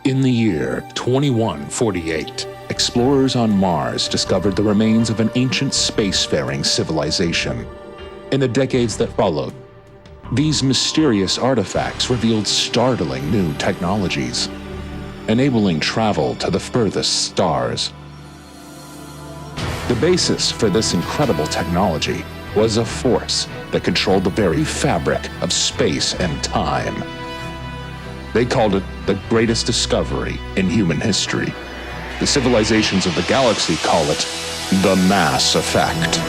In the year 2148, explorers on Mars discovered the remains of an ancient spacefaring civilization. In the decades that followed, these mysterious artifacts revealed startling new technologies, enabling travel to the furthest stars. The basis for this incredible technology was a force that controlled the very fabric of space and time. They called it the greatest discovery in human history. The civilizations of the galaxy call it the Mass Effect.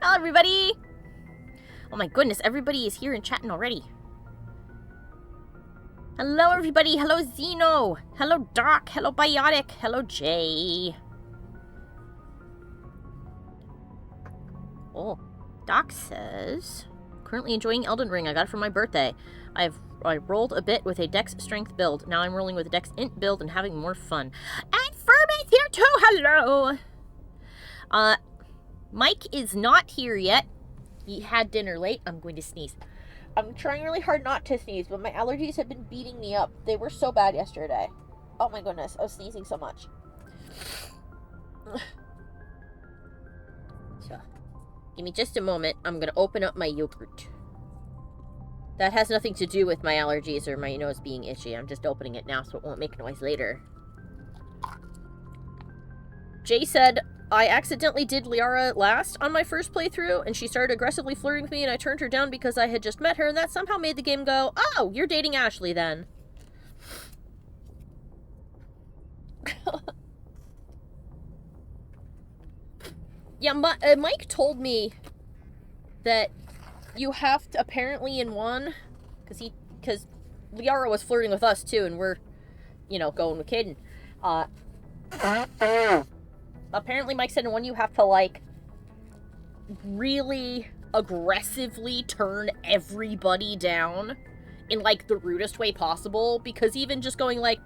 Hello, everybody! Oh my goodness, everybody is here and chatting already. Hello, everybody! Hello, Zeno! Hello, Doc! Hello, Biotic! Hello, Jay! Oh, Doc says, currently enjoying Elden Ring. I got it for my birthday. I rolled a bit with a Dex Strength build. Now I'm rolling with a Dex Int build and having more fun. And Furby's here too! Hello! Mike is not here yet. He had dinner late. I'm going to sneeze. I'm trying really hard not to sneeze, but my allergies have been beating me up. They were so bad yesterday. Oh my goodness, I was sneezing so much. So, give me just a moment. I'm going to open up my yogurt. That has nothing to do with my allergies or my nose being itchy. I'm just opening it now so it won't make noise later. Jay said, I accidentally did Liara last on my first playthrough, and she started aggressively flirting with me, and I turned her down because I had just met her, and that somehow made the game go, oh, you're dating Ashley then. Yeah, Mike told me that you have to, apparently in one, because Liara was flirting with us too, and we're, you know, going with Caden. Apparently Mike said in one you have to, like, really aggressively turn everybody down in, like, the rudest way possible, because even just going, like,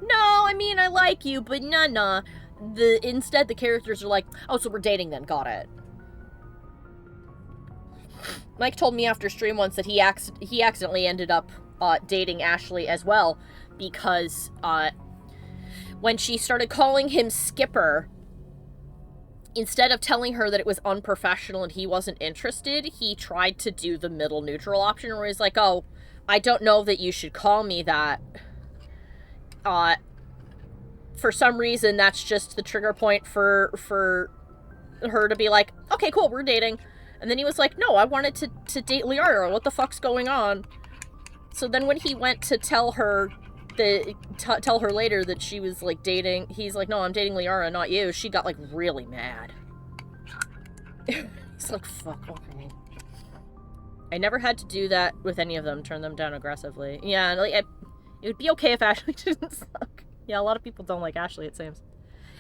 no, I mean, I like you, but nah, instead the characters are like, oh, so we're dating then, got it. Mike told me after stream once that he accidentally ended up dating Ashley as well, because when she started calling him Skipper, instead of telling her that it was unprofessional and he wasn't interested, he tried to do the middle neutral option where he's like, oh, I don't know that you should call me that. For some reason, that's just the trigger point for her to be like, okay, cool, we're dating. And then he was like, no, I wanted to date Liara. What the fuck's going on? So then when he went to tell her tell her later that she was, like, dating, he's like, no, I'm dating Liara, not you. She got, like, really mad. He's like, fuck, okay. I never had to do that with any of them, turn them down aggressively. Yeah, like, it would be okay if Ashley didn't suck. Yeah, a lot of people don't like Ashley, it seems.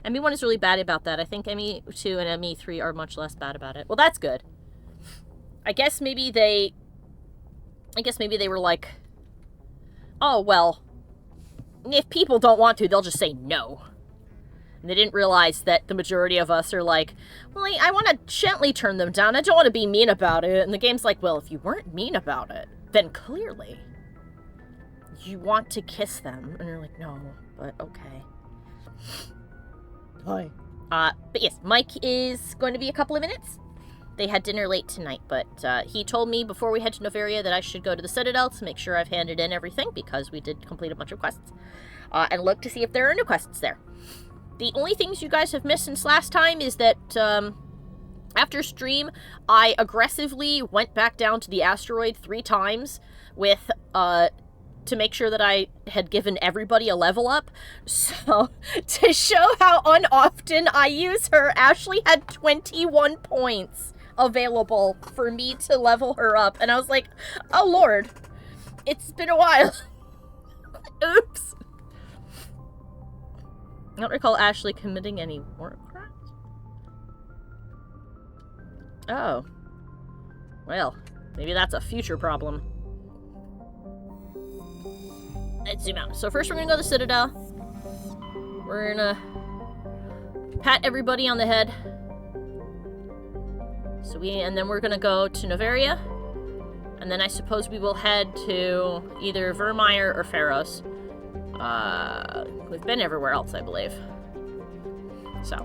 ME1 is really bad about that. I think ME2 and ME3 are much less bad about it. Well, that's good. I guess maybe they were like, oh, well, if people don't want to, they'll just say no. And they didn't realize that the majority of us are like, well, I want to gently turn them down. I don't want to be mean about it. And the game's like, well, if you weren't mean about it, then clearly you want to kiss them. And you're like, no, but okay. Hi. But yes, Mike is going to be a couple of minutes. They had dinner late tonight, but he told me before we head to Novaria that I should go to the Citadel to make sure I've handed in everything, because we did complete a bunch of quests, and look to see if there are new quests there. The only things you guys have missed since last time is that after stream, I aggressively went back down to the asteroid 3 times with to make sure that I had given everybody a level up. So, to show how unoften I use her, Ashley had 21 points available for me to level her up. And I was like, oh lord, it's been a while. Oops. I don't recall Ashley committing any war crimes. Oh. Well, maybe that's a future problem. Let's zoom out. So first we're gonna go to the Citadel. We're gonna pat everybody on the head. And then we're gonna go to Novaria. And then I suppose we will head to either Vermeer or Pharos. We've been everywhere else, I believe. So.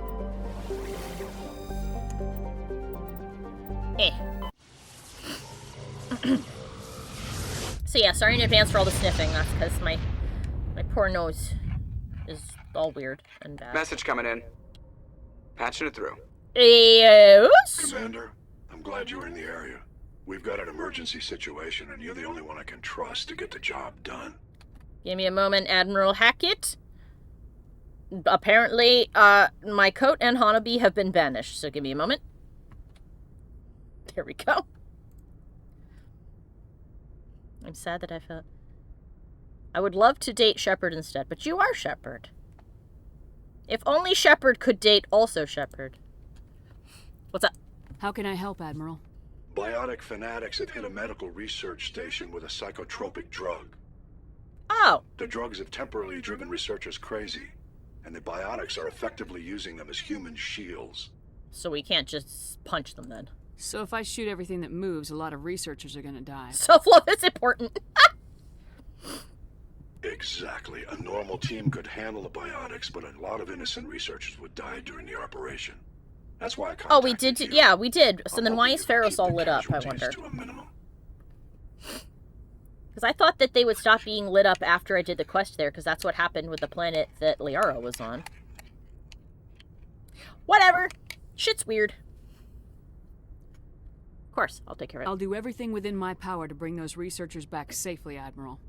So yeah, sorry in advance for all the sniffing. That's because my poor nose is all weird and bad. Message coming in. Patching it through. Yes? Commander, I'm glad you were in the area. We've got an emergency situation, and you're the only one I can trust to get the job done. Give me a moment, Admiral Hackett. Apparently, my coat and Hanabi have been banished, so give me a moment. There we go. I'm sad that I felt... I would love to date Shepard instead, but you are Shepard. If only Shepard could date also Shepard. What's up? How can I help, Admiral? Biotic fanatics have hit a medical research station with a psychotropic drug. Oh. The drugs have temporarily driven researchers crazy, and the biotics are effectively using them as human shields. So we can't just punch them then. So if I shoot everything that moves, a lot of researchers are gonna die. Self-love is important. Exactly. A normal team could handle the biotics, but a lot of innocent researchers would die during the operation. That's why I contacted Oh, we did. you. Yeah, we did. So I'm then why hoping is you can Pharos keep all the lit up, I casualties wonder? to a minimum. Because I thought that they would stop being lit up after I did the quest there, because that's what happened with the planet that Liara was on. Whatever. Shit's weird. Of course, I'll take care of it. I'll do everything within my power to bring those researchers back safely, Admiral.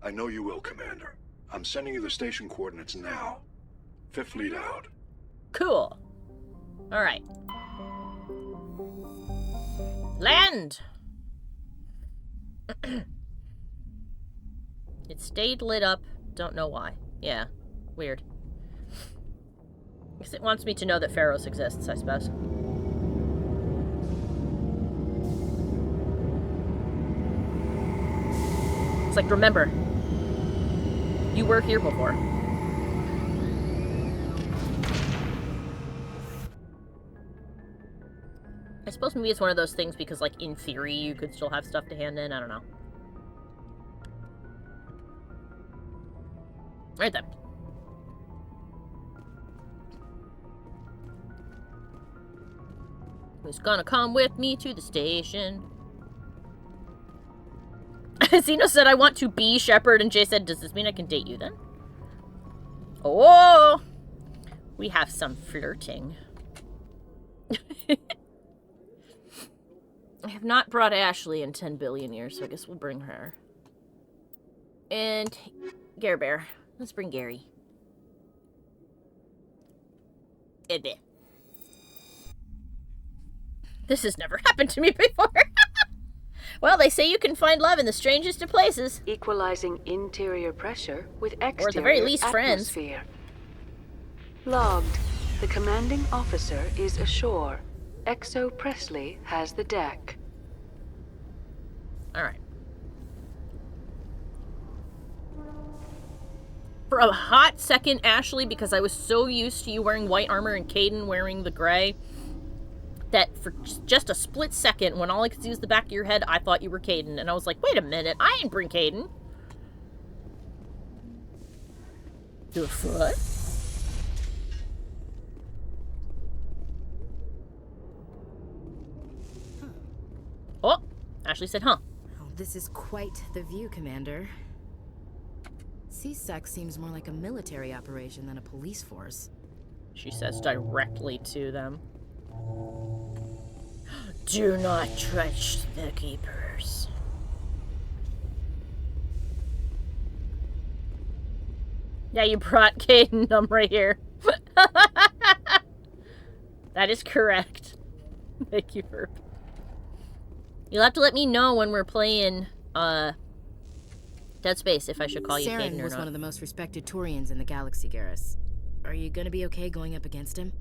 I know you will, Commander. I'm sending you the station coordinates now. Fifth Fleet out. Cool. Alright. Land! It stayed lit up. Don't know why. Yeah. Weird. Because it wants me to know that Pharos exists, I suppose. It's like, remember, you were here before. I suppose maybe it's one of those things because, like, in theory, you could still have stuff to hand in. I don't know. Right then. Who's gonna come with me to the station? Zeno said, I want to be Shepard, and Jay said, does this mean I can date you then? Oh! We have some flirting. I have not brought Ashley in 10 billion years, so I guess we'll bring her. And Gare Bear. Let's bring Gary. This has never happened to me before. Well, they say you can find love in the strangest of places. Equalizing interior pressure with exterior Or at the very least, friends. atmosphere. Logged. The commanding officer is ashore. Exo Presley has the deck. Alright. For a hot second, Ashley, because I was so used to you wearing white armor and Caden wearing the gray, that for just a split second, when all I could see was the back of your head, I thought you were Caden. And I was like, wait a minute, I ain't bring Caden. The fuck? Oh, Ashley said, huh. Oh, this is quite the view, Commander. CSEC seems more like a military operation than a police force. She says directly to them. Do not touch the keepers. Yeah, you brought Caden. I'm right here. That is correct. Thank you, Herb. You'll have to let me know when we're playing, Dead Space if I should call you Caden or was not. one of the most respected Turians in the galaxy, Garrus. Are you gonna be okay going up against him?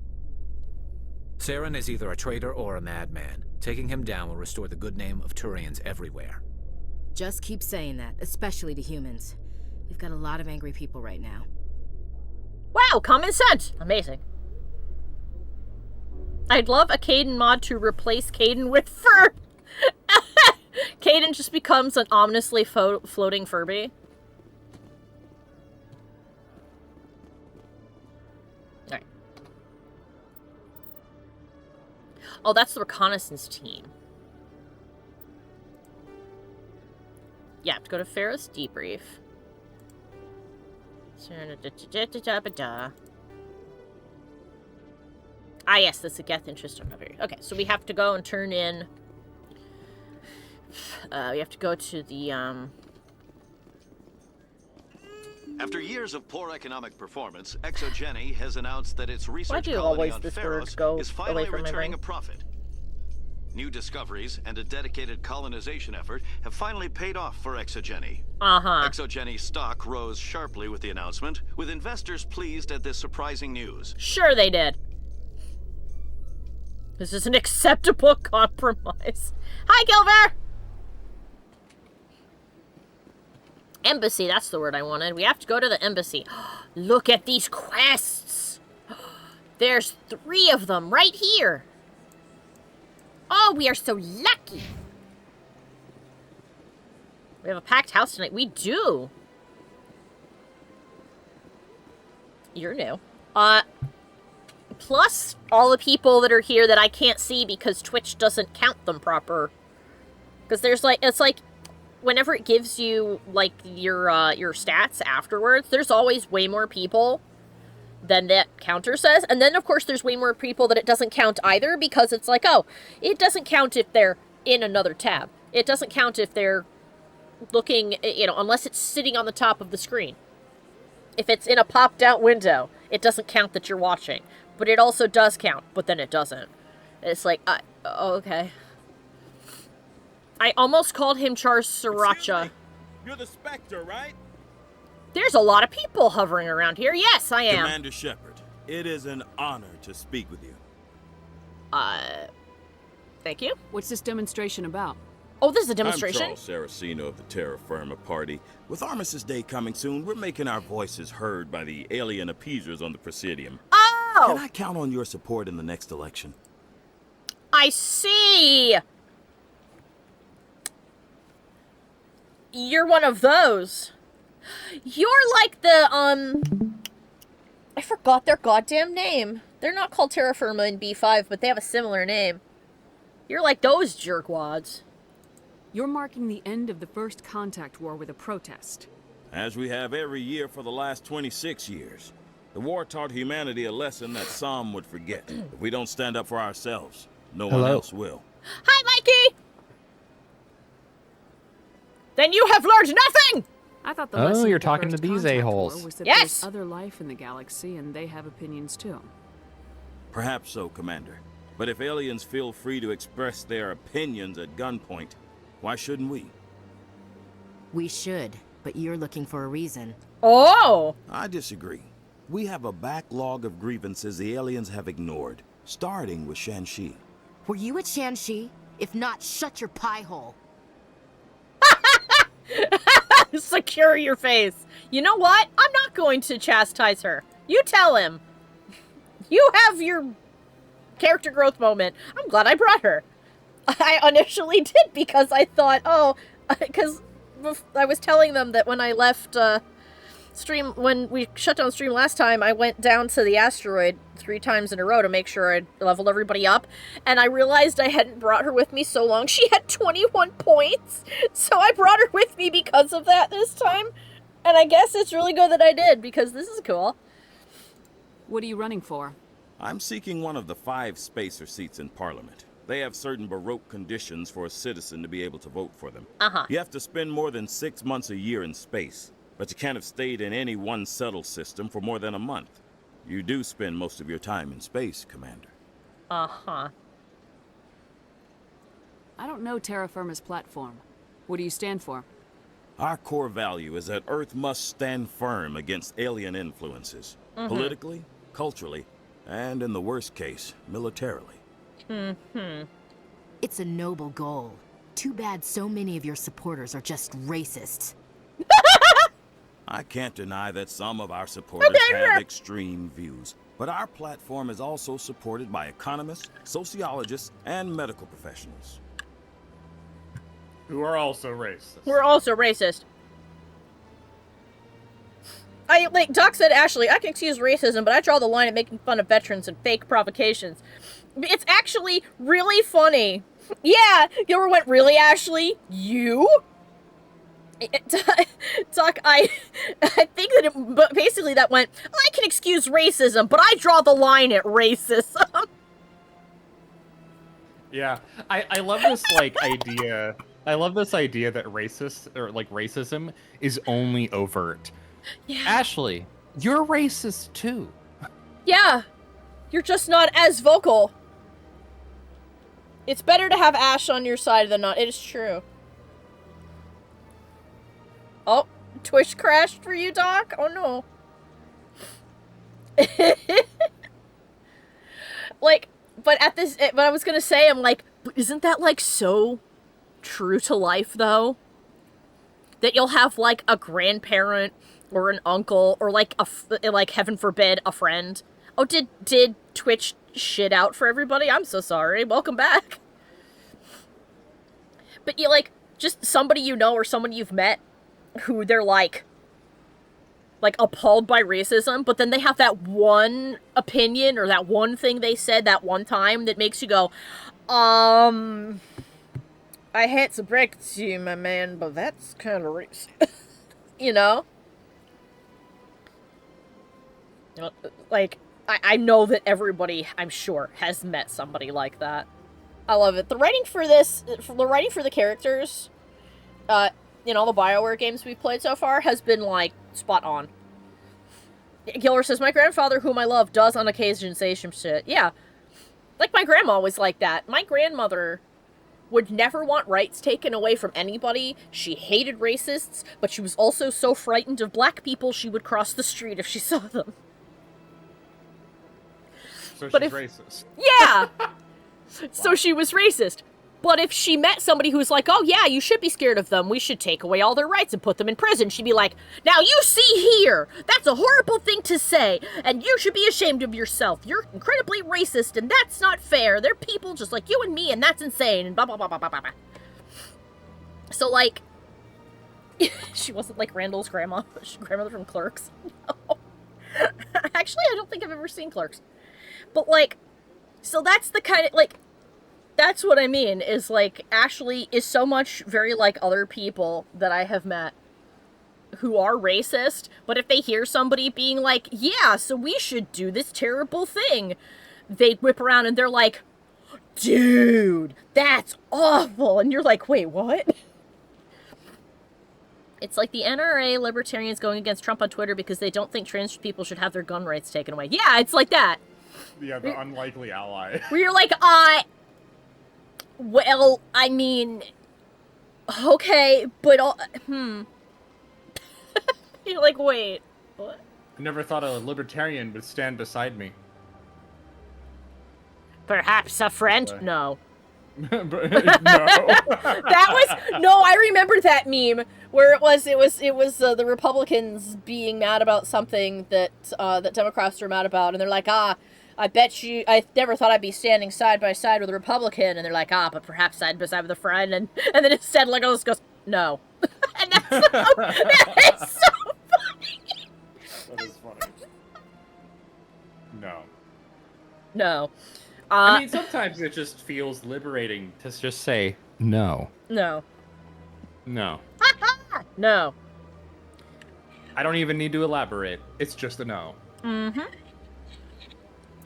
Saren is either a traitor or a madman. Taking him down will restore the good name of Turians everywhere. Just keep saying that, especially to humans. We've got a lot of angry people right now. Wow, common sense! Amazing. I'd love a Caden mod to replace Caden with fur! Caden just becomes an ominously floating Furby. Alright. Oh, that's the reconnaissance team. Yeah, to go to Ferris debrief. Ah, yes, that's a Geth interest over here. Okay, so we have to go and turn in. We have to go to the, After years of poor economic performance, ExoGeni has announced that its research do colony always on this word Ferros go is away finally from my returning brain? a profit. New discoveries and a dedicated colonization effort have finally paid off for ExoGeni. uh-huh. ExoGeni stock rose sharply with the announcement, with investors pleased at this surprising news. Sure they did. This is an acceptable compromise. Hi, Gilver! Embassy, that's the word I wanted. We have to go to the embassy. Look at these quests! There's 3 of them right here. Oh, we are so lucky. We have a packed house tonight. We do. You're new. Plus all the people that are here that I can't see because Twitch doesn't count them proper. Because there's like, it's like, whenever it gives you, like, your stats afterwards, there's always way more people than that counter says. And then, of course, there's way more people that it doesn't count either, because it's like, oh, it doesn't count if they're in another tab. It doesn't count if they're looking, you know, unless it's sitting on the top of the screen. If it's in a popped-out window, it doesn't count that you're watching. But it also does count, but then it doesn't. It's like, oh, okay. I almost called him Charles Sriracha. You're the Spectre, right? There's a lot of people hovering around here. Yes, I am. Commander Shepard, it is an honor to speak with you. Thank you. What's this demonstration about? Oh, this is a demonstration? I'm Charles Saraceno of the Terra Firma Party. With Armistice Day coming soon, we're making our voices heard by the alien appeasers on the Presidium. Oh! Can I count on your support in the next election? I see! You're one of those. You're like the, I forgot their goddamn name. They're not called Terra Firma in B5, but they have a similar name. You're like those jerkwads. You're marking the end of the first contact war with a protest. As we have every year for the last 26 years. The war taught humanity a lesson that some would forget. If we don't stand up for ourselves, no one else will. Hi, Mikey! Then you have learned nothing! I thought the Oh, lesson you're of the talking to first these contact a-holes. war was that Yes! there's other life in the galaxy and they have opinions too. Perhaps so, Commander. But if aliens feel free to express their opinions at gunpoint, why shouldn't we? We should, but you're looking for a reason. Oh! I disagree. We have a backlog of grievances the aliens have ignored, starting with Shanxi. Were you at Shanxi? If not, shut your pie hole. Secure your face. You know what? I'm not going to chastise her. You tell him. You have your character growth moment. I'm glad I brought her. I initially did because I thought, oh, because I was telling them that when I left stream, when we shut down stream last time, I went down to the asteroid 3 times in a row to make sure I'd leveled everybody up, and I realized I hadn't brought her with me so long. She had 21 points, so I brought her with me because of that this time, and I guess it's really good that I did, because this is cool. What are you running for? I'm seeking one of the 5 spacer seats in Parliament. They have certain Baroque conditions for a citizen to be able to vote for them. Uh-huh. You have to spend more than 6 months a year in space. But you can't have stayed in any one settled system for more than a month. You do spend most of your time in space, Commander. Uh-huh. I don't know terra firma's platform. What do you stand for? Our core value is that Earth must stand firm against alien influences. Politically, culturally, and in the worst case, militarily. It's a noble goal. Too bad so many of your supporters are just racists. I can't deny that some of our supporters have extreme views, but our platform is also supported by economists, sociologists, and medical professionals. Who are also racist. We're also racist. Doc said, Ashley, I can excuse racism, but I draw the line at making fun of veterans and fake provocations. It's actually really funny. Yeah, Gilbert went, really, Ashley? You? Doc, I think that but basically that went, I can excuse racism, but I draw the line at racism. Yeah, I love this, like, idea. I love this idea that racism is only overt. Yeah. Ashley, you're racist too. Yeah, you're just not as vocal. It's better to have Ash on your side than not. It is true. Oh, Twitch crashed for you, Doc? Oh no. But I was gonna say, I'm like, isn't that like so true to life though? That you'll have like a grandparent or an uncle or like heaven forbid a friend. Oh, did Twitch shit out for everybody? I'm so sorry. Welcome back. But you like just somebody you know or someone you've met who they're like appalled by racism, but then they have that one opinion or that one thing they said that one time that makes you go, I hate to break it to you, my man, but that's kind of racist. You know? Like, I know that everybody, I'm sure, has met somebody like that. I love it. The writing for the characters, in all the BioWare games we've played so far, has been, like, spot on. Giller says, my grandfather, whom I love, does on occasion say some shit. Yeah. Like, my grandma was like that. My grandmother would never want rights taken away from anybody. She hated racists, but she was also so frightened of black people she would cross the street if she saw them. So she's racist. Yeah! So she was racist. But if she met somebody who's like, oh yeah, you should be scared of them, we should take away all their rights and put them in prison, she'd be like, now you see here, that's a horrible thing to say, and you should be ashamed of yourself. You're incredibly racist, and that's not fair. They're people just like you and me, and that's insane, and blah, blah, blah, blah, blah, blah. So, like, she wasn't like Randall's grandmother from Clerks. No. Actually, I don't think I've ever seen Clerks. But, like, so that's the kind of, like, that's what I mean, is, like, Ashley is so much very like other people that I have met who are racist, but if they hear somebody being like, yeah, so we should do this terrible thing, they whip around and they're like, dude, that's awful, and you're like, wait, what? It's like the NRA libertarians going against Trump on Twitter because they don't think trans people should have their gun rights taken away. Yeah, it's like that. Yeah, the unlikely ally. Where you're like, well, I mean, okay, but, You're like, wait, what? I never thought a libertarian would stand beside me. Perhaps a friend? No. No. I remember that meme where it was the Republicans being mad about something that Democrats were mad about, and they're like, I never thought I'd be standing side by side with a Republican, and they're like, but perhaps side by side with a friend, and then instead Legos goes, no. And that is so funny. That is funny. No. No. I mean, sometimes it just feels liberating to just say, no. No. No. No. I don't even need to elaborate. It's just a no. Mm-hmm.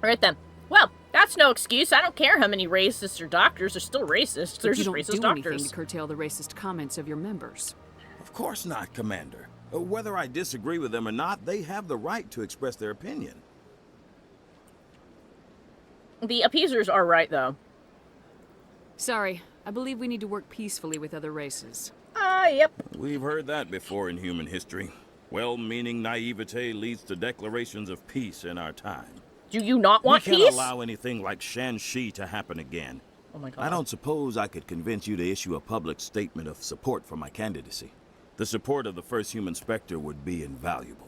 Right then. Well, that's no excuse. I don't care how many racists or doctors are still racist. They're just racist doctors. You don't do anything to curtail the racist comments of your members. Of course not, Commander. Whether I disagree with them or not, they have the right to express their opinion. The appeasers are right, though. Sorry, I believe we need to work peacefully with other races. Yep. We've heard that before in human history. Well-meaning naivete leads to declarations of peace in our time. Do you not want peace? We peace? can't allow anything like Shan-Shi to happen again. Oh my God. I don't suppose I could convince you to issue a public statement of support for my candidacy. The support of the first human Spectre would be invaluable.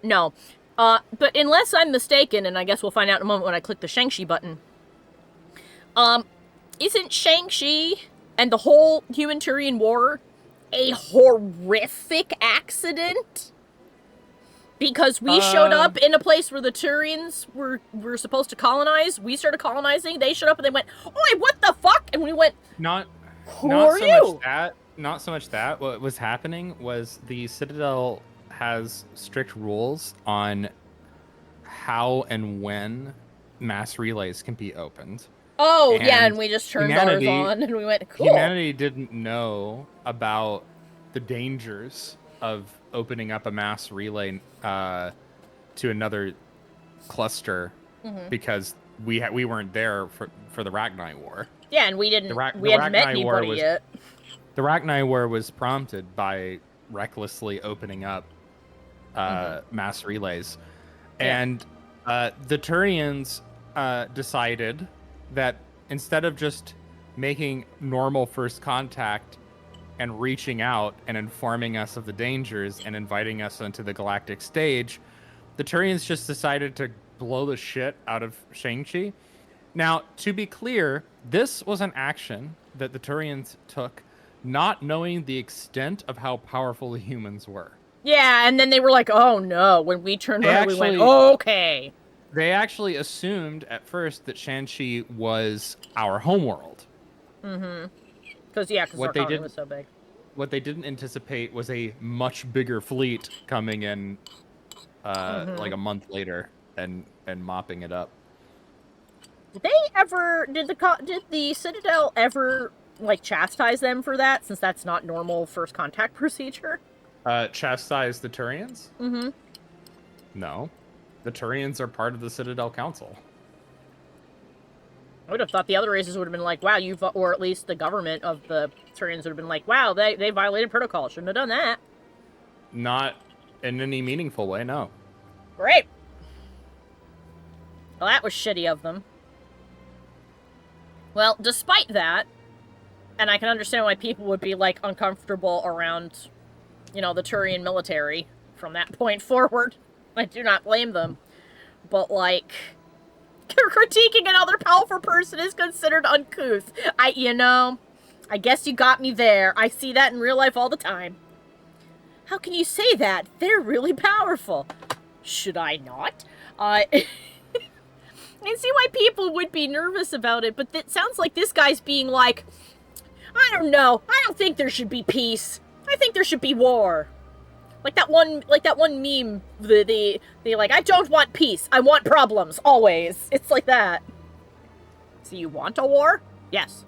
No. But unless I'm mistaken, and I guess we'll find out in a moment when I click the Shang-Chi button, isn't Shang-Chi and the whole human-Turian war a horrific accident? Because we showed up in a place where the Turians were supposed to colonize. We started colonizing. They showed up and they went, "Oi, what the fuck?" And we went, "Who are you?" Not so much that. What was happening was the Citadel has strict rules on how and when mass relays can be opened. Oh, yeah, and we just turned ours on and we went, "Cool." Humanity didn't know about the dangers of opening up a mass relay to another cluster because we weren't there for the Rachni War. Yeah, and we hadn't met anybody yet. The Rachni War was prompted by recklessly opening up mass relays. Yeah. And the Turians decided that instead of just making normal first contact and reaching out and informing us of the dangers and inviting us onto the galactic stage, the Turians just decided to blow the shit out of Shang-Chi. Now, to be clear, this was an action that the Turians took not knowing the extent of how powerful the humans were. Yeah, and then they were like, "Oh no," when we turned around, we went, "Oh, okay." They actually assumed at first that Shang-Chi was our homeworld. Mm-hmm. Because our colony was so big. What they didn't anticipate was a much bigger fleet coming in like a month later and mopping it up. Did the Citadel ever like chastise them for that, since that's not normal first contact procedure? Chastise the Turians? Mm-hmm. No. The Turians are part of the Citadel Council. I would have thought the other races would have been like, "Wow, or at least the government of the Turians would have been like, "Wow, they violated protocol. Shouldn't have done that." Not in any meaningful way, no. Great. Well, that was shitty of them. Well, despite that, and I can understand why people would be, like, uncomfortable around, the Turian military from that point forward. I do not blame them. But, like, critiquing another powerful person is considered uncouth. I guess you got me there. I see that in real life all the time. How can you say that? They're really powerful. Should I not? I see why people would be nervous about it, but it sounds like this guy's being like, "I don't know. I don't think there should be peace. I think there should be war." Like that one meme, the like, "I don't want peace. I want problems, always." It's like that. So you want a war? Yes.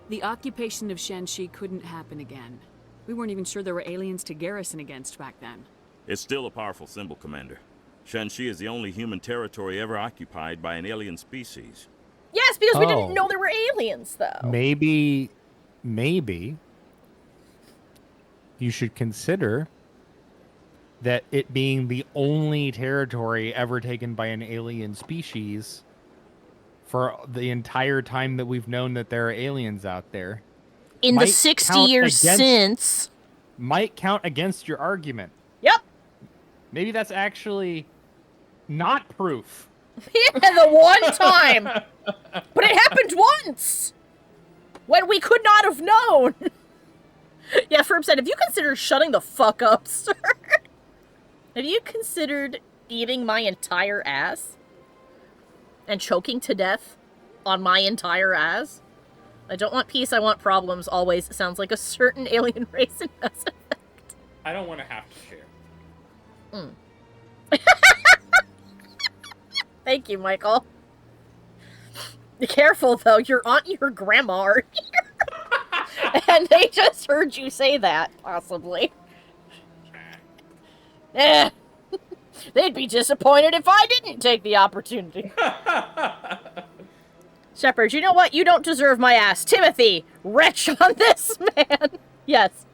The occupation of Shan-Chi couldn't happen again. We weren't even sure there were aliens to garrison against back then. It's still a powerful symbol, Commander. Shan-Chi is the only human territory ever occupied by an alien species. Yes, because we didn't know there were aliens, though. Maybe you should consider that it being the only territory ever taken by an alien species for the entire time that we've known that there are aliens out there. In the 60 years since. Might count against your argument. Yep. Maybe that's actually not proof. Yeah, the one time. But it happened once. When we could not have known. Yeah, Ferb said, "Have you considered shutting the fuck up, sir? Have you considered eating my entire ass? And choking to death on my entire ass? I don't want peace, I want problems, always." Sounds like a certain alien race in Mass Effect. I don't want to have to share. Thank you, Michael. Be careful, though. Your aunt and your grandma are here. And they just heard you say that, possibly. Eh. They'd be disappointed if I didn't take the opportunity. Shepard, you know what? You don't deserve my ass. Timothy, wretch on this man. Yes.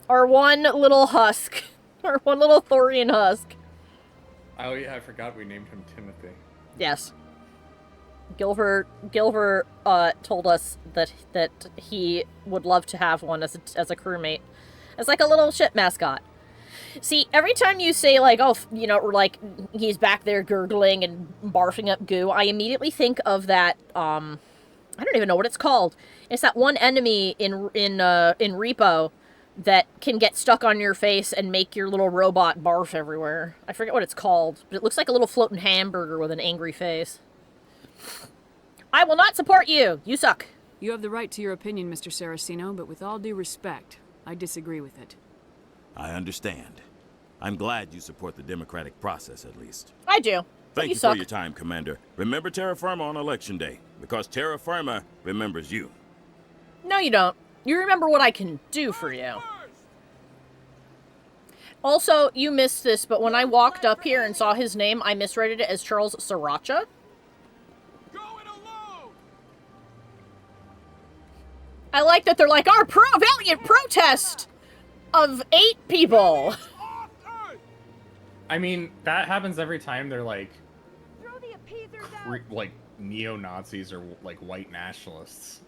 Our one little husk. Our one little Thorian husk. Oh yeah, I forgot we named him Timothy. Yes. Gilver told us that he would love to have one as a crewmate. As like a little ship mascot. See, every time you say, like, oh, you know, like, he's back there gurgling and barfing up goo, I immediately think of that, I don't even know what it's called. It's that one enemy in Repo that can get stuck on your face and make your little robot barf everywhere. I forget what it's called, but it looks like a little floating hamburger with an angry face. I will not support you! You suck! You have the right to your opinion, Mr. Saraceno, but with all due respect, I disagree with it. I understand. I'm glad you support the democratic process, at least. I do. Thank you suck. for your time, Commander. Remember Terra Firma on Election Day, because Terra Firma remembers you. No, you don't. You remember what I can do for you. Also, you missed this, but when I walked up here and saw his name, I misread it as Charles Sriracha. I like that they're like, our valiant protest of 8 people. I mean, that happens every time they're like, like neo-Nazis or like white nationalists.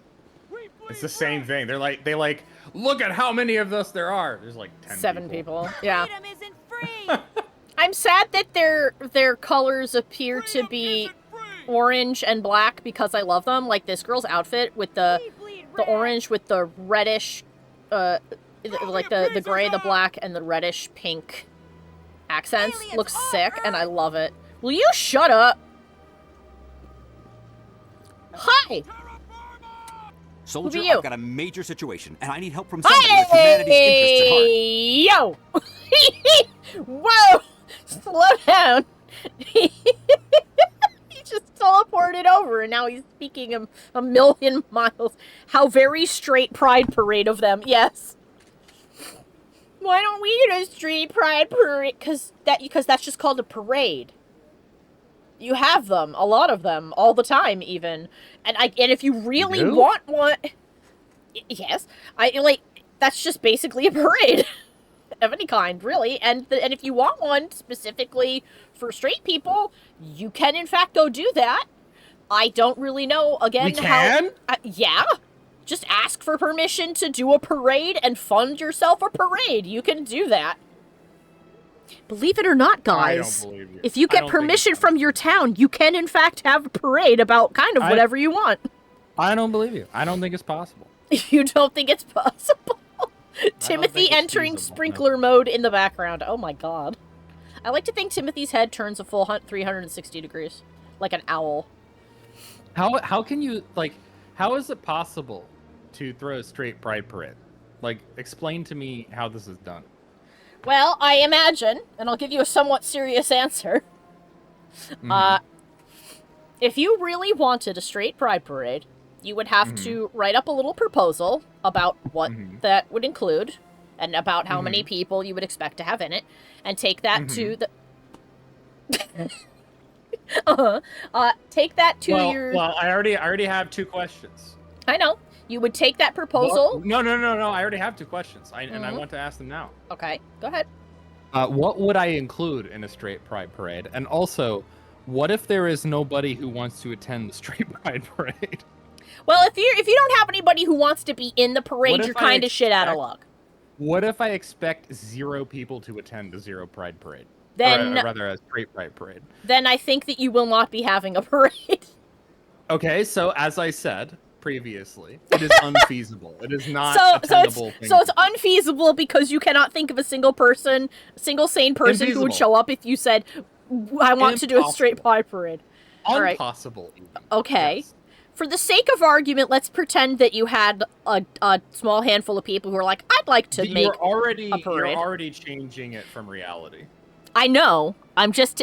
It's the same thing. They like, look at how many of us there are. There's like 10 7 people. Yeah. Freedom isn't free. I'm sad that their colors appear to be orange and black because I love them. Like this girl's outfit with the orange with the reddish, like the gray, the black, and the reddish pink accents looks sick, and I love it. Will you shut up? Hi! Soldier, you? I've got a major situation, and I need help from somebody with humanity's interests at Yo! heart. Whoa! Slow down. He just teleported over, and now he's speaking a million miles. How very straight pride parade of them. Yes. Why don't we do a street pride parade? Because that's just called a parade. You have them, a lot of them, all the time, even. And if you really want one, yes, that's just basically a parade of any kind, really. And if you want one specifically for straight people, you can in fact go do that. I don't really know again. We can? Yeah. Just ask for permission to do a parade and fund yourself a parade. You can do that. Believe it or not, guys, if you get permission from your town, you can in fact have a parade about kind of whatever you want. I don't believe you. I don't think it's possible. You don't think it's possible? Timothy entering sprinkler mode in the background. Oh my god. I like to think Timothy's head turns a full 360 degrees. Like an owl. How can you, like, how is it possible to throw a straight pride parade? Like, explain to me how this is done. Well, I imagine, and I'll give you a somewhat serious answer. If you really wanted a straight pride parade, you would have to write up a little proposal about what that would include, and about how many people you would expect to have in it, and take that to the... take that to your... Well, I already have 2 questions. I know. You would take that proposal... No. I already have 2 questions, and I want to ask them now. Okay, go ahead. What would I include in a straight pride parade? And also, what if there is nobody who wants to attend the straight pride parade? Well, if you don't have anybody who wants to be in the parade, you're kind of shit out of luck. What if I expect 0 people to attend the zero pride parade? Then, or rather, a straight pride parade. Then I think that you will not be having a parade. Okay, so as I said previously, it is unfeasible. It is not attendable thing. So it's unfeasible because you cannot think of a single sane person who would show up if you said, I want to do a straight pride parade. Impossible. Right. Okay. Yes. For the sake of argument, let's pretend that you had a small handful of people who are like, I'd like to make a parade. You're already changing it from reality. I know. I'm just...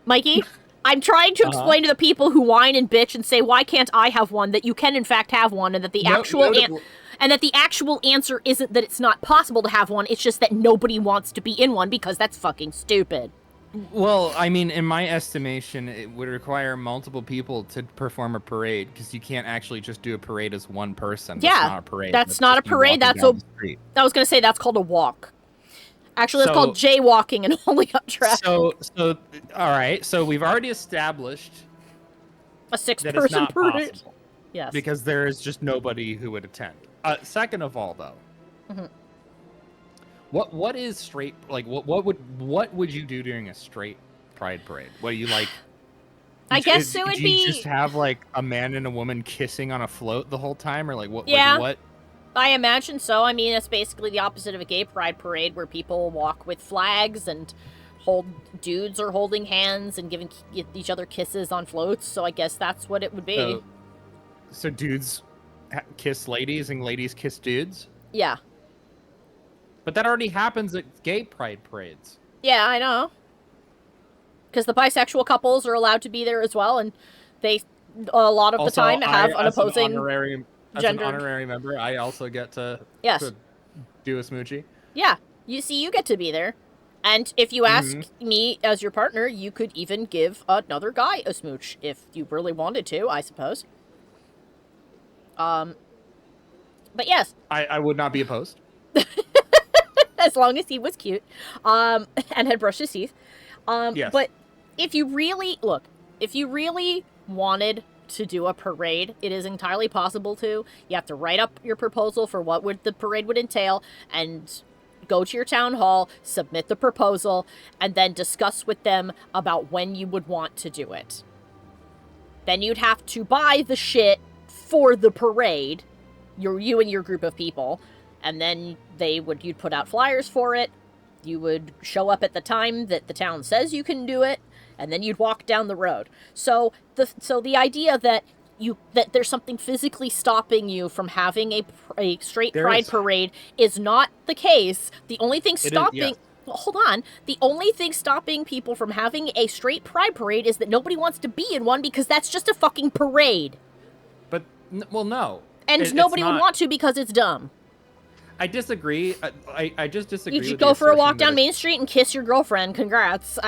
Mikey, I'm trying to explain to the people who whine and bitch and say, why can't I have one, that you can in fact have one, and that the And that the actual answer isn't that it's not possible to have one, it's just that nobody wants to be in one because that's fucking stupid. Well, I mean, in my estimation, it would require multiple people to perform a parade because you can't actually just do a parade as one person. Yeah, that's not a parade. That's not a just you parade. walking That's down the street. I was gonna say that's called a walk. Actually, that's called jaywalking and holding up traffic. So, all right. So we've already established a that it's six-person not parade. possible. Yes. Because there is just nobody who would attend. Second of all, though, what is straight? Like, what would you do during a straight pride parade? What do you like? I guess it would do you just have like a man and a woman kissing on a float the whole time, or like what? Yeah. Like, what? I imagine so. I mean, it's basically the opposite of a gay pride parade where people walk with flags and dudes are holding hands and giving each other kisses on floats. So I guess that's what it would be. So dudes kiss ladies and ladies kiss dudes? Yeah. But that already happens at gay pride parades. Yeah, I know. Because the bisexual couples are allowed to be there as well, and they, a lot of also, the time, have an opposing As an honorary member, I also get to, to do a smoochie. Yeah. You see, you get to be there. And if you ask me as your partner, you could even give another guy a smooch if you really wanted to, I suppose. But yes. I would not be opposed. As long as he was cute, and had brushed his teeth. Yes. But if you really, if you really wanted to do a parade, it is entirely possible to. You have to write up your proposal for what the parade would entail, and go to your town hall, submit the proposal, and then discuss with them about when you would want to do it. Then you'd have to buy the shit for the parade, you and your group of people, and then you'd put out flyers for it. You would show up at the time that the town says you can do it, and then you'd walk down the road. So the idea that there's something physically stopping you from having a straight pride parade is not the case. The only thing stopping hold on. The only thing stopping people from having a straight pride parade is that nobody wants to be in one because that's just a fucking parade. But well, no. And nobody would want to because it's dumb. I disagree. I just disagree. You should go for a walk down Main Street and kiss your girlfriend. Congrats.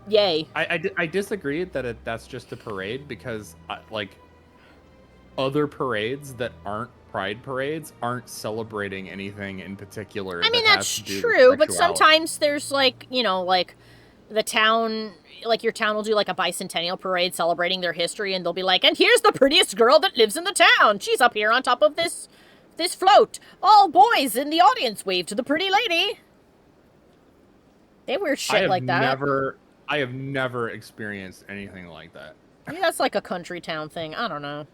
Yay. I disagree that that's just a parade because like other parades that aren't pride parades aren't celebrating anything in particular. I mean, that's true, but sometimes there's like, like the town, like your town will do like a bicentennial parade celebrating their history, and they'll be like, and here's the prettiest girl that lives in the town. She's up here on top of this float. All boys in the audience wave to the pretty lady. They wear shit like that. I have never experienced anything like that. Maybe that's like a country town thing. I don't know.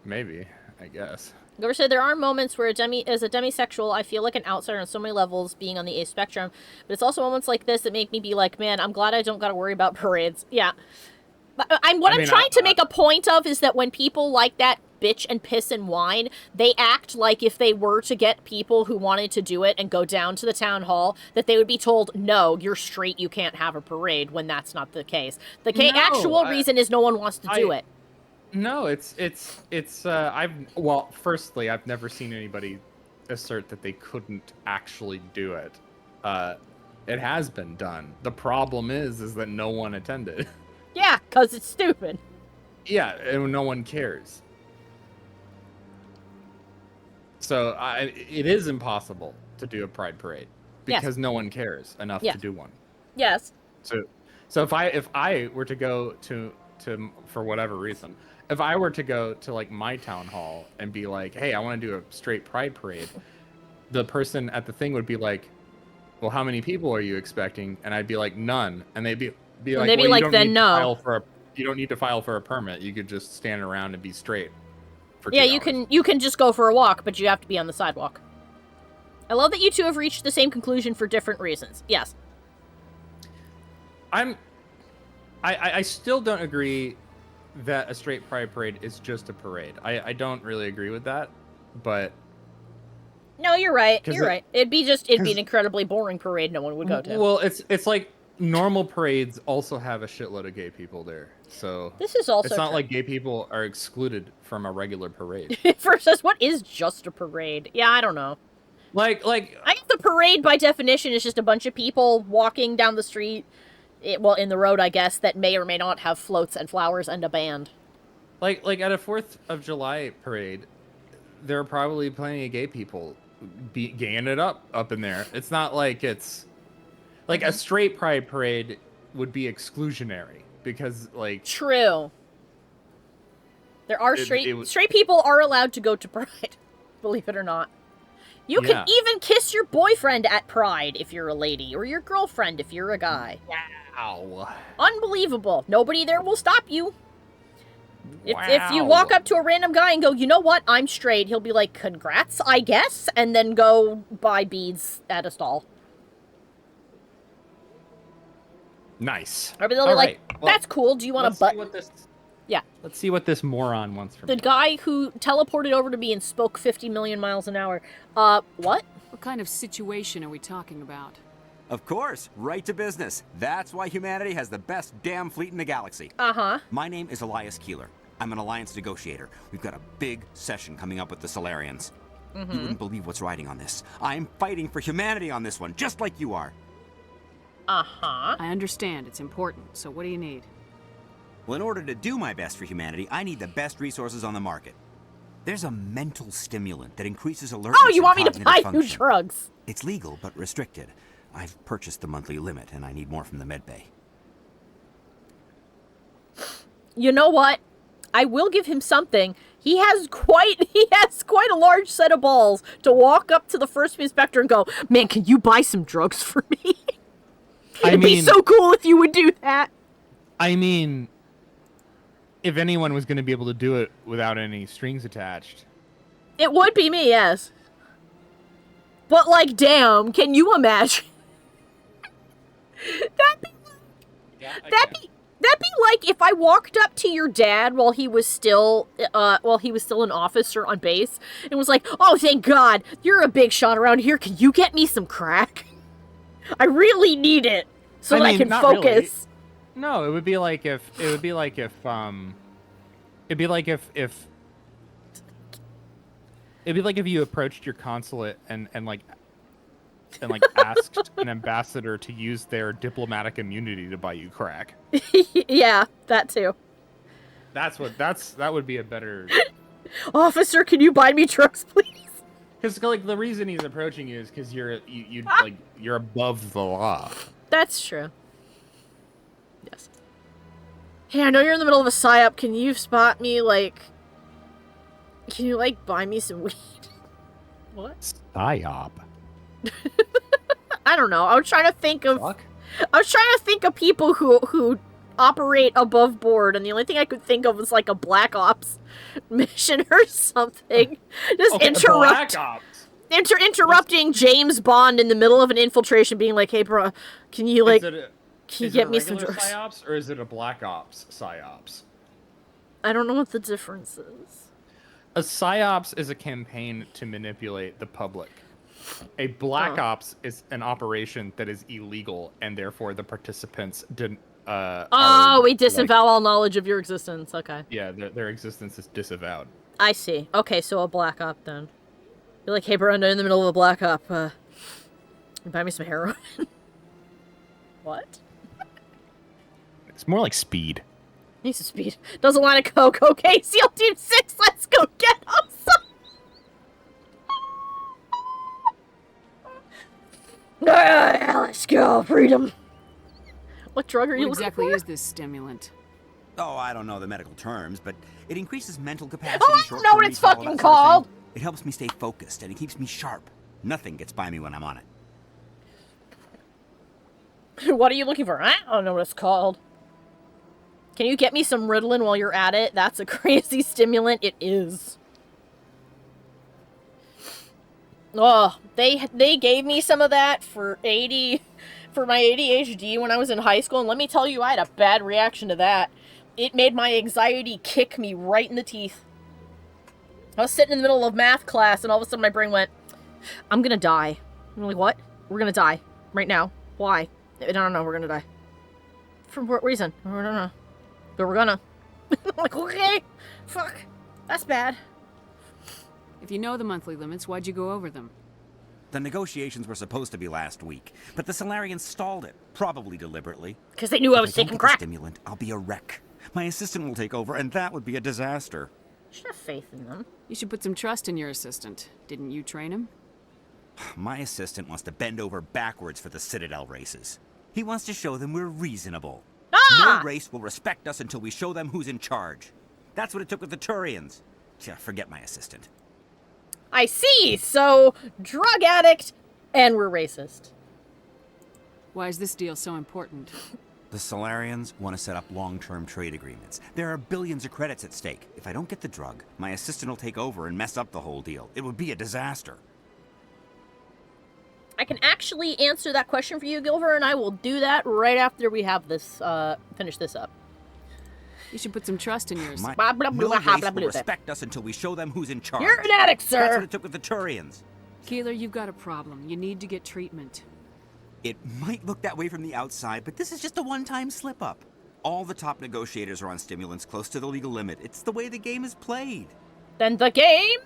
Maybe, I guess. Gover said, there are moments where as a demisexual, I feel like an outsider on so many levels being on the A spectrum, but it's also moments like this that make me be like, man, I'm glad I don't gotta worry about parades. Yeah. But I'm trying to make a point of is that when people like that bitch and piss and whine, they act like if they were to get people who wanted to do it and go down to the town hall, that they would be told, no, you're straight, you can't have a parade, when that's not the case. The actual reason is no one wants to do it. No, firstly, I've never seen anybody assert that they couldn't actually do it. It has been done. The problem is that no one attended. Yeah, because it's stupid. Yeah, and no one cares. So it is impossible to do a pride parade because no one cares enough to do one. Yes. So if I were to go to for whatever reason, if I were to go to like my town hall and be like, hey, I want to do a straight pride parade, the person at the thing would be like, well, how many people are you expecting? And I'd be like, none. And they'd be like, well, you don't need to file for a permit. You could just stand around and be straight. For yeah, 2 hours. you can just go for a walk, but you have to be on the sidewalk. I love that you two have reached the same conclusion for different reasons. Yes. I still don't agree that a straight pride parade is just a parade. I don't really agree with that, but no, you're right. You're right. It'd be an incredibly boring parade no one would go to. Well, it's like normal parades also have a shitload of gay people there. So This is also it's not true. like gay people are excluded from a regular parade. Versus, what is just a parade? Yeah, I don't know. Like I guess the parade, by definition, is just a bunch of people walking down the street, in the road, I guess, that may or may not have floats and flowers and a band. Like at a 4th of July parade, there are probably plenty of gay people gaying it up in there. It's not like it's like a straight pride parade would be exclusionary because like true. There are straight people are allowed to go to pride, believe it or not. You can even kiss your boyfriend at pride if you're a lady, or your girlfriend if you're a guy. Wow. Unbelievable. Nobody there will stop you. If you walk up to a random guy and go, you know what, I'm straight, he'll be like, congrats, I guess, and then go buy beads at a stall. Nice. Or they'll be like, that's cool, do you want a butt? Yeah. Let's see what this moron wants from me. The guy who teleported over to me and spoke 50 million miles an hour. What? What kind of situation are we talking about? Of course, right to business. That's why humanity has the best damn fleet in the galaxy. Uh-huh. My name is Elias Keeler. I'm an alliance negotiator. We've got a big session coming up with the Solarians. You wouldn't believe what's riding on this. I'm fighting for humanity on this one, just like you are. Uh-huh. I understand. It's important. So what do you need? Well, in order to do my best for humanity, I need the best resources on the market. There's a mental stimulant that increases alertness. Oh, you want me to buy function. new drugs? It's legal, but restricted. I've purchased the monthly limit, and I need more from the medbay. You know what? I will give him something. He has quite a large set of balls to walk up to the first inspector and go, man, can you buy some drugs for me? It'd be so cool if you would do that. I mean, if anyone was going to be able to do it without any strings attached. It would be me, yes. But, like, damn, can you imagine? That'd be like if I walked up to your dad while he was still an officer on base and was like, "Oh, thank God, you're a big shot around here. Can you get me some crack? I really need it so that I can focus." Really. No, it would be like if you approached your consulate and asked an ambassador to use their diplomatic immunity to buy you crack. Yeah, that too. That would be a better. Officer, can you buy me drugs, please? Because like the reason he's approaching you is because you're above the law. That's true. Yes. Hey, I know you're in the middle of a psyop. Can you spot me, can you, buy me some weed? What? Psyop? I don't know. I was trying to think of people who operate above board, and the only thing I could think of was, a Black Ops mission or something. Just interrupting James Bond in the middle of an infiltration, being like, hey, bro, can you, can you get me some drugs? Psyops, or is it a Black Ops psyops? I don't know what the difference is. A psyops is a campaign to manipulate the public. A Black Ops is an operation that is illegal, and therefore the participants didn't. We disavow all knowledge of your existence. Okay. Yeah, their existence is disavowed. I see. Okay, so a Black Op then. You're like, hey, bro, I'm in the middle of a Black Op. Buy me some heroin. What? It's more like speed. Need some speed. Does a line of coke. Okay, SEAL Team 6, let's go get them some. Let's go, freedom. What drug are you looking for? What exactly is this stimulant? Oh, I don't know the medical terms, but it increases mental capacity. Oh, I don't know what it's fucking called. It helps me stay focused, and it keeps me sharp. Nothing gets by me when I'm on it. What are you looking for? I don't know what it's called. Can you get me some Ritalin while you're at it? That's a crazy stimulant. It is. Oh, they gave me some of that for my ADHD when I was in high school, and let me tell you, I had a bad reaction to that. It made my anxiety kick me right in the teeth. I was sitting in the middle of math class, and all of a sudden my brain went, I'm gonna die. I'm like, what? We're gonna die. Right now. Why? I don't know, we're gonna die. For what reason? I don't know. But we're gonna. I'm like, okay, fuck, that's bad. If you know the monthly limits, why'd you go over them? The negotiations were supposed to be last week, but the Solarians stalled it, probably deliberately. Because they knew I was If I don't taking get the crack. stimulant, I'll be a wreck. My assistant will take over, and that would be a disaster. You should have faith in them. You should put some trust in your assistant. Didn't you train him? My assistant wants to bend over backwards for the Citadel races. He wants to show them we're reasonable. Ah! No race will respect us until we show them who's in charge. That's what it took with the Turians. Yeah, forget my assistant. I see. So, drug addict, and we're racist. Why is this deal so important? The Solarians want to set up long-term trade agreements. There are billions of credits at stake. If I don't get the drug, my assistant will take over and mess up the whole deal. It would be a disaster. I can actually answer that question for you, Gilver, and I will do that right after we have this, finish this up. You should put some trust in your assistant. No race will respect us until we show them who's in charge. You're an addict, sir! That's what it took with the Turians. Keeler, you've got a problem. You need to get treatment. It might look that way from the outside, but this is just a one-time slip-up. All the top negotiators are on stimulants close to the legal limit. It's the way the game is played. Then the game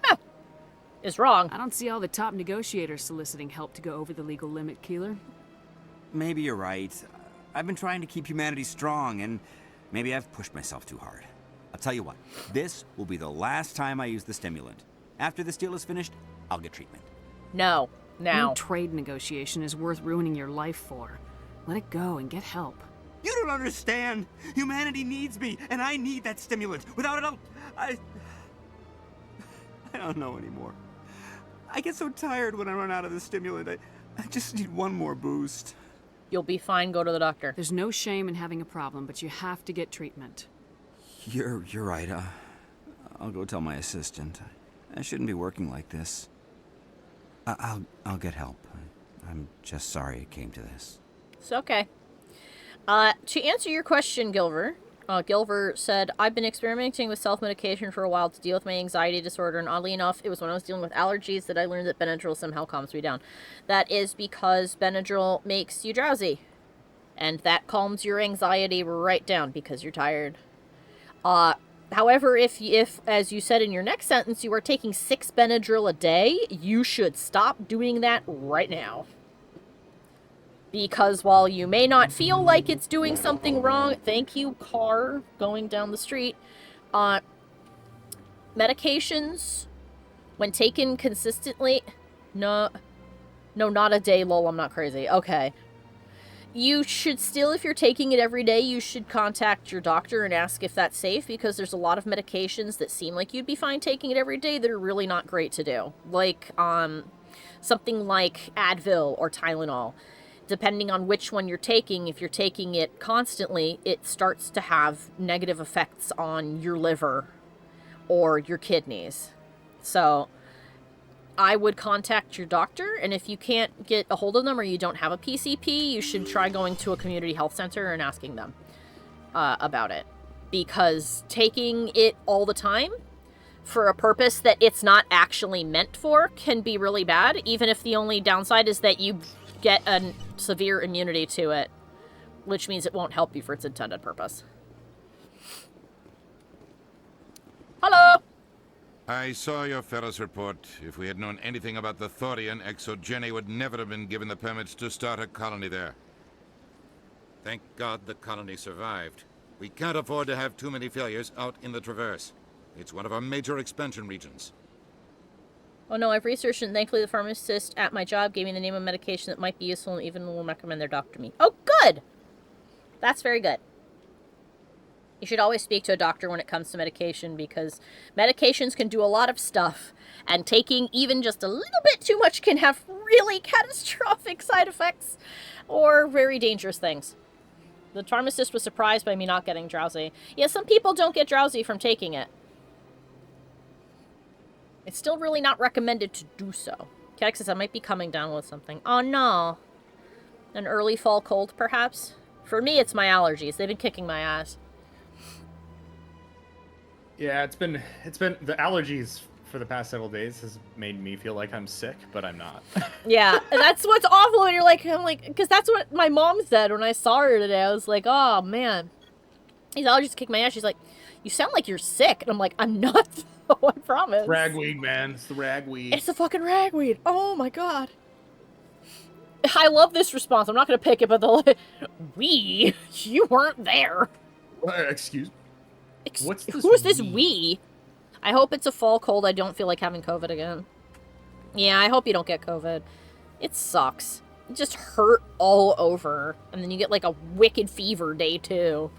is wrong. I don't see all the top negotiators soliciting help to go over the legal limit, Keeler. Maybe you're right. I've been trying to keep humanity strong, and maybe I've pushed myself too hard. I'll tell you what, this will be the last time I use the stimulant. After this deal is finished, I'll get treatment. No. Now. No trade negotiation is worth ruining your life for. Let it go and get help. You don't understand. Humanity needs me, and I need that stimulant. Without it, I don't know anymore. I get so tired when I run out of the stimulant. I just need one more boost. You'll be fine. Go to the doctor. There's no shame in having a problem, but you have to get treatment. You're right. I'll go tell my assistant. I shouldn't be working like this. I'll get help. I'm just sorry it came to this. It's okay. To answer your question, Gilver, Gilver said, I've been experimenting with self-medication for a while to deal with my anxiety disorder, and oddly enough, it was when I was dealing with allergies that I learned that Benadryl somehow calms me down. That is because Benadryl makes you drowsy, and that calms your anxiety right down because you're tired. However, if, as you said in your next sentence, you are taking 6 Benadryl a day, you should stop doing that right now. Because while you may not feel like it's doing something wrong, thank you, car going down the street, medications, when taken consistently, no, not a day, lol, I'm not crazy. Okay. You should still, if you're taking it every day, you should contact your doctor and ask if that's safe, because there's a lot of medications that seem like you'd be fine taking it every day that are really not great to do. Like, something like Advil or Tylenol. Depending on which one you're taking, if you're taking it constantly, it starts to have negative effects on your liver or your kidneys. So I would contact your doctor, and if you can't get a hold of them or you don't have a PCP, you should try going to a community health center and asking them about it. Because taking it all the time for a purpose that it's not actually meant for can be really bad, even if the only downside is that you get a severe immunity to it, which means it won't help you for its intended purpose. Hello! I saw your Ferris report. If we had known anything about the Thorian, Exogeny would never have been given the permits to start a colony there. Thank God the colony survived. We can't afford to have too many failures out in the Traverse. It's one of our major expansion regions. Oh no, I've researched and thankfully the pharmacist at my job gave me the name of medication that might be useful and even will recommend their doctor to me. Oh, good! That's very good. You should always speak to a doctor when it comes to medication, because medications can do a lot of stuff, and taking even just a little bit too much can have really catastrophic side effects or very dangerous things. The pharmacist was surprised by me not getting drowsy. Yeah, some people don't get drowsy from taking it. It's still really not recommended to do so. Kex says I might be coming down with something. Oh no. An early fall cold, perhaps? For me, it's my allergies. They've been kicking my ass. Yeah, it's been the allergies for the past several days has made me feel like I'm sick, but I'm not. Yeah, that's what's awful. And you're like, I'm like, because that's what my mom said when I saw her today. I was like, oh man, these allergies kick my ass. She's like, you sound like you're sick, and I'm like, I'm not. I promise. Ragweed, man. It's the ragweed. It's the fucking ragweed. Oh my god. I love this response. I'm not gonna pick it, but the you weren't there. Excuse me. What's this? Who's this we? I hope it's a fall cold. I don't feel like having COVID again. Yeah, I hope you don't get COVID. It sucks. It just hurt all over, and then you get like a wicked fever day 2.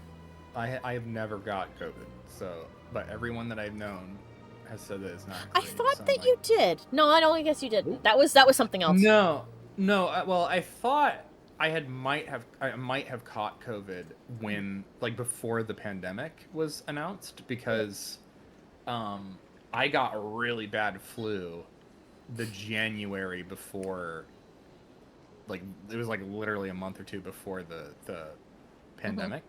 I have never got COVID, so but everyone that I've known has said that it's not. I thought that you did. No, I don't guess you did. That was something else. No. Well, I thought I might have caught COVID when before the pandemic was announced because I got a really bad flu the January before. It was literally a month or two before the pandemic.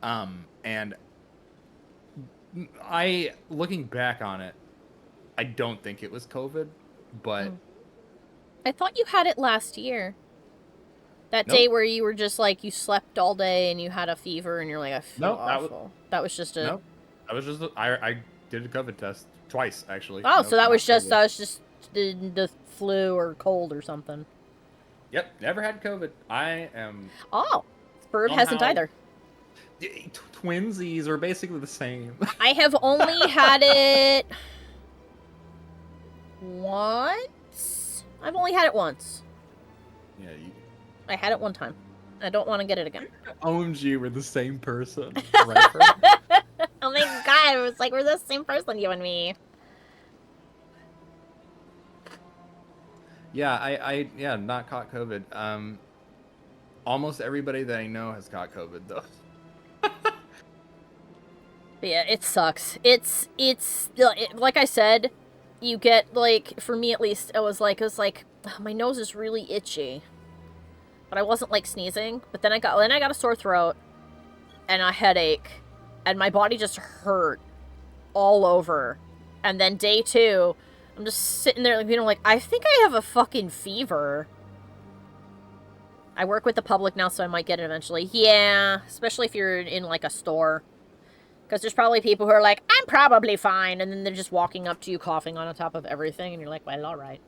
And looking back on it, I don't think it was COVID, but I thought you had it last year. That Nope. day where you were just you slept all day and you had a fever and you're like, I feel Nope, awful. That was just a. No, that was just I did a COVID test twice actually. Oh, Nope, so that not was just COVID. the flu or cold or something. Yep, never had COVID. I am. Oh, Bird hasn't somehow- either. Twinsies are basically the same. I have only had it once. I've only had it once. Yeah, I had it one time. I don't want to get it again. OMG, we're the same person. Right? Oh my god, it was we're the same person, you and me. Yeah, I not caught COVID. Almost everybody that I know has caught COVID though. But yeah, it sucks. It's like I said, you get for me at least, it was like my nose is really itchy, but I wasn't sneezing. But then I got a sore throat and a headache, and my body just hurt all over. And then day 2, I'm just sitting there I think I have a fucking fever. I work with the public now, so I might get it eventually. Yeah, especially if you're in a store. Because there's probably people who are like, I'm probably fine, and then they're just walking up to you coughing on top of everything, and you're like, well, alright.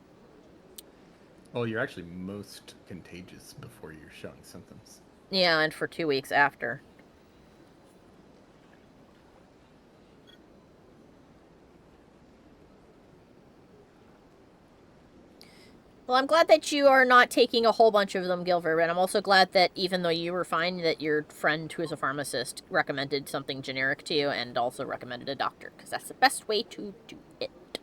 Well, you're actually most contagious before you're showing symptoms. Yeah, and for 2 weeks after. Well, I'm glad that you are not taking a whole bunch of them, Gilver, and I'm also glad that even though you were fine, that your friend who is a pharmacist recommended something generic to you and also recommended a doctor, because that's the best way to do it.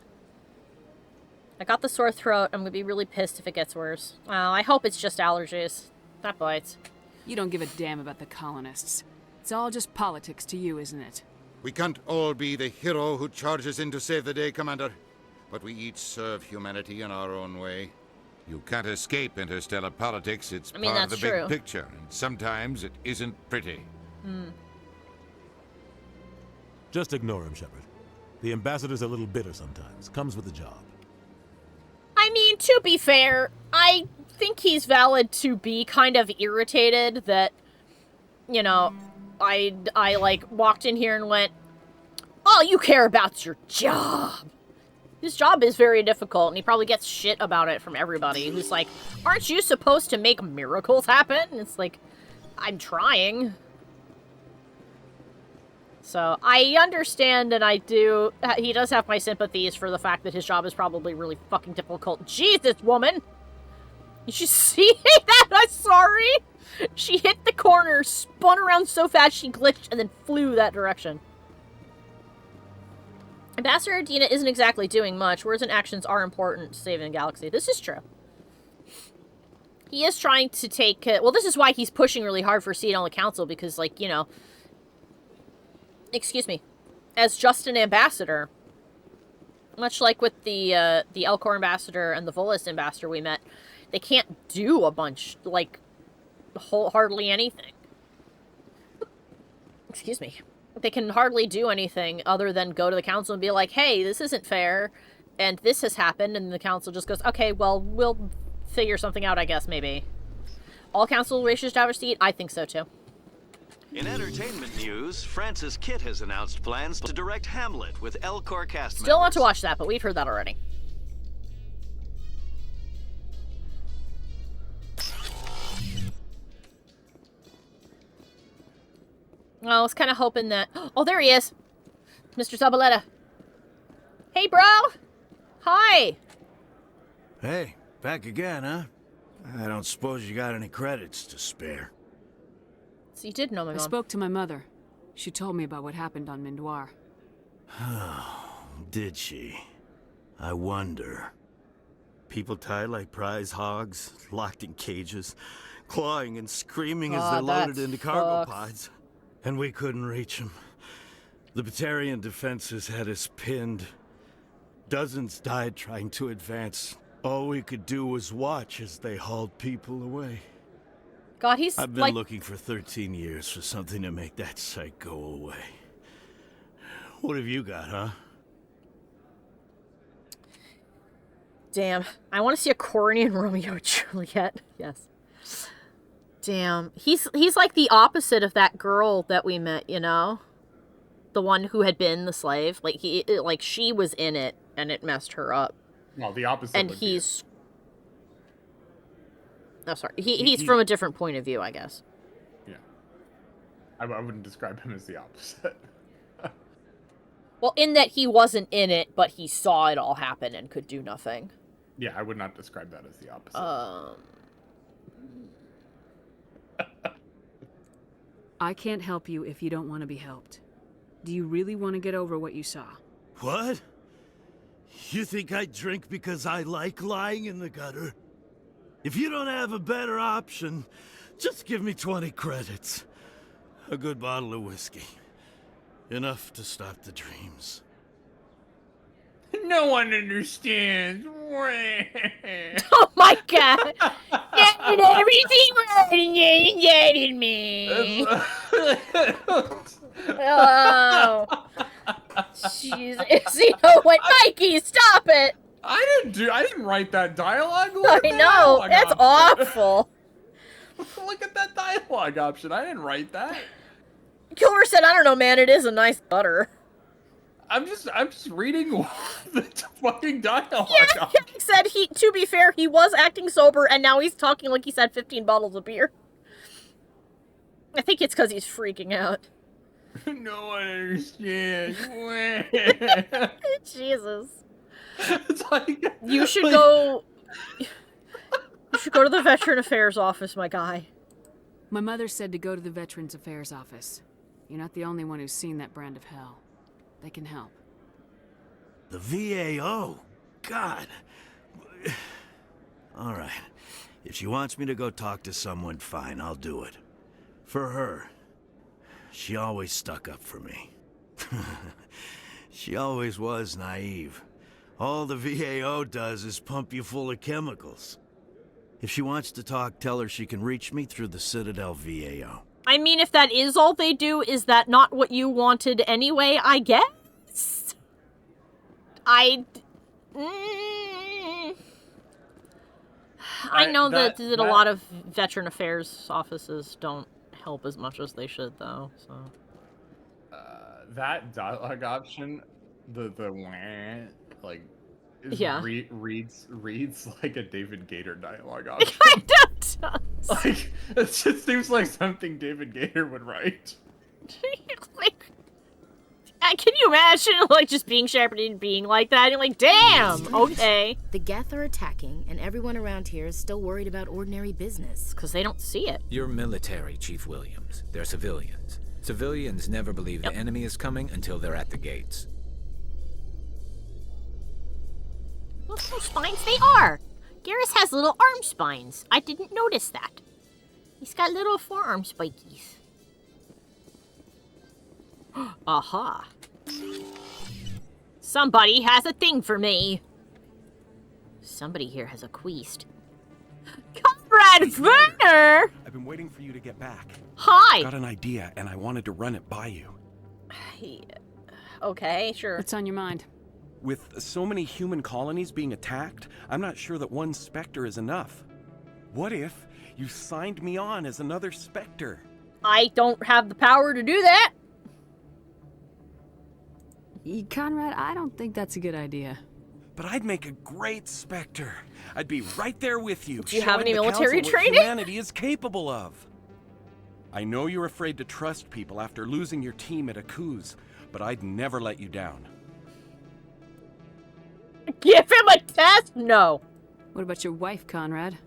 I got the sore throat. I'm going to be really pissed if it gets worse. Well, I hope it's just allergies. That bites. You don't give a damn about the colonists. It's all just politics to you, isn't it? We can't all be the hero who charges in to save the day, Commander. But we each serve humanity in our own way. You can't escape interstellar politics. It's part of that's the true. big picture, and sometimes it isn't pretty. Just ignore him, Shepard. The ambassador's a little bitter sometimes. Comes with the job. I mean, to be fair, I think he's valid to be kind of irritated that, I walked in here and went, all you care about's your job. His job is very difficult, and he probably gets shit about it from everybody who's like, aren't you supposed to make miracles happen? And it's like, I'm trying. So, I understand, and he does have my sympathies for the fact that his job is probably really fucking difficult. Jesus, woman! Did you see that? I'm sorry! She hit the corner, spun around so fast she glitched, and then flew that direction. Ambassador Dina isn't exactly doing much. Words and actions are important to saving the galaxy. This is true. He is trying to take... well, this is why he's pushing really hard for a seat on the council, because, excuse me. As just an ambassador, much like with the Elcor ambassador and the Volus ambassador we met, they can't do a bunch, hardly anything. Excuse me. they can hardly do anything other than go to the council and be like, hey, this isn't fair, and this has happened, and the council just goes, okay, well, we'll figure something out, I guess, maybe. All council wishes to have a seat? I think so, too. In entertainment news, Francis Kitt has announced plans to direct Hamlet with Elcor cast members. Still want to watch that, but we've heard that already. I was kind of hoping that... Oh, there he is! Mr. Zabaleta. Hey, bro! Hi! Hey, back again, huh? I don't suppose you got any credits to spare. So you did know my mom. I spoke to my mother. She told me about what happened on Mindoir. Did she? I wonder. People tied like prize hogs, locked in cages, clawing and screaming as they're loaded into cargo pods. And we couldn't reach them. The Batarian defenses had us pinned. Dozens died trying to advance. All we could do was watch as they hauled people away. God, he's I've been looking for 13 years for something to make that sight go away. What have you got, huh? Damn. I want to see a Cornian Romeo and Juliet. Yes. Damn. He's like the opposite of that girl that we met, you know? The one who had been the slave. Like she was in it and it messed her up. Well, the opposite. And he's... Oh, sorry. He's from a different point of view, I guess. Yeah. I wouldn't describe him as the opposite. Well, in that he wasn't in it, but he saw it all happen and could do nothing. Yeah, I would not describe that as the opposite. I can't help you if you don't want to be helped. Do you really want to get over what you saw? What? You think I drink because I like lying in the gutter? If you don't have a better option, just give me 20 credits. A good bottle of whiskey. Enough to stop the dreams. No one understands. Oh my god! Did everything right and you hated me. Oh. Jesus. You know what, Mikey? Stop it! I didn't write that dialogue. I know, that's awful. Look at that dialogue option. I didn't write that. Kilmer said, I don't know, man, it is a nice butter. I'm just reading the fucking dialogue. Yeah, he said to be fair, he was acting sober, and now he's talking like he's had 15 bottles of beer. I think it's because he's freaking out. No one understands. Jesus. It's like... You should go to the Veteran Affairs office, my guy. My mother said to go to the Veterans Affairs office. You're not the only one who's seen that brand of hell. They can help. The VAO? God. All right. If she wants me to go talk to someone, fine, I'll do it. For her. She always stuck up for me. She always was naive. All the VAO does is pump you full of chemicals. If she wants to talk, tell her she can reach me through the Citadel VAO. I mean, if that is all they do, is that not what you wanted anyway, I guess? I know that a lot of Veteran Affairs offices don't help as much as they should, though, so... That dialogue option, the like, reads like a David Gator dialogue option. It kind of does. Like, it just seems like something David Gator would write. Like, can you imagine, like, just being shepherded and being like that? And you're like, damn, okay. The Geth are attacking, and everyone around here is still worried about ordinary business. Because they don't see it. You're military, Chief Williams. They're civilians. Civilians never believe the enemy is coming until they're at the gates. Look how spines they are. Garrus has little arm spines. I didn't notice that. He's got little forearm spikies. Aha. Somebody has a thing for me. Somebody here has a queast. Comrade Werner! I've been waiting for you to get back. Hi! I got an idea, and I wanted to run it by you. Okay, sure. What's on your mind? With so many human colonies being attacked, I'm not sure that one Spectre is enough. What if you signed me on as another Spectre? I don't have the power to do that. Conrad, I don't think that's a good idea. But I'd make a great Spectre. I'd be right there with you. Do you have any showing the military Council what training? humanity is capable of. I know you're afraid to trust people after losing your team at a Tues, but I'd never let you down. Give him a test? No. What about your wife, Conrad?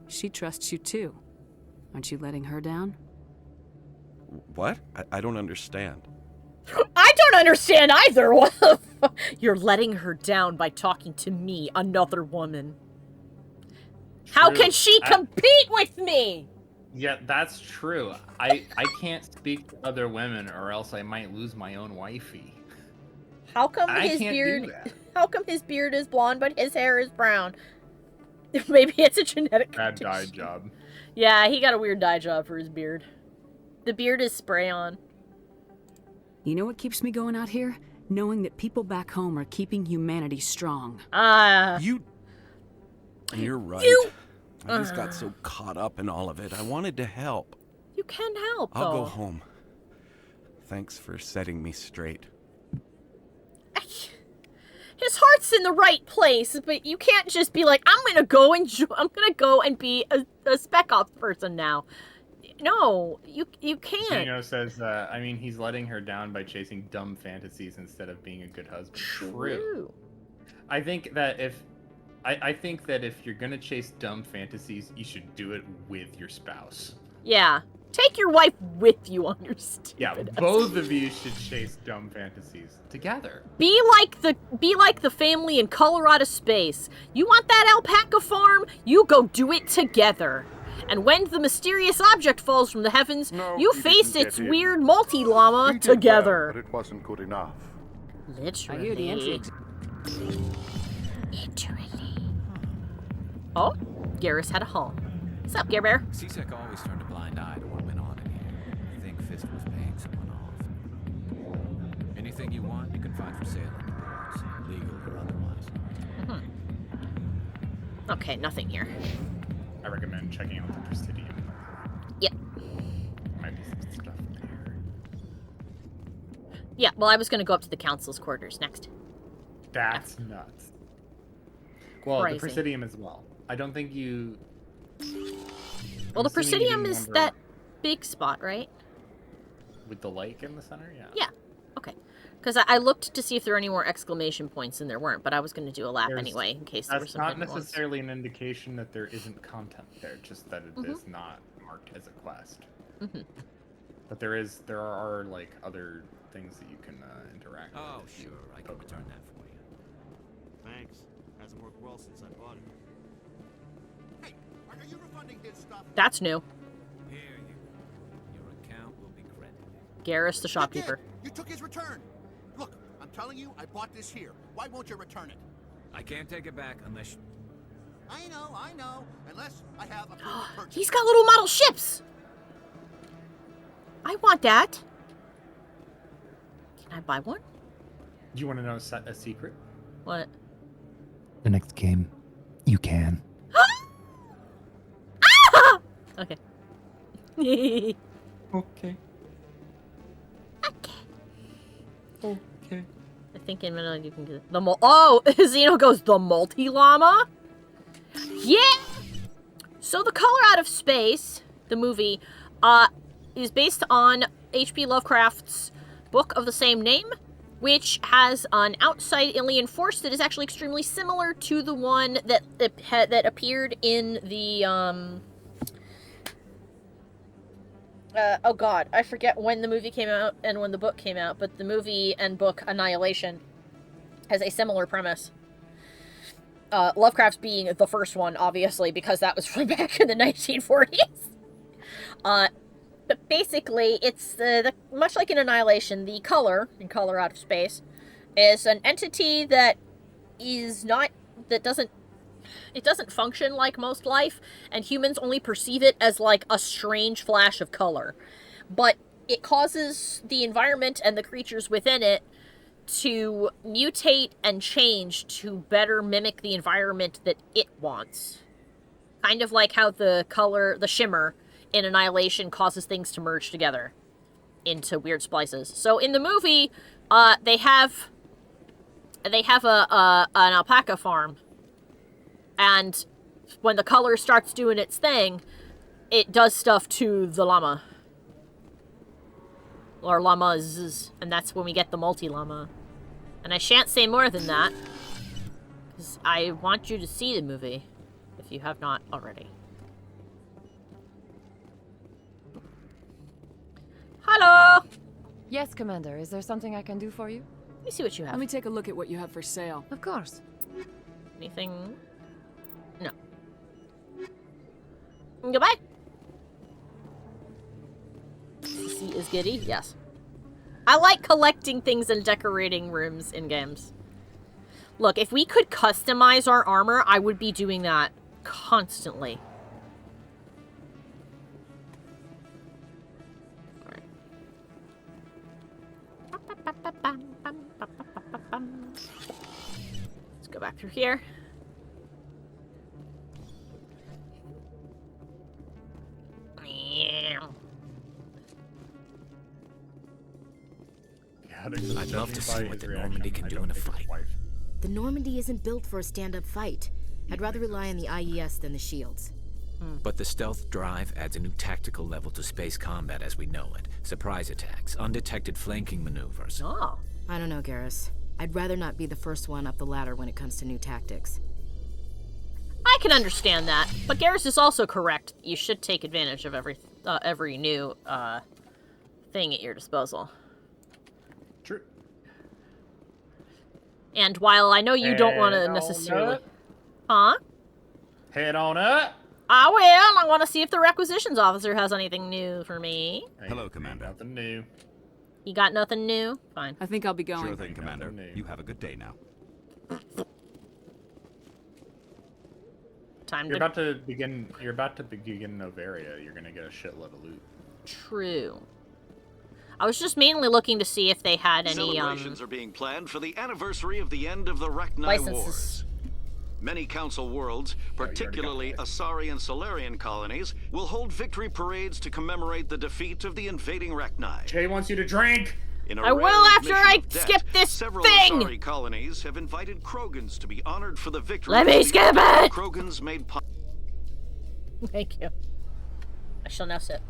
She trusts you too. Aren't you letting her down? What? I don't understand. I don't understand either. You're letting her down by talking to me, another woman. How can she compete with me? Yeah, that's true. I can't speak to other women or else I might lose my own wifey. How come I his can't beard? do that. How come his beard is blonde but his hair is brown? Maybe it's a genetic Bad condition. dye job. Yeah, he got a weird dye job for his beard. The beard is spray on. You know what keeps me going out here? Knowing that people back home are keeping humanity strong. You're right. I just got so caught up in all of it. I wanted to help. You can help, I'll though. go home. Thanks for setting me straight. His heart's in the right place, but you can't just be like, I'm gonna go and be a spec ops person now. No, you can't. Gino says, I mean, he's letting her down by chasing dumb fantasies instead of being a good husband. True. I think that if you're gonna chase dumb fantasies, you should do it with your spouse. Yeah. Take your wife with you on your stupid Yeah, both of you should chase dumb fantasies together. Be like the family in Colorado space. You want that alpaca farm? You go do it together. And when the mysterious object falls from the heavens, you face its weird multi-llama together. But it wasn't good enough. Literally. I hear the entry. Literally. Oh, Garrus had a home. What's up, Gare Bear? C-Sec always turned a blind eye to what went on in here. I think Fist was paying someone off. Anything you want, you can find for sale in the boards, legal or otherwise. Okay, nothing here. I recommend checking out the Presidium. Yep. Might be some stuff there. Yeah, well, I was going to go up to the council's quarters next. That's nuts. Well, Crazy. the Presidium as well. I don't think you... Well, the I'm assuming you Presidium didn't is wonder- that big spot, right? With the lake in the center? Yeah. Yeah. Okay. Because I looked to see if there were any more exclamation points, and there weren't, but I was going to do a lap anyway, in case there were That's some not hidden ones. necessarily an indication that there isn't content there, just that it is not marked as a quest. But there are like other things that you can interact with. Oh, sure. I can return that for you. Thanks. Hasn't worked well since I bought it. Hey, are you refunding his stuff? That's new. Here you go. Your account will be credited. Garrus the shopkeeper. You took his return. Look, I'm telling you, I bought this here. Why won't you return it? I can't take it back unless... I know. Unless I have a proof of purchase. He's got little model ships! I want that. Can I buy one? Do you want to know a secret? What? The next game, you can. Okay. Okay. Okay. I think in a minute you can do the oh, Xeno goes the multi-llama? Yeah! So The Color Out of Space, the movie, is based on H.P. Lovecraft's book of the same name, which has an outside alien force that is actually extremely similar to the one that appeared in the, oh god, I forget when the movie came out and when the book came out, but the movie and book Annihilation has a similar premise. Lovecraft's being the first one, obviously, because that was from back in the 1940s. But basically, it's much like in Annihilation, the color, in Color Out of Space, is an entity that doesn't function like most life, and humans only perceive it as like a strange flash of color. But it causes the environment and the creatures within it to mutate and change to better mimic the environment that it wants. Kind of like how the shimmer in Annihilation causes things to merge together into weird splices. So in the movie, they have an alpaca farm, and when the color starts doing its thing, it does stuff to the llama. Or llamas, and that's when we get the multi-llama. And I shan't say more than that, because I want you to see the movie, if you have not already. Hello! Yes, Commander. Is there something I can do for you? Let me see what you have. Let me take a look at what you have for sale. Of course. Anything? No. Goodbye. CC is giddy? Yes. I like collecting things and decorating rooms in games. Look, if we could customize our armor, I would be doing that constantly. Alright. Let's go back through here. I'd love to see what the Normandy can do in a fight. The Normandy isn't built for a stand-up fight. I'd rather rely on the IES than the shields. But the stealth drive adds a new tactical level to space combat as we know it. Surprise attacks, undetected flanking maneuvers. Oh. I don't know, Garrus. I'd rather not be the first one up the ladder when it comes to new tactics. I can understand that, but Garrus is also correct. You should take advantage of every new thing at your disposal. True. And while I know you don't want to necessarily... Huh? Head on up. I will. I want to see if the requisitions officer has anything new for me. Hello, Commander. Nothing new. You got nothing new? Fine. I think I'll be going. Sure thing, Commander. You have a good day now. You're about to begin Novaria. You're gonna get a shitload of loot. True. I was just mainly looking to see if they had any Celebrations are being planned for the anniversary of the end of the Rachni licenses. Wars. Many Council worlds, particularly Asari and Solarian colonies, will hold victory parades to commemorate the defeat of the invading Rachni. Jay wants you to drink. I will after I skip this several thing! Asari colonies have invited Krogans to be honored for the victory. Let me skip it! Krogans made Thank you. I shall now sit.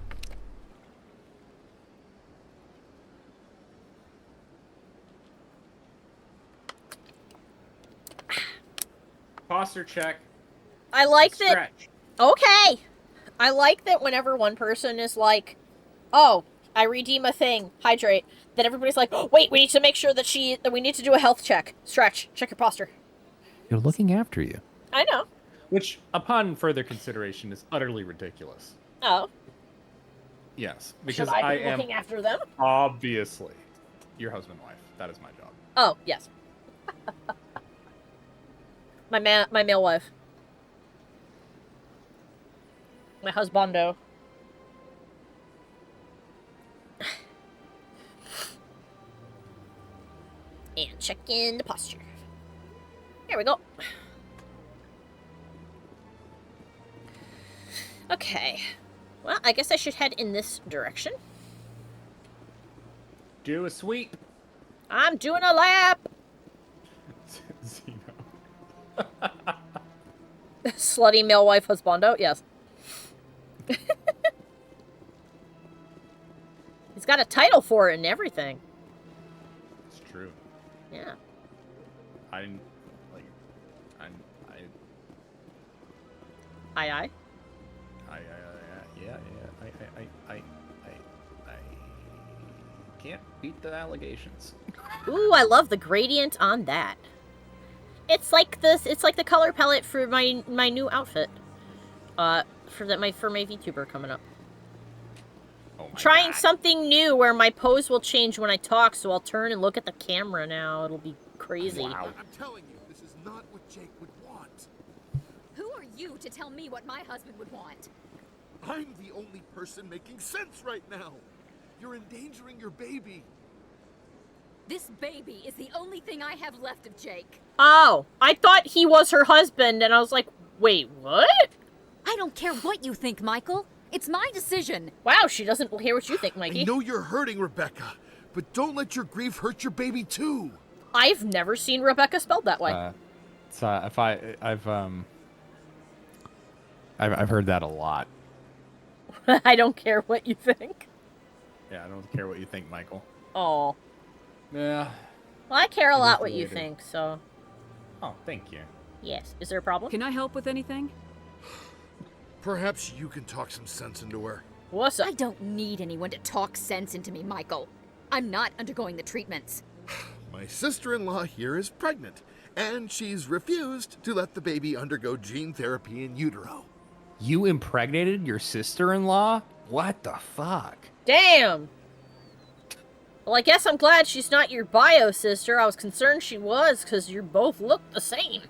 Posture check. I like that. Stretch. Okay. I like that whenever one person is like, "Oh, I redeem a thing, hydrate," that everybody's like, "Oh, wait, we need to make sure that we need to do a health check. Stretch. Check your posture." You're looking after you. I know. Which, upon further consideration, is utterly ridiculous. Oh. Yes, because Should I be am looking after them? obviously your husband and wife. That is my job. Oh, yes. my male wife. My husbando. And check in the posture. Here we go. Okay. Well, I guess I should head in this direction. Do a sweep. I'm doing a lap. Slutty male wife husbando? Yes. He's got a title for it and everything. It's true. Yeah. I didn't like. Aye. I can't beat the allegations. Ooh, I love the gradient on that. It's like this. It's like the color palette for my new outfit. For my VTuber coming up. Trying something new where my pose will change when I talk, so I'll turn and look at the camera now. It'll be crazy. Wow. I'm telling you, this is not what Jake would want. Who are you to tell me what my husband would want? I'm the only person making sense right now. You're endangering your baby. This baby is the only thing I have left of Jake. Oh, I thought he was her husband, and I was like, wait, what? I don't care what you think, Michael. It's my decision. Wow, she doesn't hear what you think, Mikey. I know you're hurting, Rebecca, but don't let your grief hurt your baby too. I've never seen Rebecca spelled that way. I've heard that a lot. I don't care what you think. Yeah, I don't care what you think, Michael. Oh. Yeah. Well, I care a It lot is what you related. think, so. Oh, thank you. Yes. Is there a problem? Can I help with anything? Perhaps you can talk some sense into her. What's up? I don't need anyone to talk sense into me, Michael. I'm not undergoing the treatments. My sister-in-law here is pregnant, and she's refused to let the baby undergo gene therapy in utero. You impregnated your sister-in-law? What the fuck? Damn! Well, I guess I'm glad she's not your bio sister. I was concerned she was, because you both look the same.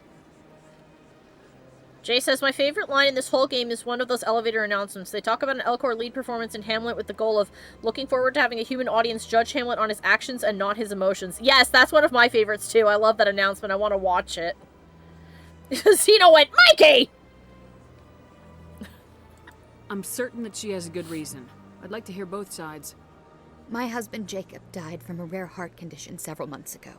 Jay says, my favorite line in this whole game is one of those elevator announcements. They talk about an Elcor lead performance in Hamlet with the goal of looking forward to having a human audience judge Hamlet on his actions and not his emotions. Yes, that's one of my favorites, too. I love that announcement. I want to watch it. Zeno went, Mikey! I'm certain that she has a good reason. I'd like to hear both sides. My husband Jacob died from a rare heart condition several months ago.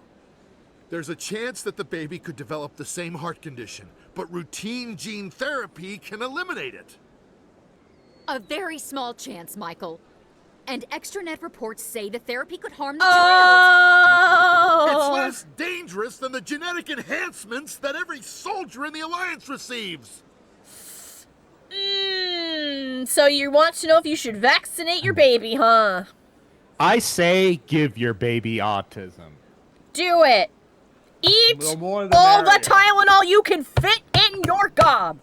There's a chance that the baby could develop the same heart condition, but routine gene therapy can eliminate it. A very small chance, Michael. And extranet reports say the therapy could harm the child. It's less dangerous than the genetic enhancements that every soldier in the Alliance receives. So you want to know if you should vaccinate your baby, huh? I say give your baby autism. Do it. Eat The more the all the merrier. Tylenol you can fit in your gob.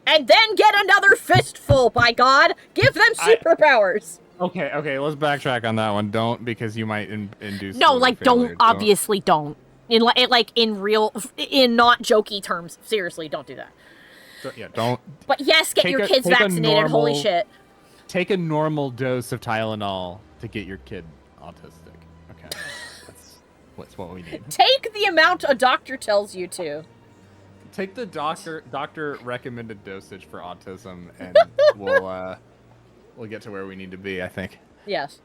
And then get another fistful, by God. Give them superpowers. Okay, let's backtrack on that one. Don't, because you might induce... No, liver like, failure. don't. Obviously, don't. In not jokey terms. Seriously, don't do that. Yeah, don't... But yes, get your kids vaccinated. Holy shit. Take a normal dose of Tylenol to get your kid autistic. Okay. That's what we need. Take the amount a doctor tells you to. Take the doctor recommended dosage for autism, and we'll get to where we need to be, I think. Yes.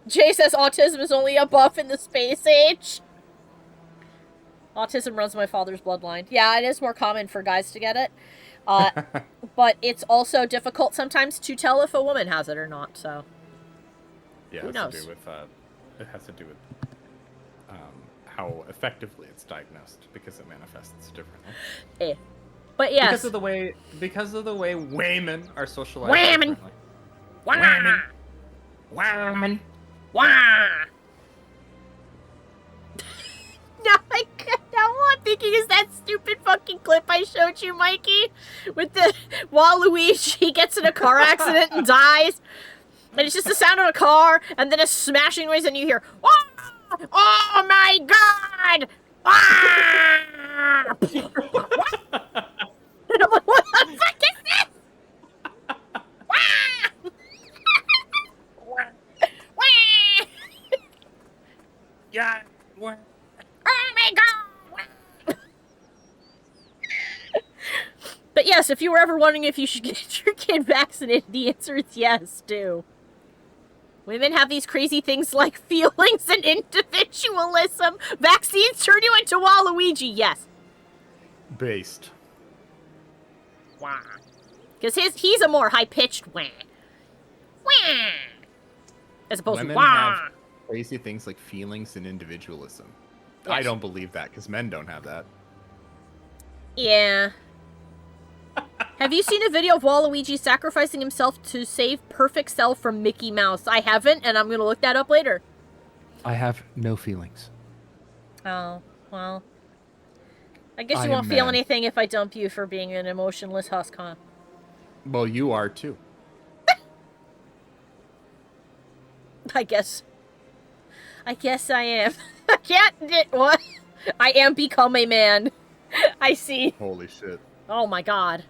Jay says autism is only a buff in the space age. Autism runs my father's bloodline. Yeah, it is more common for guys to get it. But it's also difficult sometimes to tell if a woman has it or not, so. Yeah, who knows? It has to do with how effectively it's diagnosed, because it manifests differently. But yes. Because of the way women are socialized. Women! differently. Women! Wah! Now all I'm thinking is that stupid fucking clip I showed you, Mikey, with the Waluigi gets in a car accident and dies, and it's just the sound of a car, and then a smashing noise, and you hear, oh my God! Ah! And I'm like, what the fuck is this? Yeah. Oh my God! But yes, if you were ever wondering if you should get your kid vaccinated, the answer is yes, do. Women have these crazy things like feelings and individualism. Vaccines turn you into Waluigi, yes. Based. Wah. Because he's a more high-pitched wah. Wah. As opposed Women to wah. have crazy things like feelings and individualism. Yes. I don't believe that, because men don't have that. Yeah. Have you seen a video of Waluigi sacrificing himself to save Perfect Cell from Mickey Mouse? I haven't, and I'm going to look that up later. I have no feelings. Oh, well. I guess I you am won't feel man. anything if I dump you for being an emotionless husk, huh? Well, you are too. I guess I am. I can't. What? I am become a man. I see. Holy shit. Oh my God.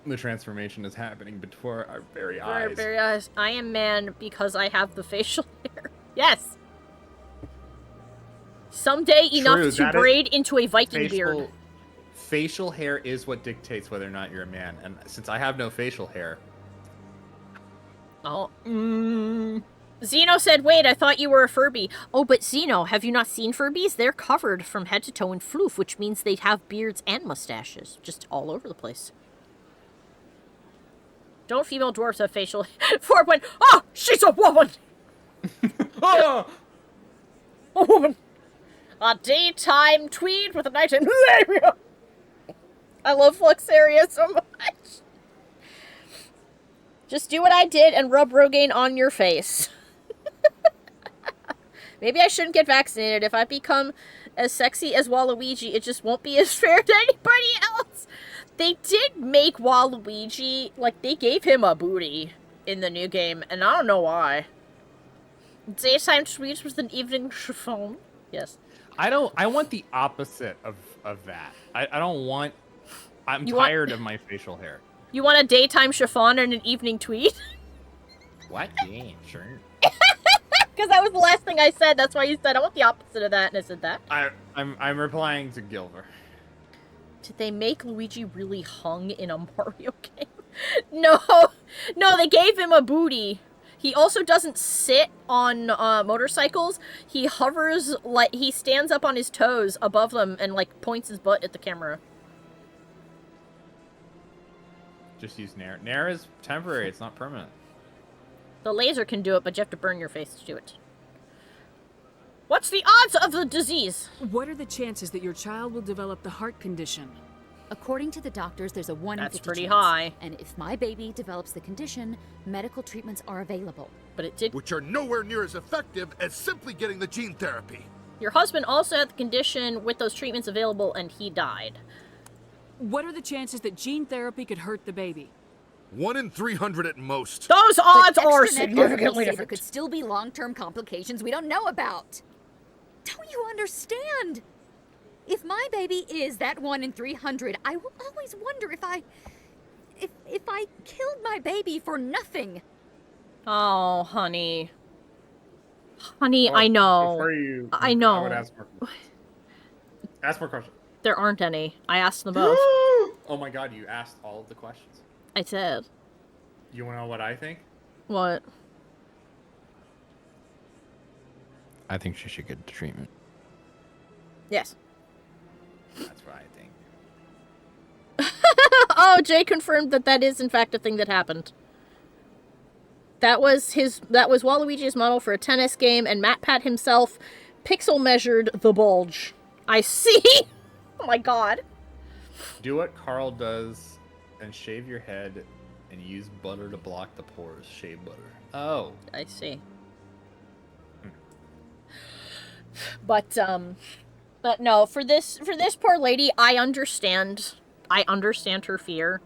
The transformation is happening before our very For our eyes. very eyes. I am man because I have the facial hair. Yes. Someday enough to braid into a Viking beard. Facial hair is what dictates whether or not you're a man, and since I have no facial hair. Oh. Xeno said, wait, I thought you were a Furby. Oh, but Xeno, have you not seen Furbies? They're covered from head to toe in floof, which means they have beards and mustaches. Just all over the place. Don't female dwarves have facial hair? 4 point. Oh, she's a woman! Oh! A woman. A daytime tweed with a nighttime... I love Fluxaria so much. Just do what I did and rub Rogaine on your face. Maybe I shouldn't get vaccinated. If I become as sexy as Waluigi, it just won't be as fair to anybody else. They did make Waluigi, like, they gave him a booty in the new game, and I don't know why. Daytime tweets with an evening chiffon. Yes. I want the opposite of that. I don't want... I'm tired of my facial hair. You want a daytime chiffon and an evening tweet? What? Yeah, sure. Because that was the last thing I said. That's why you said I want the opposite of that, and I said that. I'm replying to Gilver. Did they make Luigi really hung in a Mario game? No, they gave him a booty. He also doesn't sit on motorcycles. He hovers, like, he stands up on his toes above them and, like, points his butt at the camera. Just use Nair. Nair is temporary. It's not permanent. The laser can do it, but you have to burn your face to do it. What's the odds of the disease? What are the chances that your child will develop the heart condition? According to the doctors, there's a 1 in 50 That's pretty chance. high. And if my baby develops the condition, medical treatments are available. But it did... Which are nowhere near as effective as simply getting the gene therapy. Your husband also had the condition with those treatments available, and he died. What are the chances that gene therapy could hurt the baby? 1 in 300 at most. Those odds But are extranet significantly say different. there could still be long-term complications we don't know about. Don't you understand? If my baby is that 1 in 300, I will always wonder if I killed my baby for nothing. Oh, honey. Honey, I know. I know. I would ask more questions. There aren't any. I asked them both. Oh my god, you asked all of the questions. I said. You wanna know what I think? What? I think she should get the treatment. Yes. That's what I think. Oh, Jay confirmed that is in fact a thing that happened. That was Waluigi's model for a tennis game, and MatPat himself pixel measured the bulge. I see. Oh my god. Do what Carl does and shave your head and use butter to block the pores. Shave butter. Oh. I see. But no, for this poor lady, I understand her fear.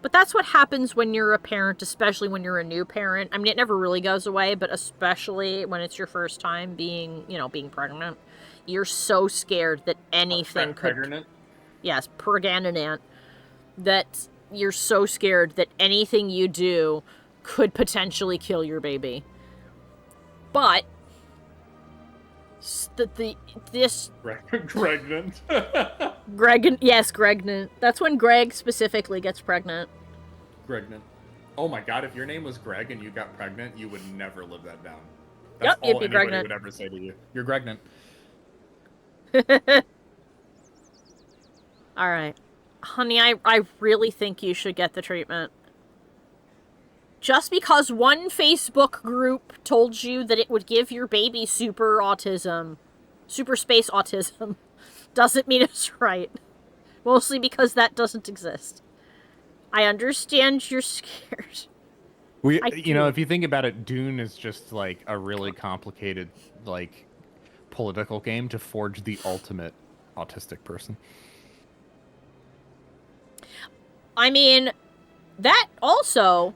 But that's what happens when you're a parent, especially when you're a new parent. I mean, it never really goes away, but especially when it's your first time being pregnant. You're so scared that anything could... Pregnant? Yes, pregnant. That you're so scared that anything you do could potentially kill your baby. But... this... Pregnant. Yes, pregnant. That's when Greg specifically gets pregnant. Pregnant. Oh my god, if your name was Greg and you got pregnant, you would never live that down. Yep, That's you'd all be anybody pregnant. would ever say to you. You're pregnant. Alright. Honey, I really think you should get the treatment. Just because one Facebook group told you that it would give your baby super space autism, doesn't mean it's right. Mostly because that doesn't exist. I understand you're scared. If you think about it, Dune is just like a really complicated, like, political game to forge the ultimate autistic person. I mean, that also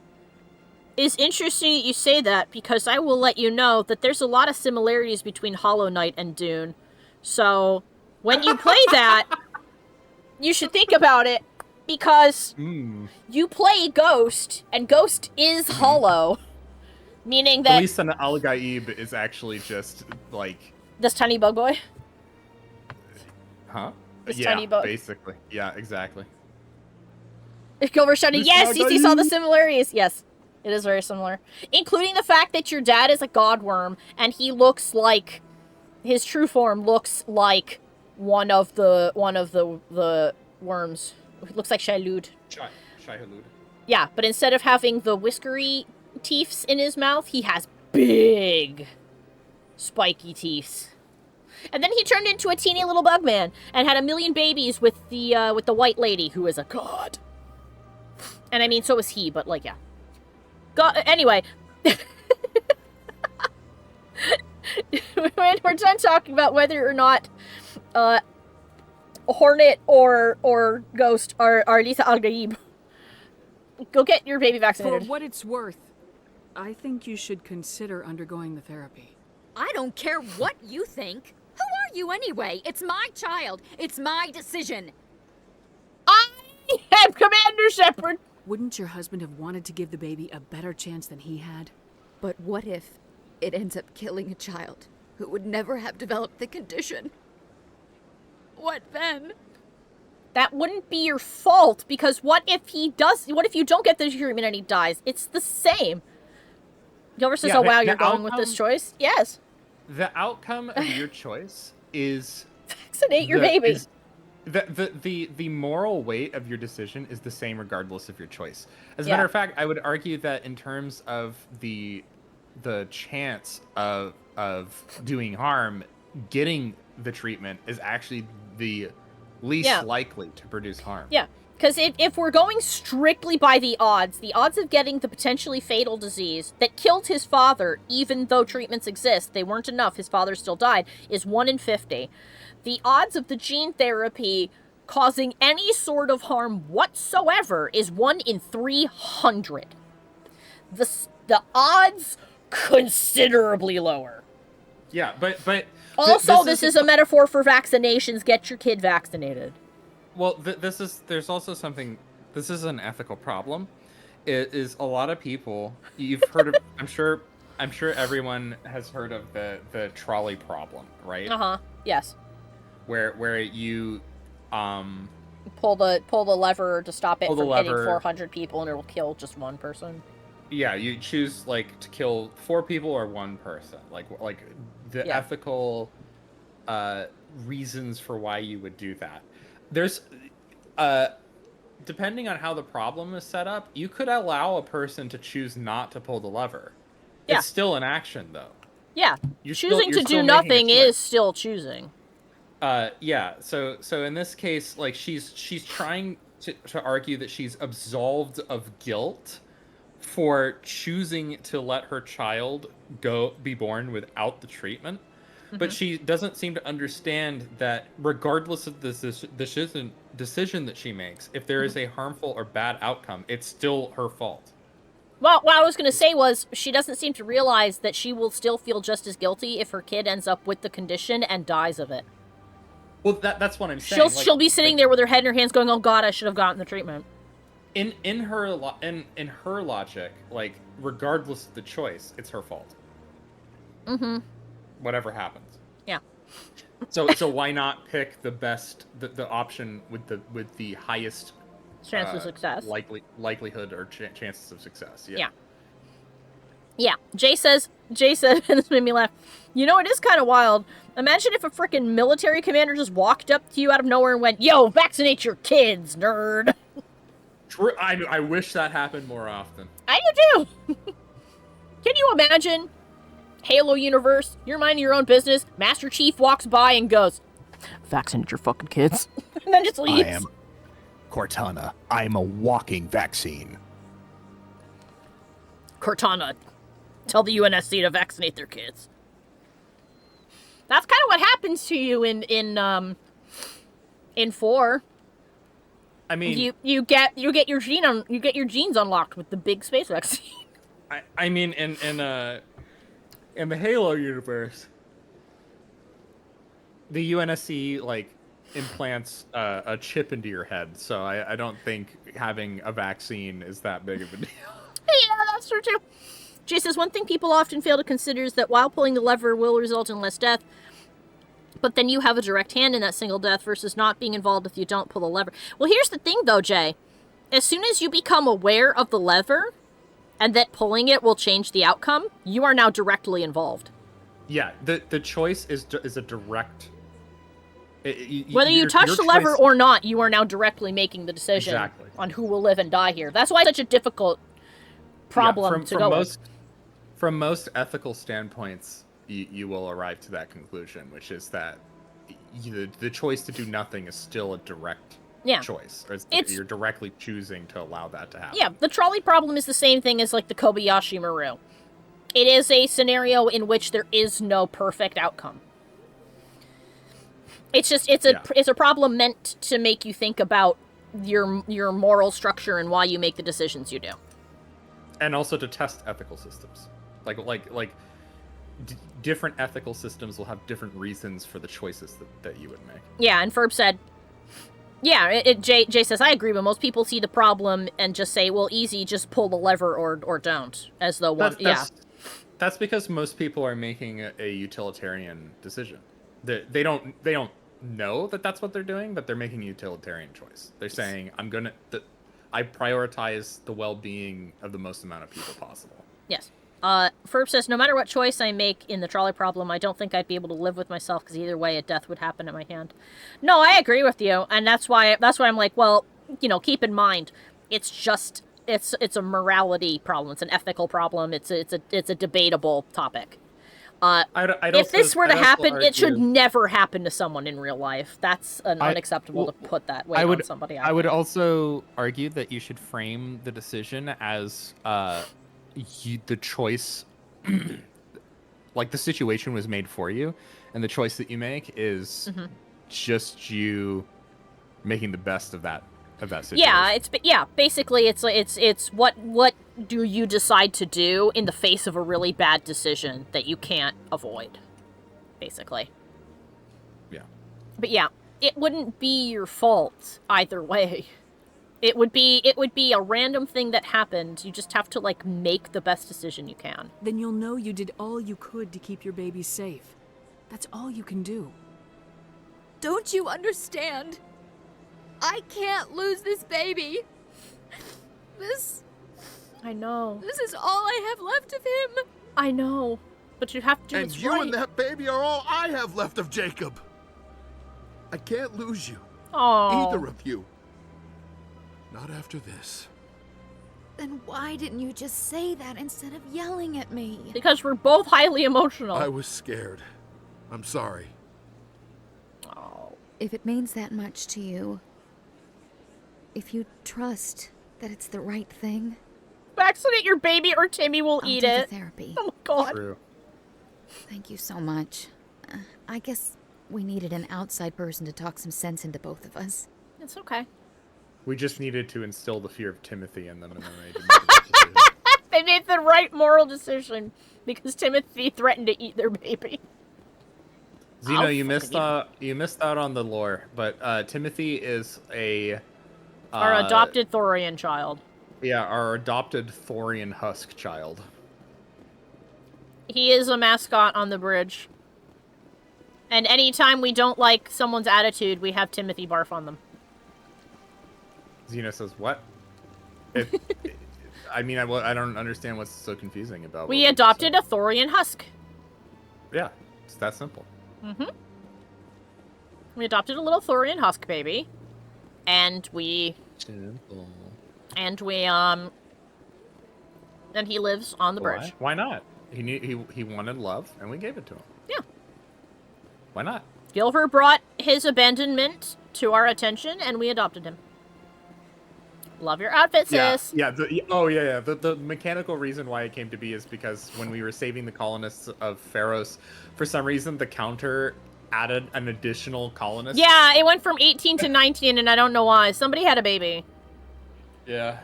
is interesting that you say that, because I will let you know that there's a lot of similarities between Hollow Knight and Dune. So, when you play that, you should think about it because you play Ghost, and Ghost is hollow, meaning that Lisan Al-Gaib is actually just like this tiny bug boy. Huh? This yeah, tiny bug. basically. Yeah, exactly. Gilbert shouting, yes, CC saw the similarities. Yes, it is very similar, including the fact that your dad is a godworm, and he looks like his true form looks like one of the worms. It looks like Shai-Hulud. Shai-Hulud. Yeah, but instead of having the whiskery teeth in his mouth, he has big, spiky teeth. And then he turned into a teeny little bug man and had a million babies with the white lady who is a god. And I mean, so is he, but like, yeah. Anyway. When we're done talking about whether or not Hornet or Ghost are Lisa Al-Gaib, go get your baby vaccinated. For what it's worth, I think you should consider undergoing the therapy. I don't care what you think. Who are you anyway? It's my child. It's my decision. I am Commander Shepard. Wouldn't your husband have wanted to give the baby a better chance than he had? But what if it ends up killing a child who would never have developed the condition? What then? That wouldn't be your fault, because what if you don't get the treatment and he dies? It's the same. Gilbert says, wow, you're going with this choice? Yes. The outcome of your choice is... Vaccinate your baby. The moral weight of your decision is the same regardless of your choice. As a matter of fact, I would argue that in terms of the chance of doing harm, getting the treatment is actually the least likely to produce harm. Yeah, because if we're going strictly by the odds of getting the potentially fatal disease that killed his father, even though treatments exist, they weren't enough, his father still died, is 1 in 50. The odds of the gene therapy causing any sort of harm whatsoever is 1 in 300. The odds considerably lower. Yeah, but also, this is a metaphor for vaccinations. Get your kid vaccinated. Well, there's also something. This is an ethical problem. It is a lot of people. You've heard of. I'm sure everyone has heard of the trolley problem, right? Yes. Where you pull the lever to stop it from hitting 400 people, and it'll kill just one person. Yeah, you choose like to kill 4 people or 1 person. Like the ethical reasons for why you would do that. There's depending on how the problem is set up, you could allow a person to choose not to pull the lever. Yeah. It's still an action though. Yeah. Choosing to do nothing is still choosing. Yeah. So in this case, like she's trying to argue that she's absolved of guilt for choosing to let her child be born without the treatment. But she doesn't seem to understand that regardless of the decision that she makes, if there is a harmful or bad outcome, it's still her fault. Well, what I was going to say was she doesn't seem to realize that she will still feel just as guilty if her kid ends up with the condition and dies of it. Well, that's what I'm saying. She'll be sitting there with her head in her hands going, oh God, I should have gotten the treatment. In her logic, like, regardless of the choice, it's her fault. Mm-hmm. Whatever happens. Yeah. So why not pick the best, the option with the highest chance of success, likelihood or chances of success? Yeah. Jay said, and this made me laugh. You know, it is kind of wild. Imagine if a freaking military commander just walked up to you out of nowhere and went, "Yo, vaccinate your kids, nerd." True. I wish that happened more often. I do too. Can you imagine? Halo universe, you're minding your own business, Master Chief walks by and goes, "Vaccinate your fucking kids," and then just leaves. I am Cortana. I'm a walking vaccine. Cortana, tell the UNSC to vaccinate their kids. That's kind of what happens to you in 4. I mean, you get your genes unlocked with the big space vaccine. I mean, in the Halo universe, the UNSC like implants a chip into your head, so I don't think having a vaccine is that big of a deal. Yeah, that's true too. Jay says, one thing people often fail to consider is that while pulling the lever will result in less death, but then you have a direct hand in that single death versus not being involved if you don't pull the lever. Well, here's the thing, though, Jay. As soon as you become aware of the lever and that pulling it will change the outcome, you are now directly involved. Yeah, the choice is a direct... Whether you touch the lever or not, you are now directly making the decision on who will live and die here. That's why it's such a difficult problem to go with. From most ethical standpoints, you will arrive to that conclusion, which is that the choice to do nothing is still a direct choice. Or you're directly choosing to allow that to happen. Yeah, the trolley problem is the same thing as like the Kobayashi Maru. It is a scenario in which there is no perfect outcome. It's just it's a problem meant to make you think about your moral structure and why you make the decisions you do. And also to test ethical systems. Different ethical systems will have different reasons for the choices that you would make. Yeah, and Ferb said, yeah, Jay says, I agree, but most people see the problem and just say, well, easy, just pull the lever or don't, as though one, That's because most people are making a utilitarian decision. They don't know that that's what they're doing, but they're making a utilitarian choice. They're saying, I prioritize the well-being of the most amount of people possible. Yes. Ferb says, no matter what choice I make in the trolley problem, I don't think I'd be able to live with myself because either way a death would happen in my hand. No, I agree with you, and that's why I'm like, well, keep in mind, it's just it's a morality problem, it's an ethical problem, it's a debatable topic. If this were to happen, it should never happen to someone in real life. That's unacceptable to put that weight on somebody. I would also argue that you should frame the decision as the choice, like the situation was made for you, and the choice that you make is just you making the best of that situation. Basically it's what do you decide to do in the face of a really bad decision that you can't avoid, basically. Yeah. But yeah, it wouldn't be your fault either way. It would be a random thing that happened. You just have to make the best decision you can. Then you'll know you did all you could to keep your baby safe. That's all you can do. Don't you understand? I can't lose this baby. I know. This is all I have left of him. I know. But you have to do what's right. And you and that baby are all I have left of Jacob. I can't lose you. Aww. Either of you. Not after this. Then why didn't you just say that instead of yelling at me? Because we're both highly emotional. I was scared. I'm sorry. Oh. If it means that much to you, if you trust that it's the right thing, vaccinate your baby or Timmy will eat it. Therapy. Oh my god. True. Thank you so much. I guess we needed an outside person to talk some sense into both of us. It's okay. We just needed to instill the fear of Timothy in them, and then they did make a decision. They made the right moral decision because Timothy threatened to eat their baby. Zeno, you missed out on the lore, but Timothy is our adopted Thorian child. Yeah, our adopted Thorian husk child. He is a mascot on the bridge. And anytime we don't like someone's attitude, we have Timothy barf on them. Zeno says, what? I don't understand what's so confusing about we adopted a Thorian husk. Yeah, it's that simple. We adopted a little Thorian husk baby. And we... Simple. And he lives on the bridge. Why not? He wanted love, and we gave it to him. Yeah. Why not? Gilver brought his abandonment to our attention, and we adopted him. Love your outfit, sis. Yeah. The mechanical reason why it came to be is because when we were saving the colonists of Pharos, for some reason the counter added an additional colonist. Yeah, it went from 18 to 19, and I don't know why. Somebody had a baby. Yeah.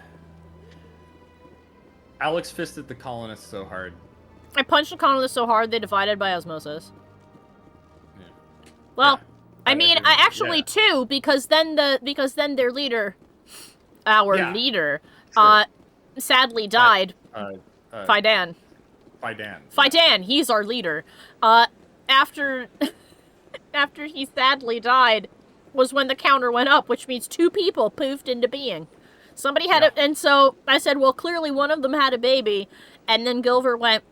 Alex fisted the colonists so hard. I punched the colonists so hard they divided by osmosis. Yeah. Well, I mean, I actually two, because then their leader, leader, sadly died. Fidan. Fidan, he's our leader. After he sadly died, was when the counter went up, which means 2 people poofed into being. Somebody had and so I said, well, clearly one of them had a baby, and then Gilver went,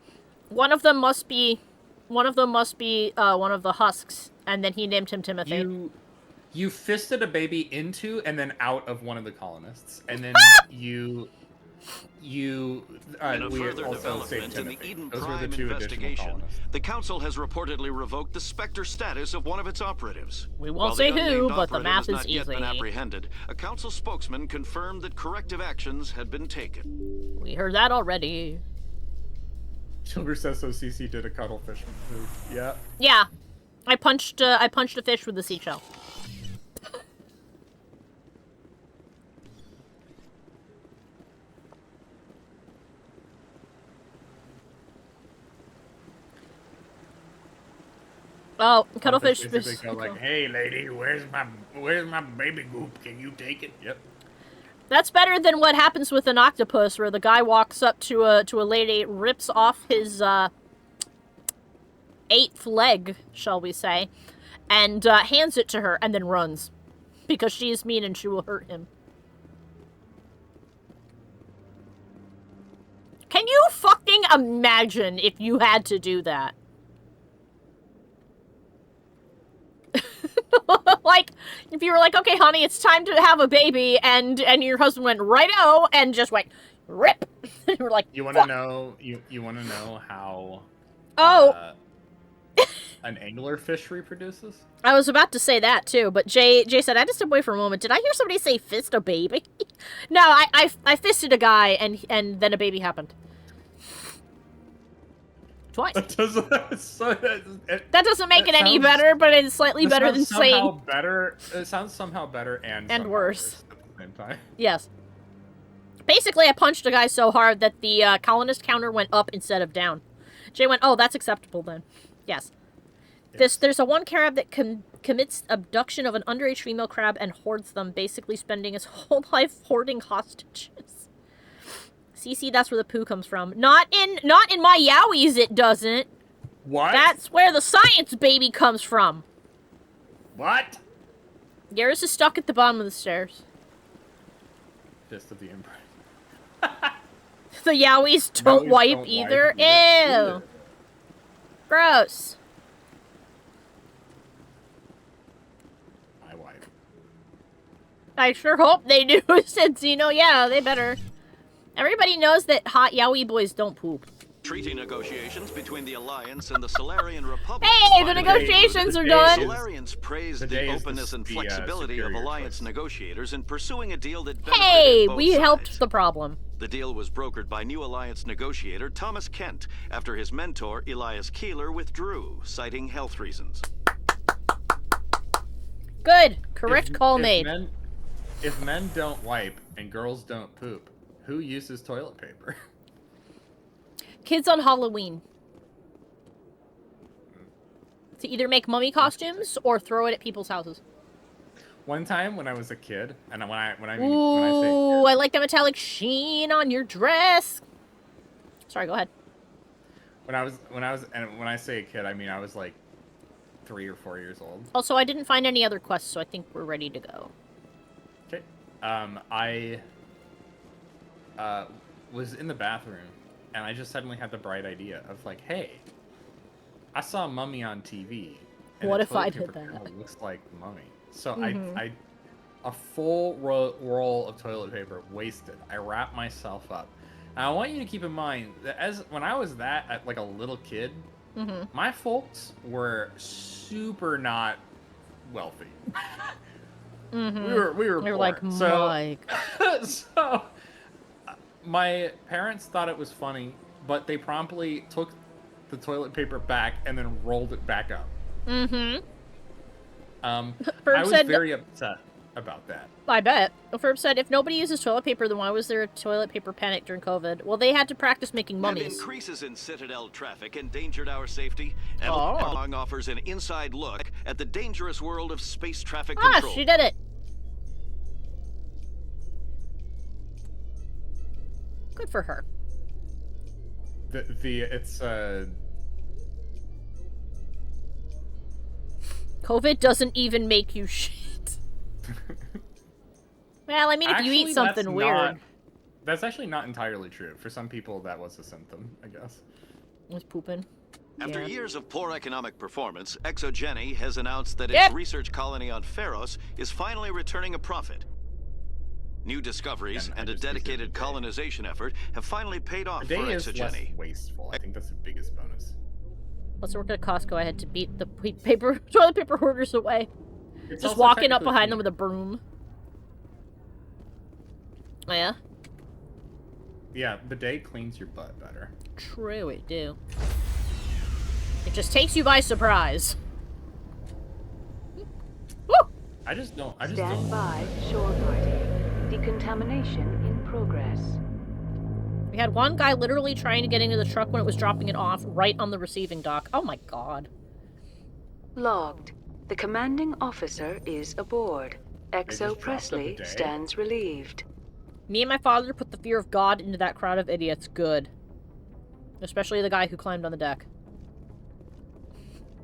one of them must be one of the husks, and then he named him Timothy. You fisted a baby into and then out of one of the colonists, and then In a we further also development saved in the Timothy. Eden Those were the Prime 2 additional investigation, colonists. the Council has reportedly revoked the Spectre status of one of its operatives. We won't While say the who, unnamed but the operative math has is not yet been easy. apprehended, a Council spokesman confirmed that corrective actions had been taken. We heard that already. Silver says so. CC did a cuttlefish move. Yeah. Yeah, I punched a fish with a seashell. Oh, cuttlefish. Basically go like, hey lady, where's my baby goop? Can you take it? Yep. That's better than what happens with an octopus, where the guy walks up to a lady, rips off his 8th leg, shall we say, and hands it to her, and then runs, because she is mean and she will hurt him. Can you fucking imagine if you had to do that? Like, if you were like, okay, honey, it's time to have a baby, and your husband went, righto, and just went, rip. And you were like, you want to know, you want to know how an anglerfish reproduces? I was about to say that, too, but Jay said, I had to step away for a moment. Did I hear somebody say fist a baby? No, I fisted a guy, and then a baby happened. Twice. That doesn't make it any better, but it's slightly better than saying... It sounds somehow better and worse at the same time. Yes. Basically, I punched a guy so hard that the colonist counter went up instead of down. Jay went, oh, that's acceptable then. Yes. There's a one crab that commits abduction of an underage female crab and hoards them, basically spending his whole life hoarding hostages. CC, that's where the poo comes from. Not in my yowies, it doesn't. What? That's where the science baby comes from. What? Garrus is stuck at the bottom of the stairs. Fist of the Emperor. The yowies don't wipe either. Ew. Gross. I wipe. I sure hope they do, since, yeah, they better. Everybody knows that hot yaoi boys don't poop. Treaty negotiations between the Alliance and the Solarian Republic. Hey, the negotiations are done! Solarians praised the openness and flexibility of Alliance negotiators in pursuing a deal that Hey, we helped the problem. The deal was brokered by new Alliance negotiator Thomas Kent after his mentor Elias Keeler withdrew, citing health reasons. Good. Correct call made. If men don't wipe and girls don't poop, who uses toilet paper? Kids on Halloween. To either make mummy costumes or throw it at people's houses. One time when I was a kid, and when I Ooh, I like the metallic sheen on your dress. Sorry, go ahead. When I say a kid, I mean I was like 3 or 4 years old. Also, I didn't find any other quests, so I think we're ready to go. Okay. I was in the bathroom, and I just suddenly had the bright idea of like, hey, I saw a mummy on TV. And what the if I toilet did paper that? kinda looks like the mummy. So a full roll of toilet paper wasted. I wrapped myself up. And I want you to keep in mind that when I was like a little kid, my folks were super not wealthy. We were poor. like, Mike. So my parents thought it was funny, but they promptly took the toilet paper back and then rolled it back up. I was very upset. about that. I bet. Ferb said, if nobody uses toilet paper, then why was there a toilet paper panic during COVID? Well, they had to practice making And mummies. increases in Citadel traffic endangered our safety, and offers an inside look at the dangerous world of space traffic control. She did it. Good for her. It's COVID doesn't even make you shit. Well, I mean, if you eat something weird. That's actually not entirely true. For some people, that was a symptom, I guess. Was pooping. After years of poor economic performance, ExoGeni has announced that its research colony on Pharos is finally returning a profit. New discoveries and a dedicated colonization effort have finally paid off for ExoGeni. Less ExoGeni. wasteful. I think that's the biggest bonus. Let's work at Costco. I had to beat the toilet paper hoarders away. It's just also walking up technically behind them with a broom. Oh, yeah? Yeah, bidet cleans your butt better. True, it do. It just takes you by surprise. Woo! I just don't. Stand by, shore party. Decontamination in progress. We had one guy literally trying to get into the truck when it was dropping it off right on the receiving dock. Oh my god. Logged. The commanding officer is aboard. Exo Presley stands relieved. Me and my father put the fear of God into that crowd of idiots. Good. Especially the guy who climbed on the deck.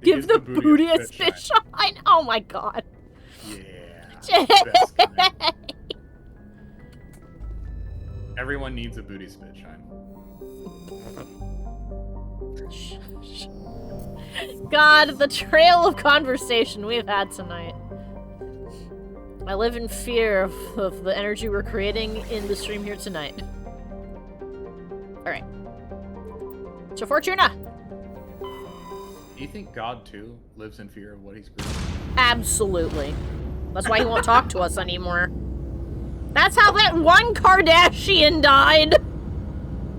Give the booty a spit shine. Oh my god. Yeah. Everyone needs a booty spit shine. God, the trail of conversation we've had tonight. I live in fear of the energy we're creating in the stream here tonight. Alright. So, Fortuna! Do you think God, too, lives in fear of what he's creating? Absolutely. That's why he won't talk to us anymore. That's how that one Kardashian died!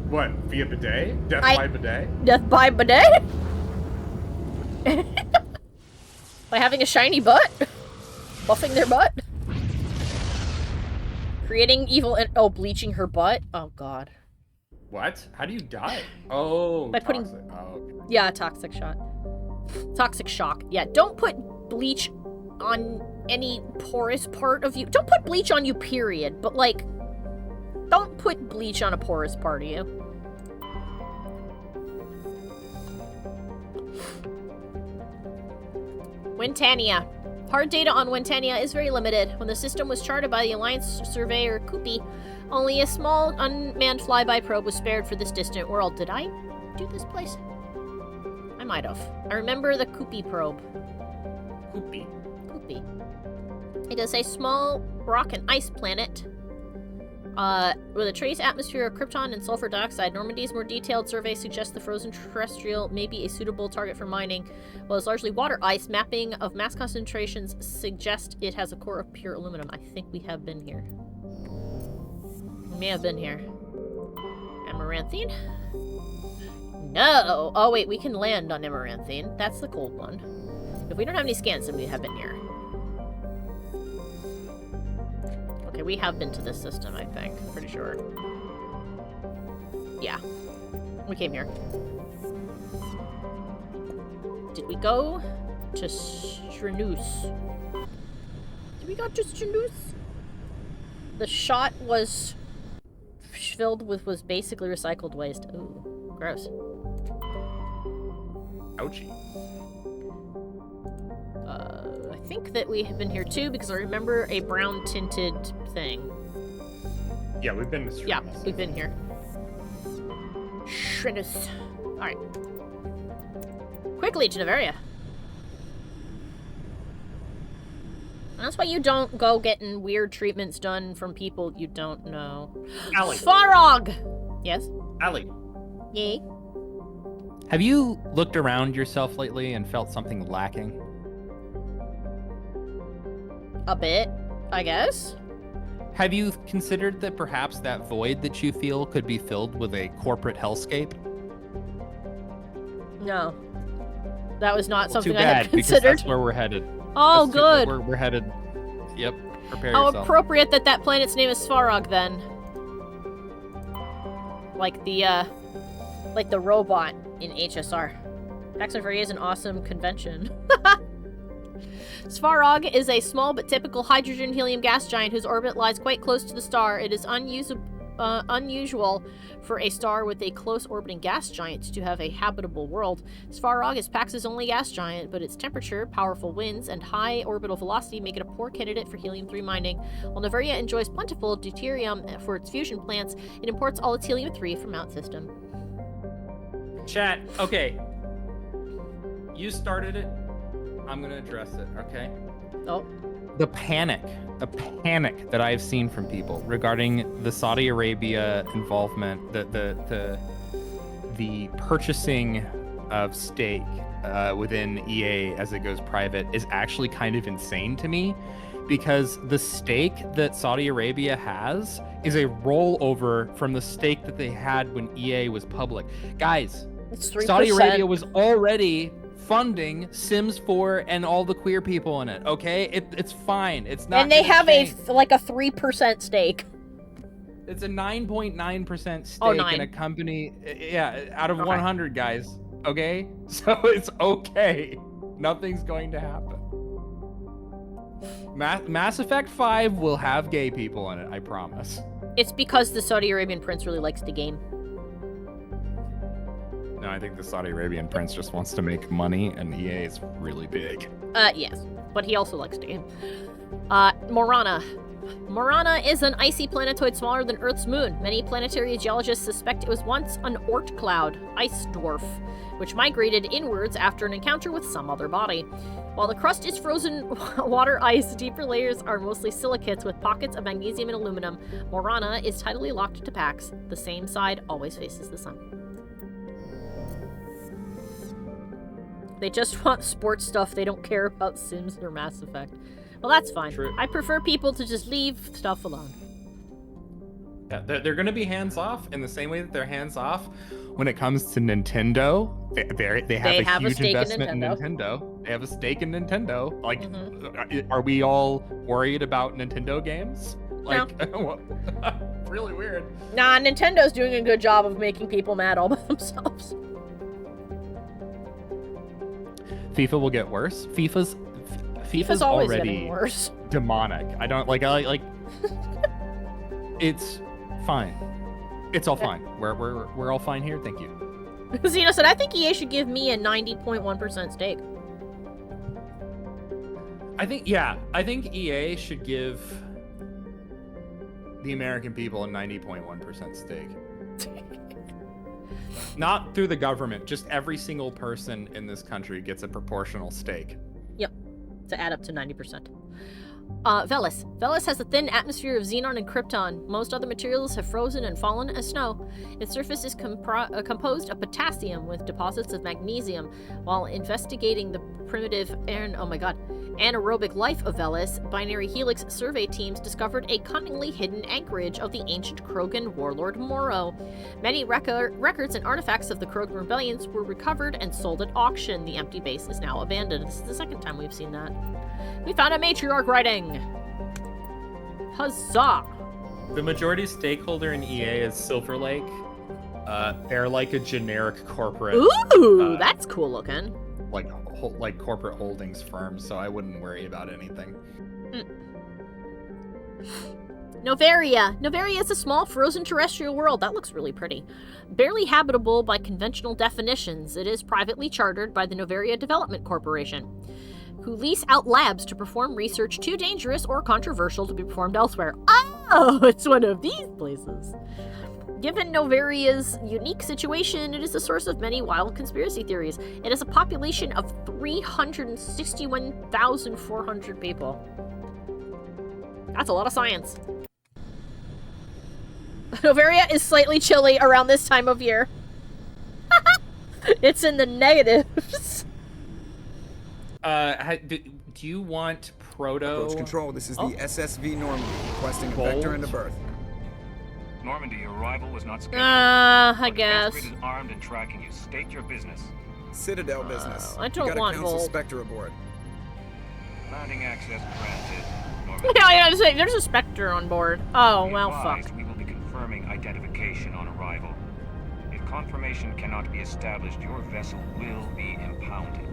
What? Via bidet? Death by bidet? Death by bidet? By having a shiny butt? Buffing their butt? Creating evil and bleaching her butt? Oh god. What? How do you die? Oh, by putting toxic. Oh, okay. Yeah, toxic shot. Toxic shock. Yeah, don't put bleach on any porous part of you. Don't put bleach on you, period. But like, don't put bleach on a porous part of you. Wintania. Hard data on Wintania is very limited. When the system was charted by the Alliance surveyor Kupi, only a small unmanned flyby probe was spared for this distant world. Did I do this place? I might have. I remember the Kupi probe. Kupi? Kupi. It is a small rock and ice planet with a trace atmosphere of krypton and sulfur dioxide. Normandy's more detailed survey suggests the frozen terrestrial may be a suitable target for mining. While it's largely water ice, mapping of mass concentrations suggest it has a core of pure aluminum. I think we have been here. We may have been here. Amaranthine? No! Oh wait, we can land on Amaranthine. That's the cold one. If we don't have any scans, then we have been here. Okay, we have been to this system, I think. Pretty sure. Yeah. We came here. Did we go to Stranus? Did we go to Stranus? The shot was filled with basically recycled waste. Ooh, gross. Ouchie. I think that we have been here too because I remember a brown tinted thing. Yeah, we've been to Stranus. Yeah, we've been here. Stranus. Alright. Quick, Legion of Area. That's why you don't go getting weird treatments done from people you don't know. Allie. Svarog! Yes? Allie. Yay? Have you looked around yourself lately and felt something lacking? A bit, I guess. Have you considered that perhaps that void that you feel could be filled with a corporate hellscape? No. That was not something Too I had bad, because considered. that's where we're headed. Oh, good. We're headed. Yep. Prepare How yourself. appropriate that that planet's name is Svarog, then. Like the robot in HSR. Pax Unfurry is an awesome convention. Svarog is a small but typical hydrogen-helium gas giant whose orbit lies quite close to the star. It is unusual for a star with a close orbiting gas giant to have a habitable world. Svarog is Pax's only gas giant, but its temperature, powerful winds, and high orbital velocity make it a poor candidate for helium-3 mining. While Noveria enjoys plentiful deuterium for its fusion plants, it imports all its helium-3 from Mount System. Chat. Okay. You started it. I'm gonna address it. Okay. Oh. The panic that I've seen from people regarding the Saudi Arabia involvement, the purchasing of stake within EA as it goes private is actually kind of insane to me, because the stake that Saudi Arabia has is a rollover from the stake that they had when EA was public. Guys, it's 3%. Saudi Arabia was already funding Sims 4 and all the queer people in it, okay? It's fine. It's not. And they have a 3% stake. It's a 9.9% stake Oh, 9. in a company, yeah, out of 100, guys, okay? So it's okay. Nothing's going to happen. Mass Effect 5 will have gay people in it, I promise. It's because the Saudi Arabian prince really likes the game. No, I think the Saudi Arabian prince just wants to make money, and EA is really big. Yes, but he also likes the game. Morana. Morana is an icy planetoid smaller than Earth's moon. Many planetary geologists suspect it was once an Oort cloud, ice dwarf, which migrated inwards after an encounter with some other body. While the crust is frozen water ice, deeper layers are mostly silicates with pockets of magnesium and aluminum. Morana is tidally locked to Pax. The same side always faces the sun. They just want sports stuff. They don't care about Sims or Mass Effect. Well, that's fine. True. I prefer people to just leave stuff alone. Yeah, they're going to be hands-off in the same way that they're hands-off when it comes to Nintendo. They have a huge investment in Nintendo. They have a stake in Nintendo. Like, are we all worried about Nintendo games? Like, no. Really weird. Nah, Nintendo's doing a good job of making people mad all by themselves. FIFA will get worse. FIFA's always already getting worse. Demonic. I don't like it's fine. It's all fine. We're all fine here. Thank you. Xeno said, I think EA should give me a 90.1% stake. I think EA should give the American people a 90.1% stake. Not through the government, just every single person in this country gets a proportional stake. Yep, to add up to 90%. Velis. Velis has a thin atmosphere of xenon and krypton. Most other materials have frozen and fallen as snow. Its surface is composed of potassium with deposits of magnesium. While investigating the primitive anaerobic life of Velis, Binary Helix survey teams discovered a cunningly hidden anchorage of the ancient Krogan warlord Moro. Many records and artifacts of the Krogan rebellions were recovered and sold at auction. The empty base is now abandoned. This is the second time we've seen that. We found a matriarch writing. Huzzah! The majority stakeholder in EA is Silver Lake. They're like a generic corporate. Ooh, that's cool looking. Like corporate holdings firm, so I wouldn't worry about anything. Noveria. Noveria is a small frozen terrestrial world. That looks really pretty. Barely habitable by conventional definitions, it is privately chartered by the Noveria Development Corporation, who lease out labs to perform research too dangerous or controversial to be performed elsewhere. Oh, it's one of these places. Given Noveria's unique situation, it is the source of many wild conspiracy theories. It has a population of 361,400 people. That's a lot of science. Noveria is slightly chilly around this time of year. It's in the negatives. Do you want proto? Approach control. This is the SSV Normandy, requesting a vector into berth. Normandy, your arrival was not scheduled. I guess. Is armed and tracking you. State your business. Citadel business. I don't you got want a Council Volt. Spectre aboard. Landing access granted. Normandy. Yeah, I was saying, there's a Spectre on board. Oh, Be well, advised, fuck. We will be confirming identification on arrival. If confirmation cannot be established, your vessel will be impounded.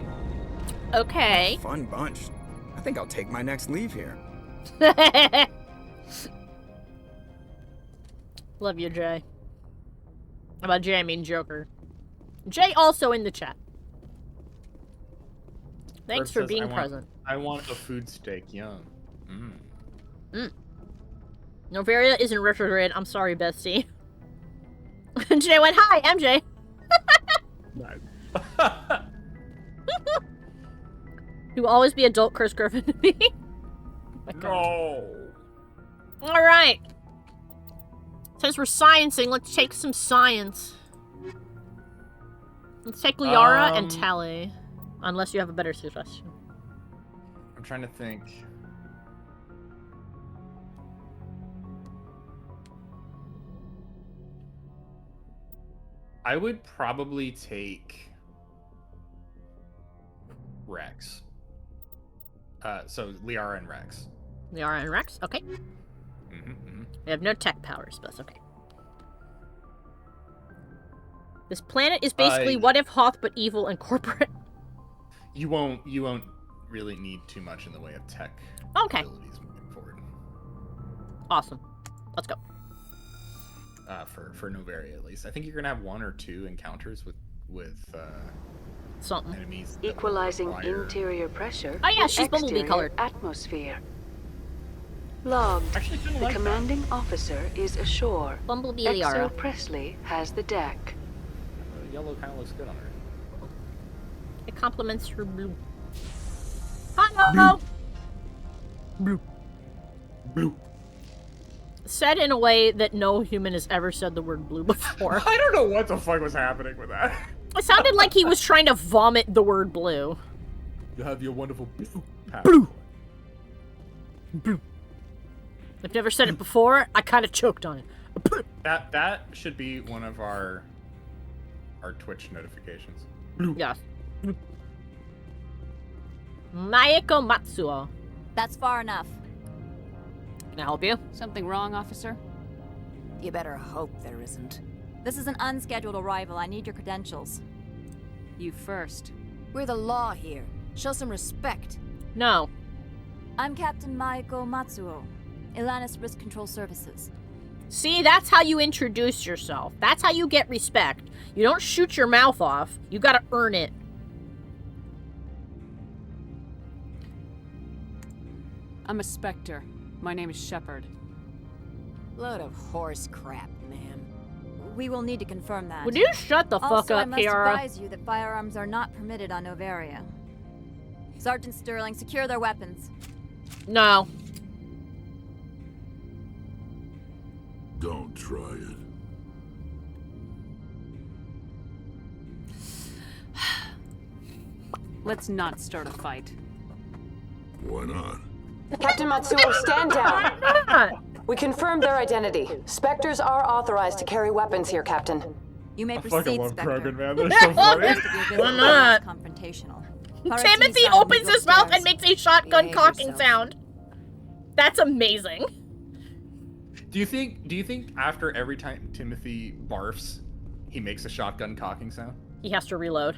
Okay. Fun bunch. I think I'll take my next leave here. Love you, Jay. By Jay, I mean Joker. Jay also in the chat. Thanks for being present. I want a food steak. Yum. Novaria isn't retrograde. I'm sorry, bestie. Jay went, hi, MJ. You will always be adult Chris Griffin to me. No. Alright. Since we're sciencing, let's take some science. Let's take Liara and Tally. Unless you have a better suggestion. I'm trying to think. I would probably take Rex. So Liara and Rex. Liara and Rex? Okay. They have no tech powers, but that's okay. This planet is basically what if Hoth but evil and corporate. You won't really need too much in the way of tech abilities moving forward. Awesome. Let's go. For Novaria at least. I think you're gonna have 1 or 2 encounters with something. Enemies Equalizing interior pressure. Oh yeah, she's bumblebee colored. Atmosphere. Logged. The commanding officer is ashore. Bumblebee Liara. Exo Presley has the deck. Yellow kind of looks good on her. It complements her blue. Hello. Blue. Blue. Said in a way that no human has ever said the word blue before. I don't know what the fuck was happening with that. It sounded like he was trying to vomit the word blue. You have your wonderful blue. Blue. Blue. I've never said it before. I kind of choked on it. That should be one of our Twitch notifications. Yes. Maeko Matsuo. That's far enough. Can I help you? Something wrong, officer? You better hope there isn't. This is an unscheduled arrival. I need your credentials. You first. We're the law here. Show some respect. No. I'm Captain Maeko Matsuo, Ilanis Risk Control Services. See, that's how you introduce yourself. That's how you get respect. You don't shoot your mouth off. You gotta earn it. I'm a Spectre. My name is Shepard. Load of horse crap, ma'am. We will need to confirm that. Would you shut the fuck also, up, I must Kiara? advise you that firearms are not permitted on Novaria. Sergeant Sterling, secure their weapons. No. Don't try it. Let's not start a fight. Why not? Captain Matsuo, stand down. We confirmed their identity. Spectres are authorized to carry weapons here, Captain. You may I proceed, fucking love Spectre. Krogan, man. They're so funny. Why not? Confrontational. Timothy opens his mouth and makes a shotgun cocking sound. That's amazing. Do you think after every time Timothy barfs, he makes a shotgun cocking sound? He has to reload.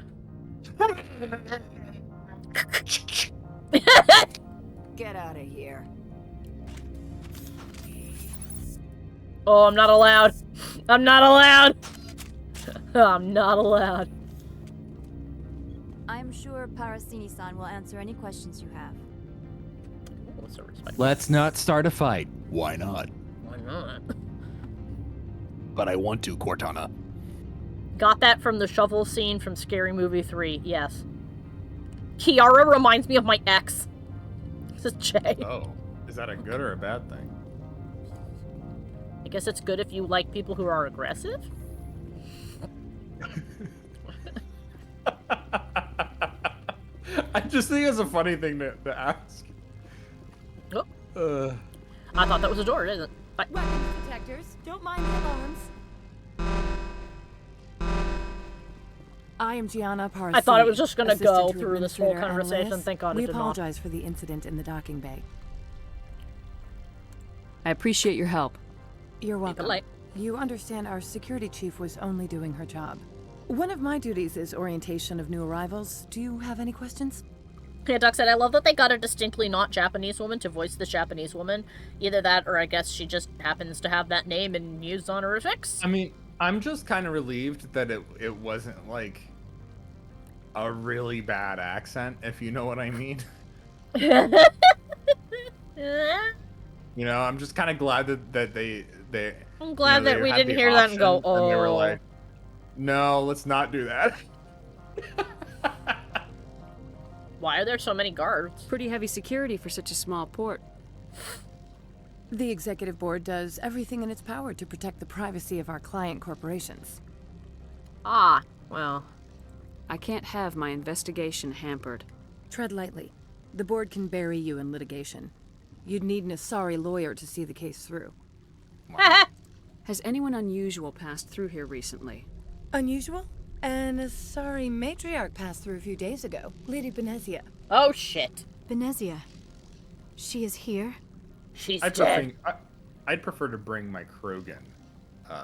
Get out of here. Oh, I'm not allowed. I'm not allowed. I'm not allowed. I'm sure Parasini-san will answer any questions you have. Let's not start a fight. Why not? Why not? But I want to, Cortana. Got that from the shovel scene from Scary Movie 3, yes. Kiara reminds me of my ex. This is Jay. Oh, is that a good or a bad thing? I guess it's good if you like people who are aggressive. I just think it's a funny thing to ask. Oh. I thought that was a door, isn't it? But Weapons detectors. Don't mind the alarms. I am Gianna Parsi. I thought it was just gonna assistant go to through this whole Administrator conversation. Analyst. Thank God it We did not. apologize for the incident in the docking bay. I appreciate your help. You're welcome. polite. You understand our security chief was only doing her job. One of my duties is orientation of new arrivals. Do you have any questions? Yeah, Duck said, I love that they got a distinctly not Japanese woman to voice this Japanese woman. Either that, or I guess she just happens to have that name and use honorifics. I mean, I'm just kind of relieved that it wasn't, like, a really bad accent, if you know what I mean. You know, I'm just kind of glad that they I'm glad they that we had didn't the hear that and go, option, and they were like, oh. no, let's not do that. Why are there so many guards? Pretty heavy security for such a small port. The executive board does everything in its power to protect the privacy of our client corporations. Ah, well. I can't have my investigation hampered. Tread lightly. The board can bury you in litigation. You'd need an Asari lawyer to see the case through. Has anyone unusual passed through here recently? Unusual? An Asari matriarch passed through a few days ago. Lady Benezia. Oh, shit. Benezia. She is here? She's dead. I'd prefer to bring my Krogan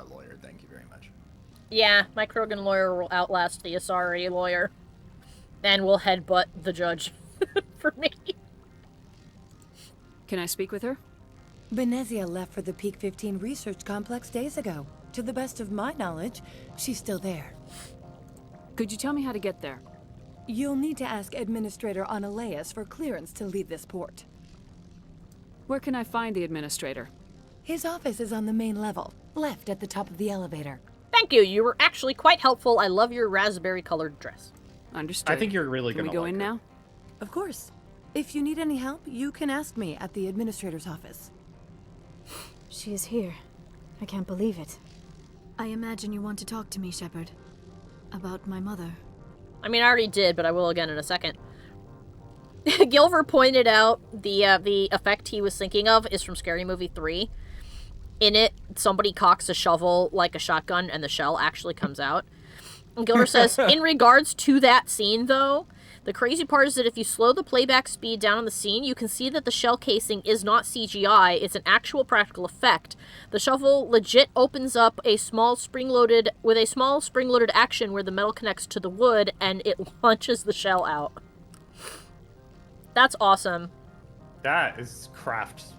lawyer, thank you very much. Yeah, my Krogan lawyer will outlast the Asari lawyer. And will headbutt the judge for me. Can I speak with her? Benezia left for the Peak 15 research complex days ago. To the best of my knowledge, she's still there. Could you tell me how to get there? You'll need to ask Administrator Analeas for clearance to leave this port. Where can I find the administrator? His office is on the main level, left at the top of the elevator. Thank you, you were actually quite helpful. I love your raspberry-colored dress. Understood. I think you're really Can gonna we go like in her. now? Of course. If you need any help, you can ask me at the Administrator's office. She is here. I can't believe it. I imagine you want to talk to me, Shepard. About my mother. I mean, I already did, but I will again in a second. Gilver pointed out the effect he was thinking of is from Scary Movie 3. In it, somebody cocks a shovel like a shotgun and the shell actually comes out. And Gilver says, in regards to that scene, though, the crazy part is that if you slow the playback speed down on the scene, you can see that the shell casing is not CGI, it's an actual practical effect. The shovel legit opens up with a small spring-loaded action where the metal connects to the wood and it launches the shell out. That's awesome. That is craftsmanship.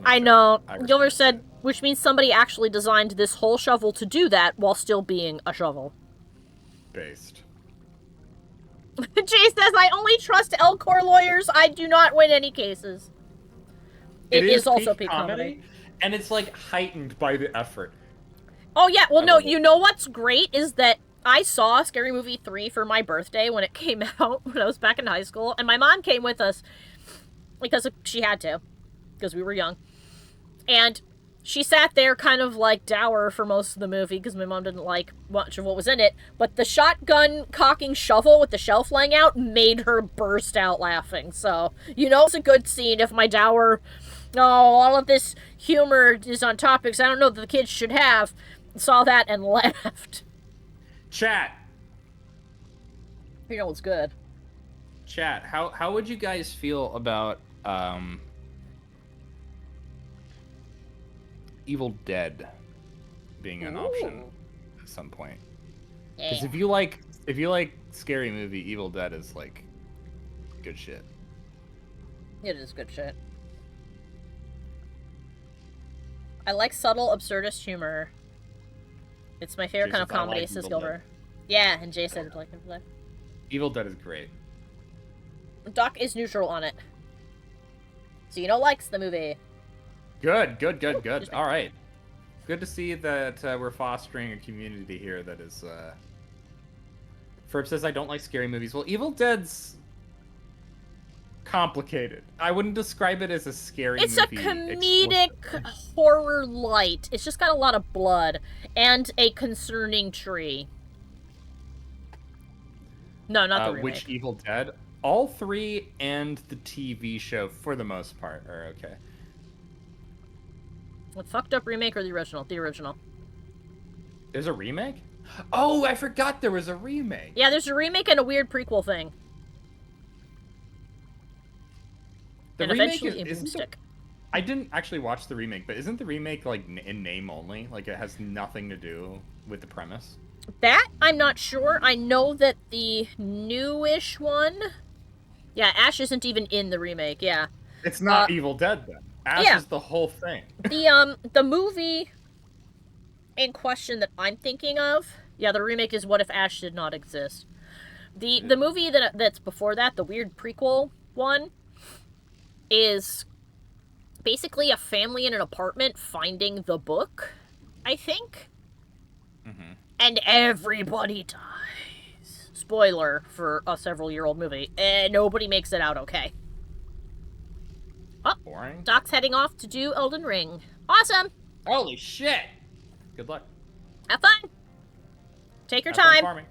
I know. Gilver said, which means somebody actually designed this whole shovel to do that while still being a shovel. Based. Jay says, I only trust Elcor lawyers. I do not win any cases. It is also peak comedy. And it's, like, heightened by the effort. Oh, yeah. Well, no, you know what's great is that I saw Scary Movie 3 for my birthday when it came out when I was back in high school. And my mom came with us because she had to, because we were young. And she sat there kind of like dour for most of the movie because my mom didn't like much of what was in it. But the shotgun cocking shovel with the shell flying out made her burst out laughing. So, you know, it's a good scene if my dour, all of this humor is on topics I don't know that the kids should have, saw that and laughed. Chat. You know what's good. Chat, how would you guys feel about Evil Dead being an option at some point? Because if you like Scary Movie, Evil Dead is like good shit. It is good shit. I like subtle, absurdist humor. It's my favorite kind of comedy, like says Evil Gilbert. Yeah, and Jay said like Evil Dead. Evil Dead is great. Doc is neutral on it. So you know likes the movie. Good. All right. Good to see that we're fostering a community here that is... Ferb says, I don't like scary movies. Well, Evil Dead's complicated. I wouldn't describe it as a scary movie. It's a comedic horror light. It's just got a lot of blood and a concerning tree. No, not the remake. Which Evil Dead? All three and the TV show, for the most part, are okay. What fucked up remake or the original? The original. There's a remake? Oh, I forgot there was a remake. Yeah, there's a remake and a weird prequel thing. The and remake eventually isn't Boomstick. I didn't actually watch the remake, but isn't the remake like in name only? Like it has nothing to do with the premise? That, I'm not sure. I know that the newish one... Yeah, Ash isn't even in the remake, yeah. It's not Evil Dead, then. Ash is the whole thing. The movie in question that I'm thinking of... Yeah, the remake is What If Ash Did Not Exist. The movie that's before that, the weird prequel one, is basically a family in an apartment finding the book, I think. Mm-hmm. And everybody dies. Spoiler for a several-year-old movie. And nobody makes it out okay. Oh, boring. Doc's heading off to do Elden Ring. Awesome! Holy shit! Good luck. Have fun! Take your Have fun time. farming.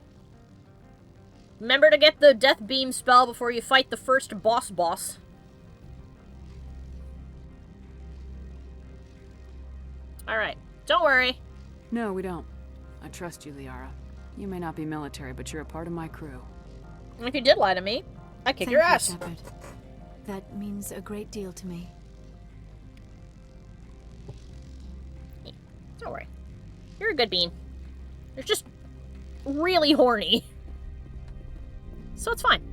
Remember to get the Death Beam spell before you fight the first boss. Alright, don't worry. No, we don't. I trust you, Liara. You may not be military, but you're a part of my crew. If you did lie to me, I'd kick your ass. Shepard. That means a great deal to me. Don't worry. You're a good bean. You're just really horny. So it's fine.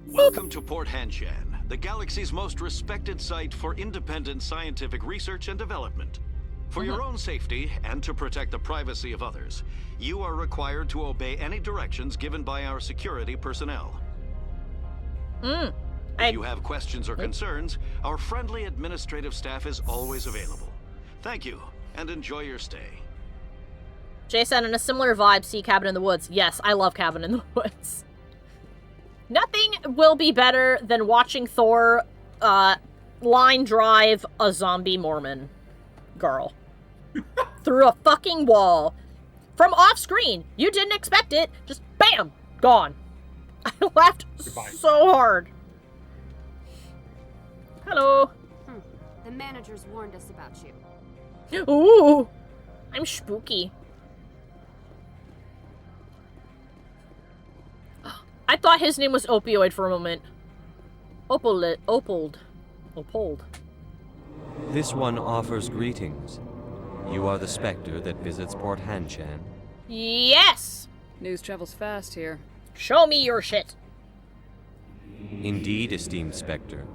Welcome to Port Hanshan, the galaxy's most respected site for independent scientific research and development. For your own safety and to protect the privacy of others, you are required to obey any directions given by our security personnel. If you have questions or concerns, our friendly administrative staff is always available. Thank you, and enjoy your stay. Jason, in a similar vibe, see Cabin in the Woods. Yes, I love Cabin in the Woods. Nothing will be better than watching Thor line drive a zombie Mormon girl through a fucking wall from off screen. You didn't expect it. Just bam, gone. I laughed so hard. Hello. The managers warned us about you. Ooh, I'm spooky. I thought his name was Opioid for a moment. Opold. This one offers greetings. You are the Spectre that visits Port Hanshan. Yes! News travels fast here. Show me your shit. Indeed, esteemed Spectre.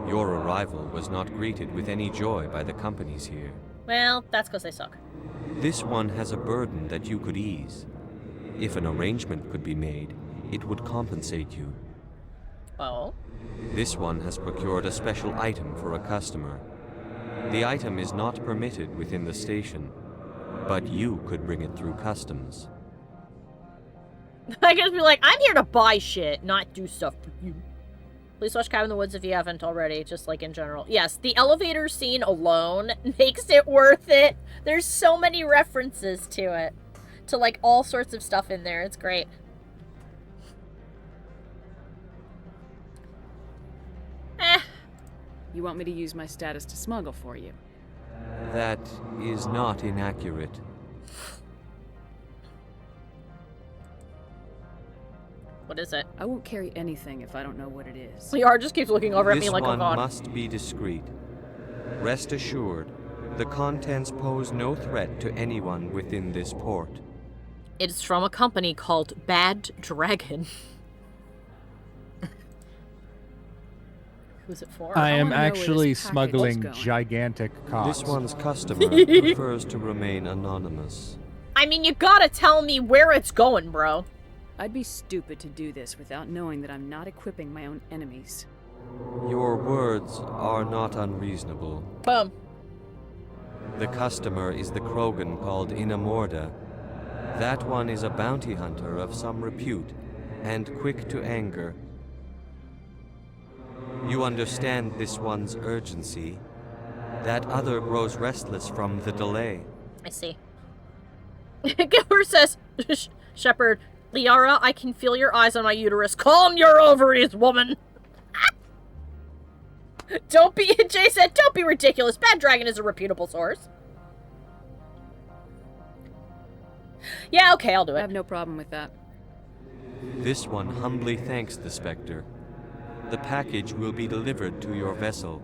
Your arrival was not greeted with any joy by the companies here. Well, that's because they suck. This one has a burden that you could ease. If an arrangement could be made, it would compensate you. Oh? This one has procured a special item for a customer. The item is not permitted within the station, but you could bring it through customs. I could be like, I'm here to buy shit, not do stuff for you. Please watch Cabin in the Woods if you haven't already, just like in general. Yes, the elevator scene alone makes it worth it. There's so many references to it. To like all sorts of stuff in there. It's great. You want me to use my status to smuggle for you? That is not inaccurate. What is it? I won't carry anything if I don't know what it is. Liara just keeps looking over at me like, oh god. This one must be discreet. Rest assured, the contents pose no threat to anyone within this port. It's from a company called Bad Dragon. Who's it for? I am actually smuggling gigantic cocks. This one's customer prefers to remain anonymous. I mean, you gotta tell me where it's going, bro. I'd be stupid to do this without knowing that I'm not equipping my own enemies. Your words are not unreasonable. Boom. The customer is the Krogan called Inamorda. That one is a bounty hunter of some repute, and quick to anger. You understand this one's urgency. That other grows restless from the delay. I see. Gilbert says, Shepard, Liara, I can feel your eyes on my uterus. Calm your ovaries, woman. Don't be, Jay said, don't be ridiculous. Bad Dragon is a reputable source. Yeah, okay, I'll do it. I have no problem with that. This one humbly thanks the Spectre. The package will be delivered to your vessel.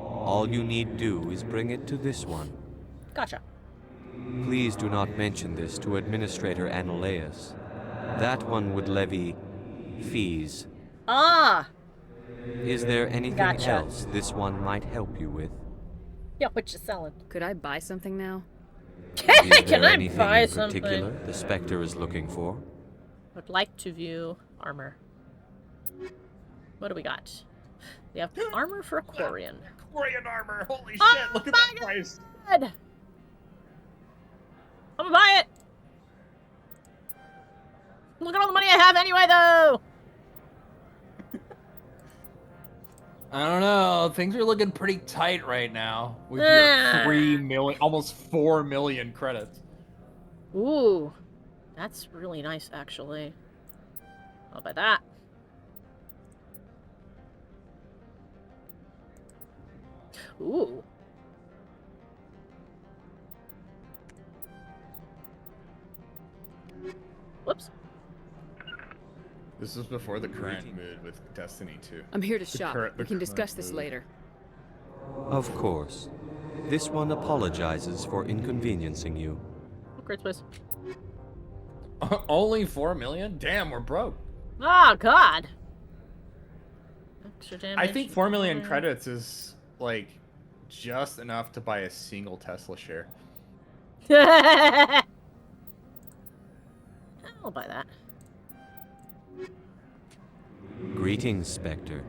All you need do is bring it to this one. Gotcha. Please do not mention this to Administrator Analeus. That one would levy fees. Ah! Is there anything Gotcha. else this one might help you with? Yeah, what you selling? Could I buy something now? Is Can there I anything buy in something? particular the Spectre is looking for? Would like to view armor. What do we got? We have armor for a Quarian. Quarian armor! Holy shit, Oh look at my that price! God. I'm gonna buy it! Look at all the money I have anyway, though! I don't know. Things are looking pretty tight right now with your Ah. 3 million, almost 4 million credits. Ooh. That's really nice, actually. I'll buy that. Ooh. Whoops. This is before the current mood with Destiny 2. I'm here to The shop. current- We the can discuss current this mood. later. Of course. This one apologizes for inconveniencing you. Great space. Only 4 million? Damn, we're broke. Oh, God. Extra damage. I think 4 million credits is, like, just enough to buy a single Tesla share. I'll buy that. Greetings, Spectre.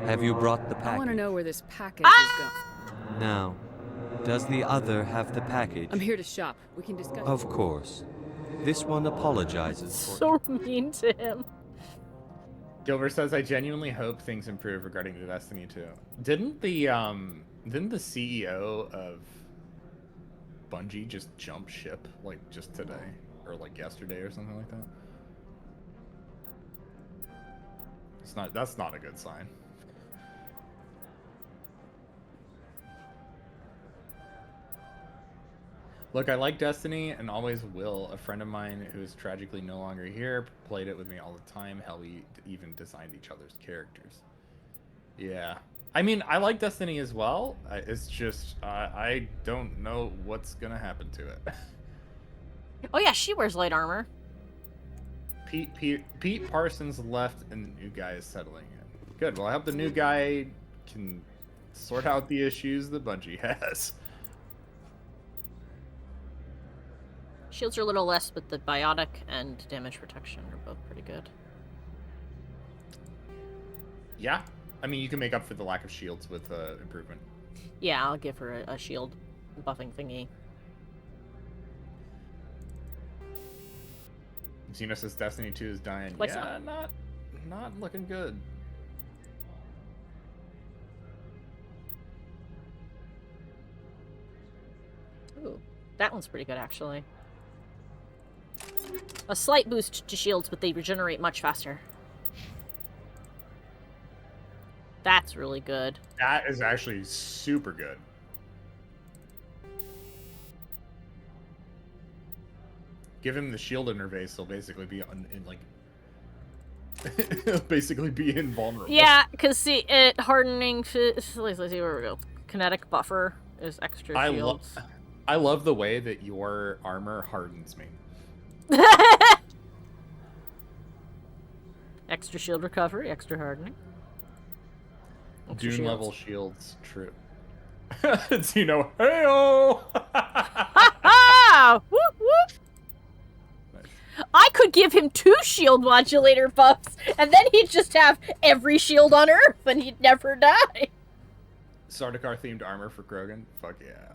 Have you brought the I package? want to know where this package is going. Now, does the other have the package? I'm here to shop. We can discuss. Of course. This one apologizes So for... mean to him. Gilbert says, I genuinely hope things improve regarding the Destiny 2. Didn't the CEO of Bungie just jump ship, like, just today? Or, like, yesterday or something like that? That's not a good sign. Look, I like Destiny and always will. A friend of mine who is tragically no longer here played it with me all the time. Hell, we even designed each other's characters. Yeah. I mean, I like Destiny as well. It's just, I don't know what's gonna happen to it. Oh, yeah, she wears light armor. Pete Parsons left and the new guy is settling in. Good. Well, I hope the new guy can sort out the issues that Bungie has. Shields are a little less, but the biotic and damage protection are both pretty good. Yeah. I mean, you can make up for the lack of shields with improvement. Yeah, I'll give her a shield buffing thingy. Xeno says Destiny 2 is dying. What's yeah, not looking good. Ooh, that one's pretty good, actually. A slight boost to shields, but they regenerate much faster. That's really good. That is actually super good. Give him the shield interface, he'll basically be basically be invulnerable. Yeah, because see, it hardening. Let's see where we go. Kinetic buffer is extra shields. I love the way that your armor hardens me. Extra shield recovery, extra hardening. Extra Dune shields. level shields, true. Xeno, heyo! Ah! Whoop whoop! I could give him 2 shield modulator buffs, and then he'd just have every shield on Earth, and he'd never die. Sardaukar themed armor for Krogan? Fuck yeah.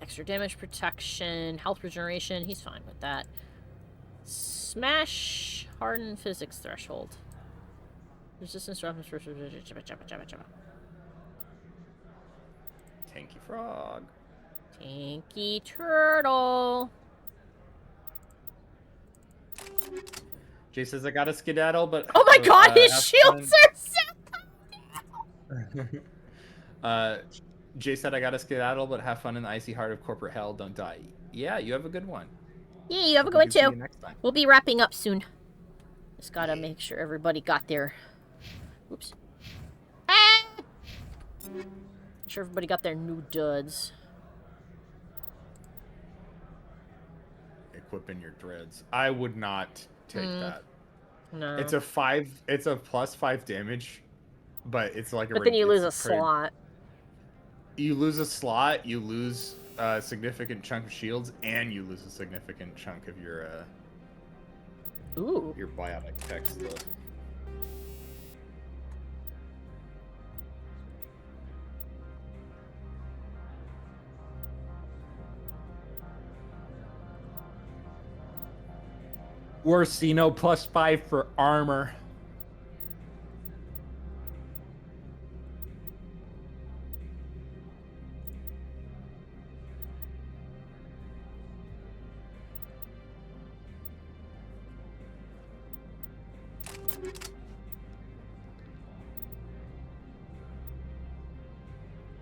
Extra damage protection, health regeneration, he's fine with that. Smash, harden physics threshold. Resistance to roughness. Tanky frog. Tanky turtle. Jay says I got a skedaddle, but Oh my god, his have shields are so Jay said I got a skedaddle, but have fun in the icy heart of corporate hell. Don't die. Yeah, you have a good one. Yeah, you have a good one too. We'll be wrapping up soon. Just gotta make sure everybody got their Oops. Ah! I'm sure everybody got their new duds. Equipping your dreads. I would not take that. No. It's a +5 damage, but it's like But then you lose a slot. You lose a slot, you lose a significant chunk of shields, and you lose a significant chunk of your your bionic tech stuff. Orsino +5 for armor.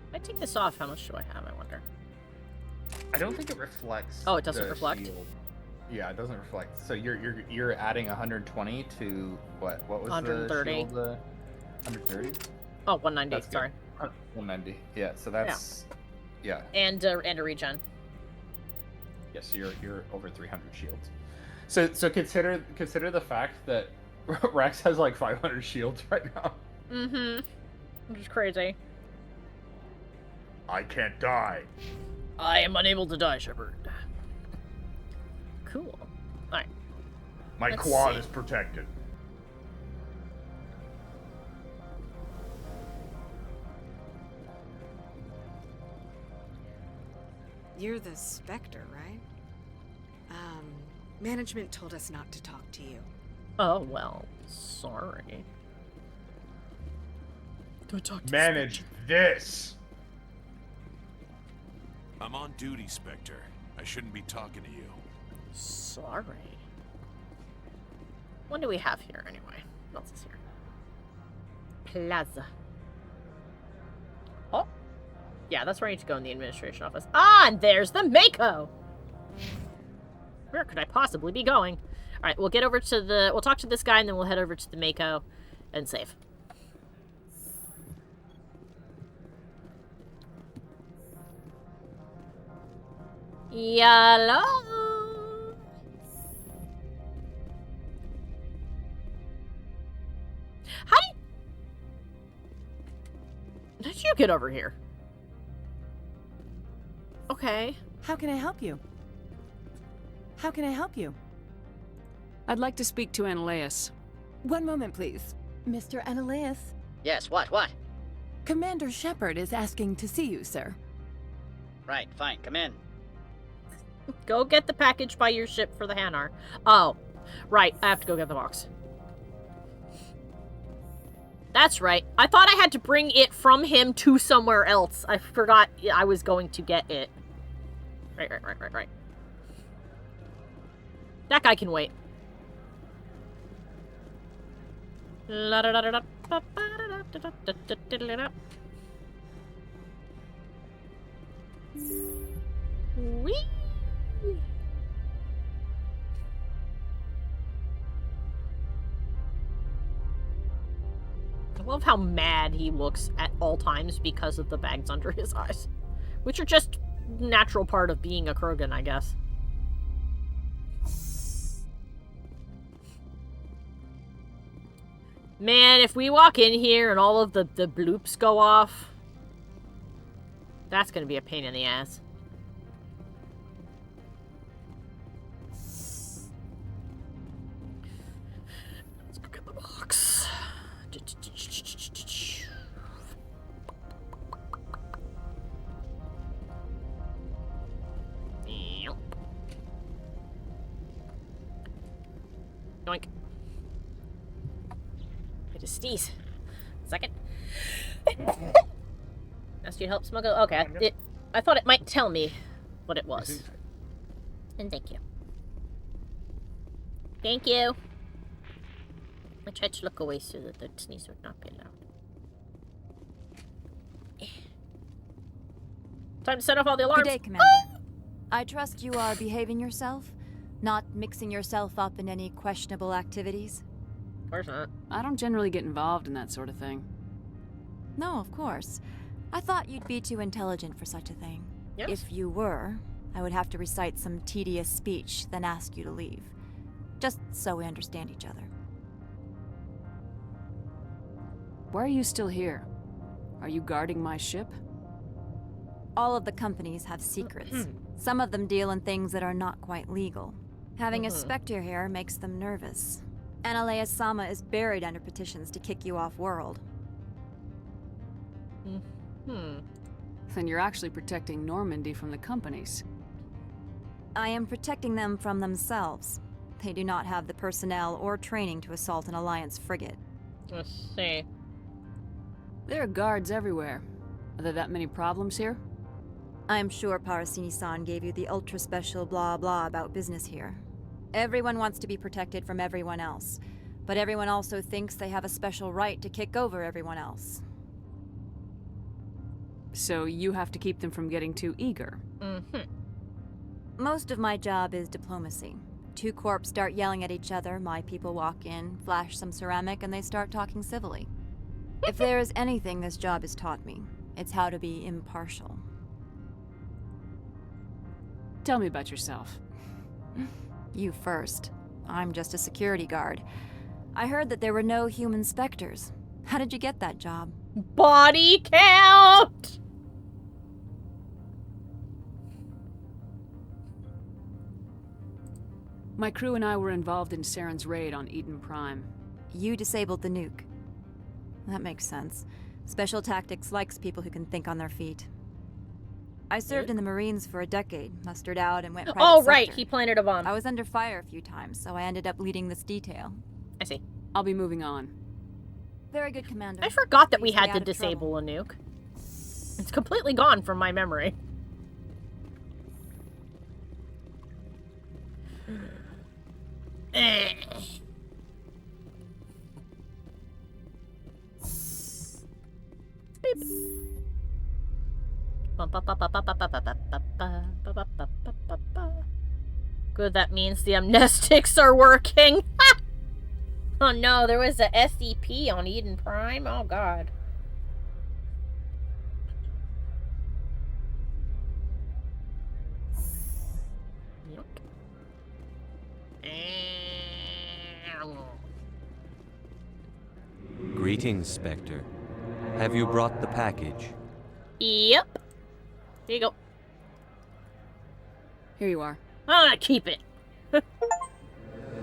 If I take this off, how much do I have, I wonder? I don't think it reflects. Oh, it doesn't the reflect? shield. Yeah, it doesn't reflect. So you're adding 120 to what? What was 130. the shield? 130? Oh, 190, That's good. sorry. 190. Yeah, so that's yeah. And a regen. Yes, yeah, so you're over 300 shields. So consider the fact that Rex has like 500 shields right now. Mm-hmm. Which is crazy. I can't die. I am unable to die, Shepard. Cool. Alright. My quad is protected. You're the Spectre, right? Management told us not to talk to you. Oh, well, sorry. Don't talk to Manage this. I'm on duty, Spectre. I shouldn't be talking to you. Sorry. What do we have here, anyway? What else is here? Plaza. Oh. Yeah, that's where I need to go in the administration office. Ah, and there's the Mako! Where could I possibly be going? Alright, we'll get over to the... We'll talk to this guy, and then we'll head over to the Mako and save. Hello? How did you get over here? Okay. How can I help you? How can I help you? I'd like to speak to Analeas. One moment, please. Mr. Analeas? Yes, what? Commander Shepard is asking to see you, sir. Right, fine, come in. Go get the package by your ship for the Hanar. Oh, right, I have to go get the box. That's right. I thought I had to bring it from him to somewhere else. I forgot I was going to get it. Right. That guy can wait. Whee! I love how mad he looks at all times because of the bags under his eyes. Which are just natural part of being a Krogan, I guess. Man, if we walk in here and all of the bloops go off, that's gonna be a pain in the ass. Let's go get the box. Yoink. I just sneeze. Second. Asked you to help smuggle. Okay, I thought it might tell me what it was. And thank you. Thank you. I tried to look away so that the sneeze would not be allowed. Time to set off all the alarms. Good day, Commander. I trust you are behaving yourself, not mixing yourself up in any questionable activities. Of course not. I don't generally get involved in that sort of thing. No, of course. I thought you'd be too intelligent for such a thing. Yes. If you were, I would have to recite some tedious speech, then ask you to leave. Just so we understand each other. Why are you still here? Are you guarding my ship? All of the companies have secrets. Some of them deal in things that are not quite legal. Having a Spectre here makes them nervous. Analea Sama is buried under petitions to kick you off world. Then you're actually protecting Normandy from the companies. I am protecting them from themselves. They do not have the personnel or training to assault an Alliance frigate. Let's see. There are guards everywhere. Are there that many problems here? I am sure Parasini-san gave you the ultra-special blah blah about business here. Everyone wants to be protected from everyone else, but everyone also thinks they have a special right to kick over everyone else. So you have to keep them from getting too eager. Most of my job is diplomacy. Two corps start yelling at each other, my people walk in, flash some ceramic, and they start talking civilly. If there is anything this job has taught me, it's how to be impartial. Tell me about yourself. You first. I'm just a security guard. I heard that there were no human specters. How did you get that job? Body count! My crew and I were involved in Saren's raid on Eden Prime. You disabled the nuke. That makes sense. Special Tactics likes people who can think on their feet. I served in the Marines for a decade, mustered out, and went private Oh, right, sector. he planted a bomb. I was under fire a few times, so I ended up leading this detail. I see. I'll be moving on. Very good, Commander. I forgot that we Please had stay to out of disable a nuke. It's completely gone from my memory. Good, that means the amnestics are working. Oh no, there was a SCP on Eden Prime. Oh god. Greetings, Spectre. Have you brought the package? Yep. Here you go. Here you are. I'm gonna keep it.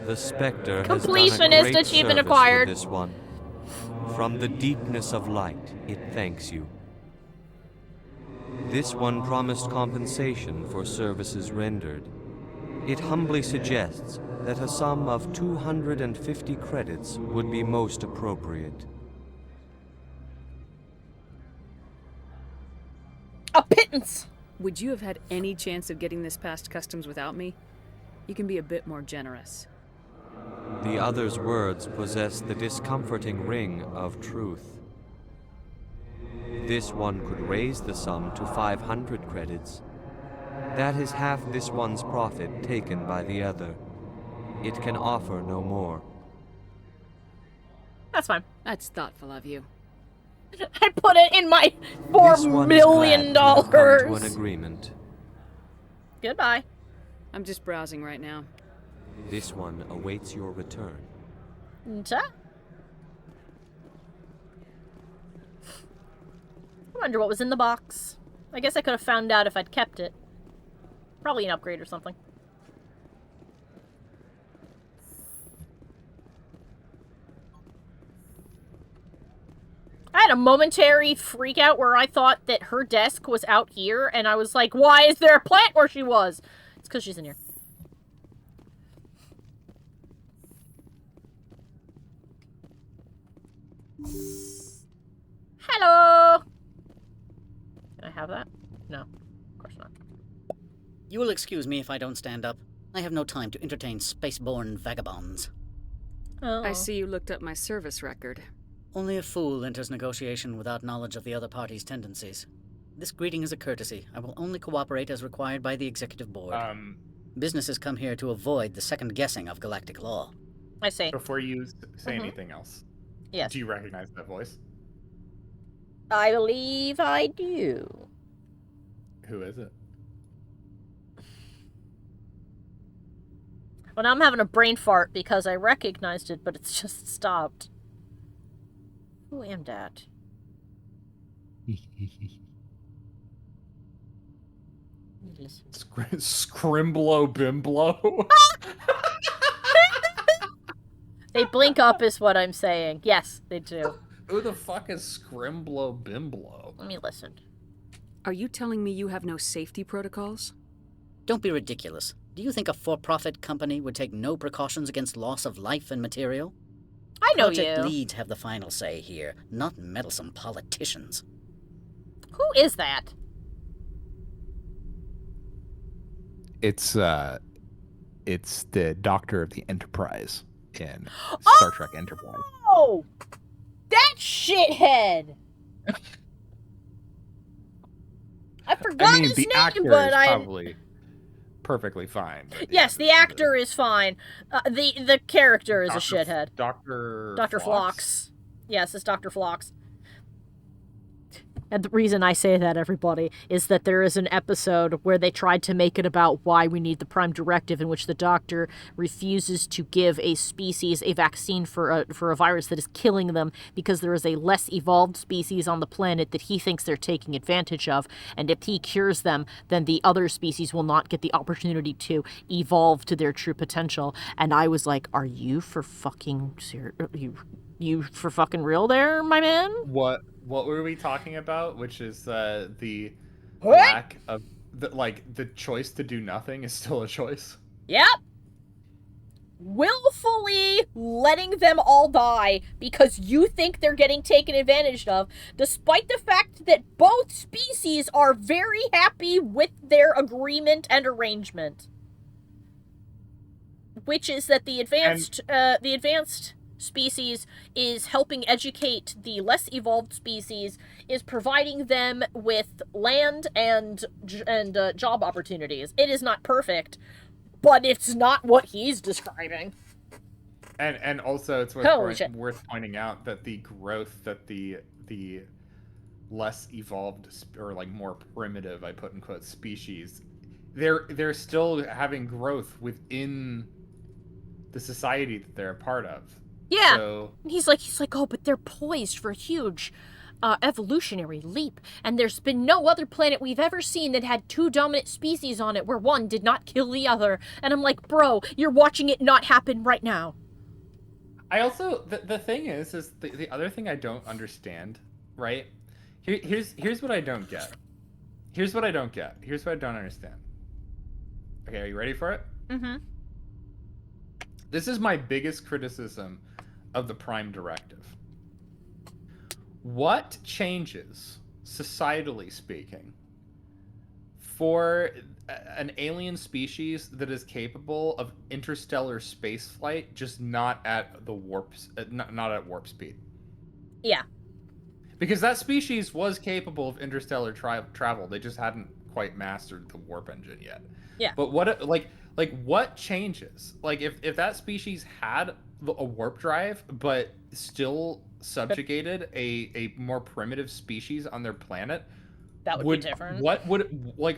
The Spectre has Completionist done a great achievement service acquired. for this one. From the deepness of light, it thanks you. This one promised compensation for services rendered. It humbly suggests that a sum of 250 credits would be most appropriate. A pittance! Would you have had any chance of getting this past customs without me? You can be a bit more generous. The other's words possess the discomforting ring of truth. This one could raise the sum to 500 credits. That is half this one's profit taken by the other. It can offer no more. That's fine. That's thoughtful of you. I put it in my $4 million. Come to an agreement. Goodbye. I'm just browsing right now. This one awaits your return. I wonder what was in the box. I guess I could have found out if I'd kept it. Probably an upgrade or something. I had a momentary freak out where I thought that her desk was out here, and I was like, why is there a plant where she was? It's because she's in here. Hello! Can I have that? No, of course not. You will excuse me if I don't stand up. I have no time to entertain spaceborne vagabonds. Oh. I see you looked up my service record. Only a fool enters negotiation without knowledge of the other party's tendencies. This greeting is a courtesy. I will only cooperate as required by the Executive Board. Businesses come here to avoid the second guessing of galactic law. That's fine. Businesses come here to avoid the second guessing of galactic law. Businesses come here to avoid the second guessing of galactic law. I see. Before you say anything else. Yes. Do you recognize that voice? I believe I do. Who is it? Well, now I'm having a brain fart because I recognized it, but it's just stopped. Who am that? Scrimblow Bimblow. They blink up is what I'm saying. Yes, they do. Who the fuck is Scrimblow Bimblow? Let me listen. Are you telling me you have no safety protocols? Don't be ridiculous. Do you think a for-profit company would take no precautions against loss of life and material? I know Project you. leads have the final say here, not meddlesome politicians. Who is that? It's the Doctor of the Enterprise in Star Trek Enterprise. Oh! That shithead! I forgot his the name, actor but is I... probably perfectly fine. Yes, the actor is fine. The character is a shithead. Dr. Phlox. Yes, it's Dr. Phlox. And the reason I say that, everybody, is that there is an episode where they tried to make it about why we need the Prime Directive, in which the Doctor refuses to give a species a vaccine for a virus that is killing them because there is a less evolved species on the planet that he thinks they're taking advantage of, and if he cures them, then the other species will not get the opportunity to evolve to their true potential. And I was like, are you for fucking serious? You for fucking real there, my man? What were we talking about? Which is the lack of the choice to do nothing is still a choice. Yep. Willfully letting them all die because you think they're getting taken advantage of, despite the fact that both species are very happy with their agreement and arrangement. Which is that the advanced species is helping educate the less evolved species, is providing them with land and job opportunities. It is not perfect, but it's not what he's describing. And also it's worth pointing out that the growth that the less evolved or like more primitive, I put in quotes, species, they're still having growth within the society that they're a part of. Yeah, so... he's like, oh, but they're poised for a huge evolutionary leap, and there's been no other planet we've ever seen that had two dominant species on it where one did not kill the other. And I'm like, bro, you're watching it not happen right now. I also, the thing is the other thing I don't understand, right? Here's what I don't get. Here's what I don't understand. Okay, are you ready for it? Mm-hmm. This is my biggest criticism of the Prime Directive. What changes, societally speaking, for an alien species that is capable of interstellar spaceflight, just not at the not at warp speed? Yeah. Because that species was capable of interstellar travel. They just hadn't quite mastered the warp engine yet. Yeah. But what changes? Like if that species had a warp drive, but still subjugated a more primitive species on their planet, that would be different.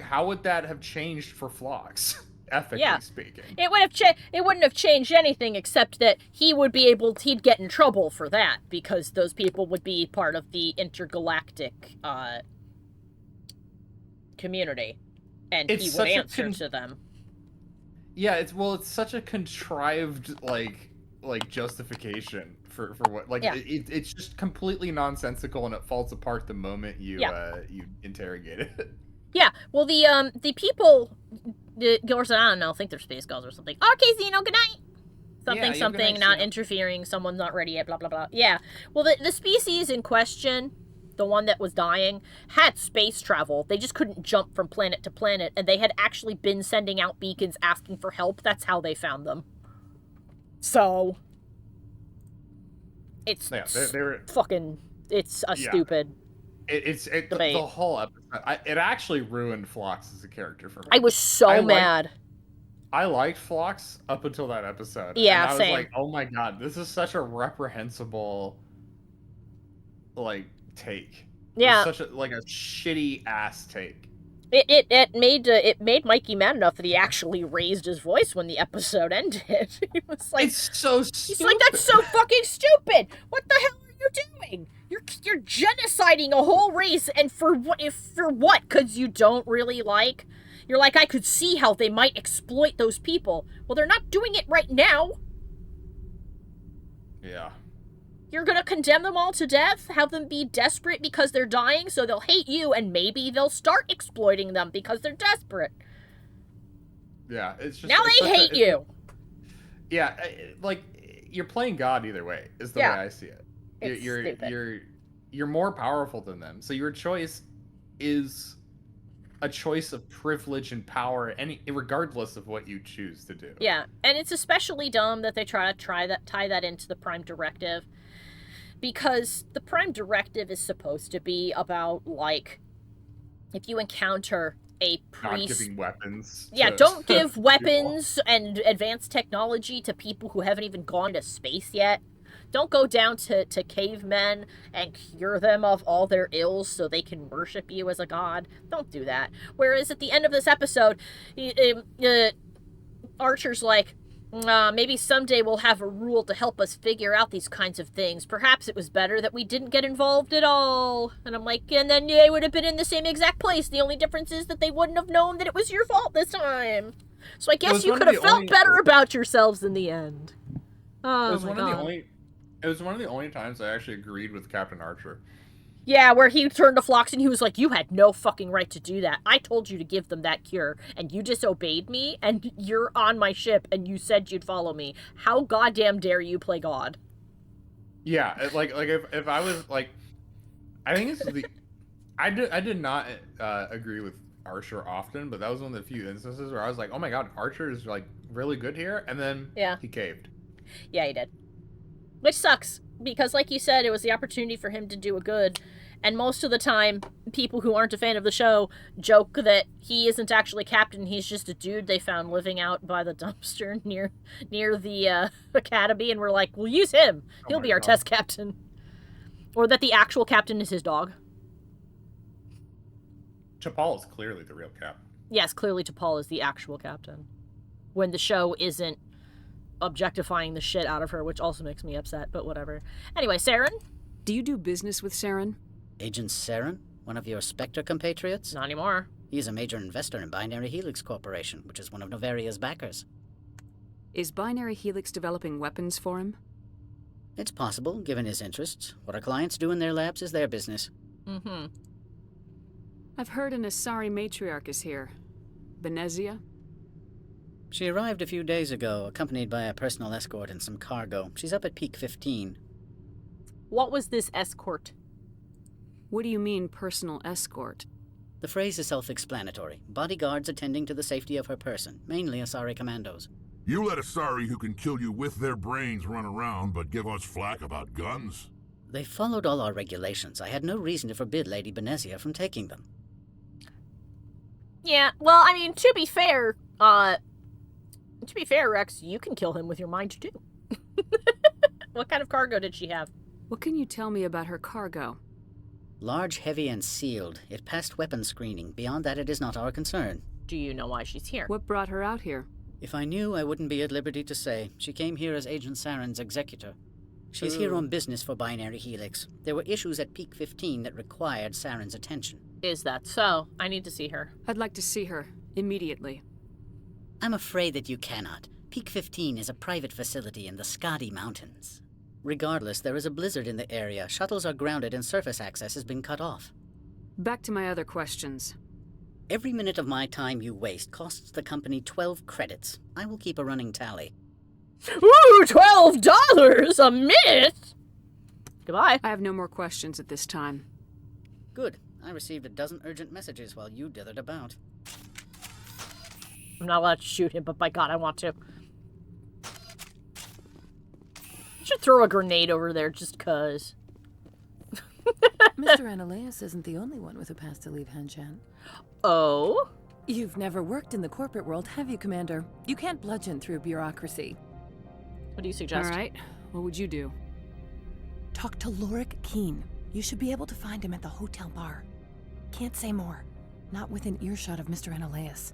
How would that have changed for Phlox? Ethically speaking, it wouldn't have changed anything except that he'd get in trouble for that because those people would be part of the intergalactic community, and he would answer to them. Yeah, it's such a contrived justification for what it's just completely nonsensical, and it falls apart the moment you interrogate it. Yeah, well the people, I don't know, think they're space gulls or something. Okay, Xeno, good night. Something, not interfering, someone's not ready yet, blah blah blah. Yeah, well the species in question, the one that was dying, had space travel. They just couldn't jump from planet to planet, and they had actually been sending out beacons asking for help. That's how they found them. So it's fucking, it's a stupid debate. The whole episode, it actually ruined Phlox as a character for me. I was so mad. I liked Phlox up until that episode. Yeah, and I was same. like, oh my god, this is such a reprehensible, like, take. Yeah. It's such a, like, a shitty ass take. It made Mikey mad enough that he actually raised his voice when the episode ended. He was like, "It's so stupid." He's like, "That's so fucking stupid! What the hell are you doing? You're genociding a whole race, and for what? If for what? Because you don't really like. You're like, I could see how they might exploit those people. Well, they're not doing it right now. Yeah. You're gonna condemn them all to death, have them be desperate because they're dying, so they'll hate you, and maybe they'll start exploiting them because they're desperate. Yeah, it's just now they hate you. Yeah, like you're playing God either way. Is the way I see it. It's stupid. You're more powerful than them, so your choice is a choice of privilege and power, regardless of what you choose to do. Yeah, and it's especially dumb that they tie that into the Prime Directive. Because the Prime Directive is supposed to be about, like, if you encounter a priest... Not giving weapons. Yeah, don't give weapons and advanced technology to people who haven't even gone to space yet. Don't go down to cavemen and cure them of all their ills so they can worship you as a god. Don't do that. Whereas at the end of this episode, Archer's like, maybe someday we'll have a rule to help us figure out these kinds of things. Perhaps it was better that we didn't get involved at all. And I'm like, and then they would have been in the same exact place. The only difference is that they wouldn't have known that it was your fault this time. So I guess you could have felt better about yourselves in the end. Oh, my God. It was one of the only times I actually agreed with Captain Archer. Yeah, where he turned to Phlox and he was like, you had no fucking right to do that. I told you to give them that cure, and you disobeyed me, and you're on my ship, and you said you'd follow me. How goddamn dare you play God? Yeah, like if I was, like... I think it's the... I did not agree with Archer often, but that was one of the few instances where I was like, oh my god, Archer is, like, really good here, and then he caved. Yeah, he did. Which sucks, because like you said, it was the opportunity for him to do a good, and most of the time, people who aren't a fan of the show joke that he isn't actually captain, he's just a dude they found living out by the dumpster near the academy, and we're like, we'll use him. He'll be our test captain. Or that the actual captain is his dog. T'Pol is clearly the real captain. Yes, clearly T'Pol is the actual captain. When the show isn't objectifying the shit out of her, which also makes me upset, but whatever. Anyway, Saren? Do you do business with Saren? Agent Saren? One of your Spectre compatriots? Not anymore. He's a major investor in Binary Helix Corporation, which is one of Novaria's backers. Is Binary Helix developing weapons for him? It's possible, given his interests. What our clients do in their labs is their business. Mm-hmm. I've heard an Asari matriarch is here. Benezia? She arrived a few days ago, accompanied by a personal escort and some cargo. She's up at Peak 15. What was this escort? What do you mean, personal escort? The phrase is self-explanatory. Bodyguards attending to the safety of her person, mainly Asari commandos. You let Asari who can kill you with their brains run around, but give us flack about guns? They followed all our regulations. I had no reason to forbid Lady Benezia from taking them. Yeah, well, I mean, to be fair, Rex, you can kill him with your mind, too. What kind of cargo did she have? What can you tell me about her cargo? Large, heavy, and sealed. It passed weapons screening. Beyond that, it is not our concern. Do you know why she's here? What brought her out here? If I knew, I wouldn't be at liberty to say. She came here as Agent Saren's executor. She's here on business for Binary Helix. There were issues at Peak 15 that required Saren's attention. Is that so? I need to see her. I'd like to see her. Immediately. I'm afraid that you cannot. Peak 15 is a private facility in the Skadi Mountains. Regardless, there is a blizzard in the area. Shuttles are grounded and surface access has been cut off. Back to my other questions. Every minute of my time you waste costs the company 12 credits. I will keep a running tally. Ooh, $12 a minute? Goodbye. I have no more questions at this time. Good. I received a dozen urgent messages while you dithered about. I'm not allowed to shoot him, but by God, I want to. I should throw a grenade over there just cuz. Mr. Ananias isn't the only one with a pass to leave Hanshan. Oh? You've never worked in the corporate world, have you, Commander? You can't bludgeon through bureaucracy. What do you suggest? All right. What would you do? Talk to Lorik Keene. You should be able to find him at the hotel bar. Can't say more. Not within earshot of Mr. Analaeus.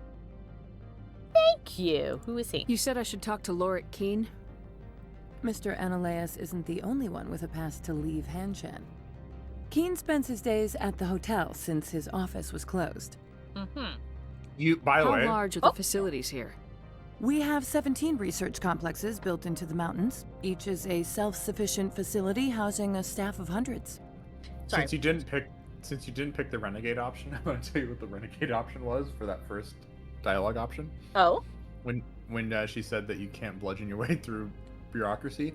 Thank you. Who is he? You said I should talk to Lorik Keene? Mr. Analaeus isn't the only one with a pass to leave Hanshan. Keene spends his days at the hotel since his office was closed. Mm-hmm. By the way, how large are the facilities here? We have 17 research complexes built into the mountains. Each is a self-sufficient facility housing a staff of hundreds. Sorry. Since you didn't pick the renegade option, I'm going to tell you what the renegade option was for that first dialogue option. Oh. When she said that you can't bludgeon your way through bureaucracy,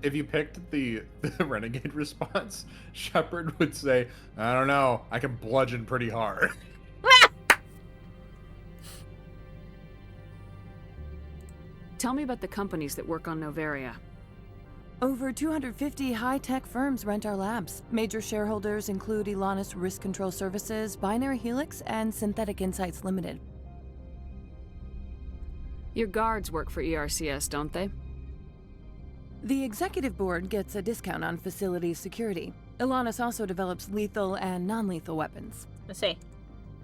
if you picked the renegade response, Shepard would say, "I don't know, I can bludgeon pretty hard." Tell me about the companies that work on Noveria. Over 250 high-tech firms rent our labs. Major shareholders include Elanus Risk Control Services, Binary Helix, and Synthetic Insights Limited. Your guards work for ERCS, don't they? The executive board gets a discount on facility security. Elanus also develops lethal and non-lethal weapons. Let's see.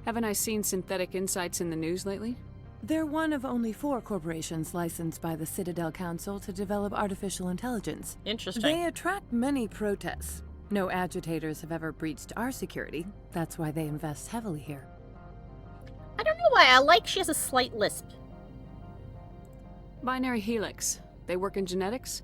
Haven't I seen Synthetic Insights in the news lately? They're one of only 4 corporations licensed by the Citadel Council to develop artificial intelligence. Interesting. They attract many protests. No agitators have ever breached our security. That's why they invest heavily here. I don't know why. I like she has a slight lisp. Binary Helix. They work in genetics?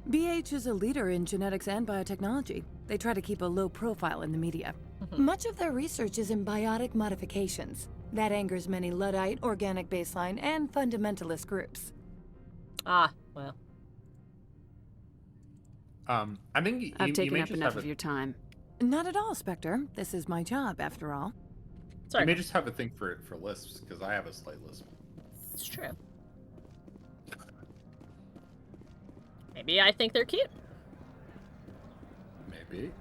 BH is a leader in genetics and biotechnology. They try to keep a low profile in the media. Much of their research is in biotic modifications. That angers many Luddite, organic baseline, and fundamentalist groups. Ah, well. I think I've you taken may up just enough have of your time. Not at all, Spectre. This is my job, after all. Sorry. You may just have a thing for lisps, because I have a slight lisp. It's true. Maybe I think they're cute. Maybe.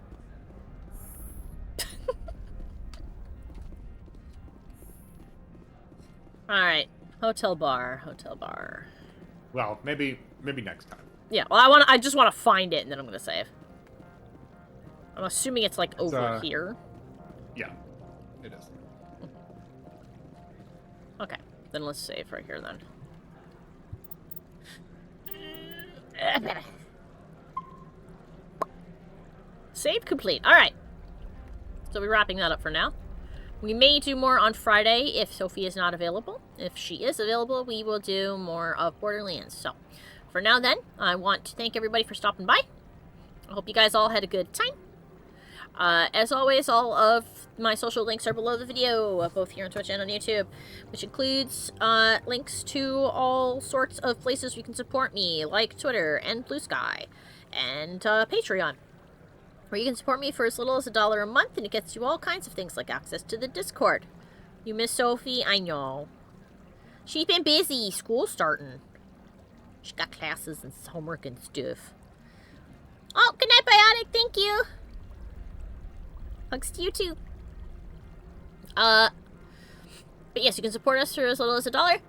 Alright. Hotel bar. Hotel bar. Well, maybe next time. Yeah, well I just want to find it and then I'm gonna save. I'm assuming it's like over here. Yeah. It is. Okay. Then let's save right here then. Save complete. Alright. So we're wrapping that up for now. We may do more on Friday if Sophie is not available. If she is available, we will do more of Borderlands. So, for now then, I want to thank everybody for stopping by. I hope you guys all had a good time. As always, all of my social links are below the video, both here on Twitch and on YouTube, which includes links to all sorts of places you can support me, like Twitter and Blue Sky and Patreon, where you can support me for as little as $1 a month, and it gets you all kinds of things like access to the Discord. You miss Sophie? I know. She's been busy. School's starting. She got classes and homework and stuff. Oh, good night, Biotic. Thank you. Hugs to you, too. But yes, you can support us for as little as $1.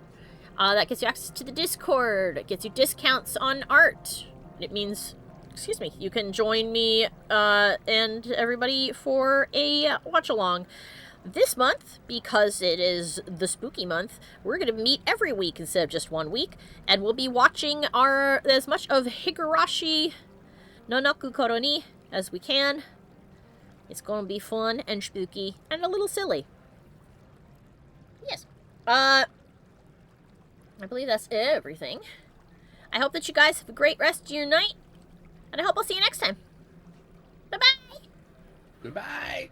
That gets you access to the Discord. It gets you discounts on art. It means... Excuse me, you can join me and everybody for a watch-along. This month, because it is the spooky month, we're going to meet every week instead of just 1 week, and we'll be watching as much of Higurashi no Noku Koroni as we can. It's going to be fun and spooky and a little silly. Yes. I believe that's everything. I hope that you guys have a great rest of your night. And I hope I'll see you next time. Bye-bye. Goodbye.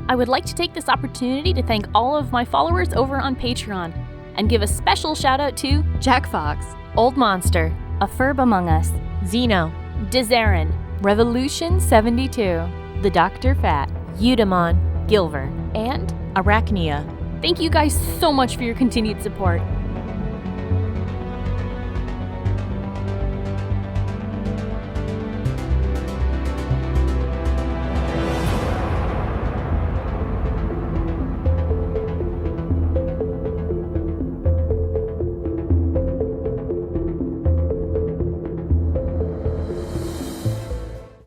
I would like to take this opportunity to thank all of my followers over on Patreon and give a special shout out to Jack Fox, Old Monster, A Ferb Among Us, Zeno, Dezarin, Revolution 72, The Dr. Fat, Eudemon, Gilver, and Arachnia. Thank you guys so much for your continued support.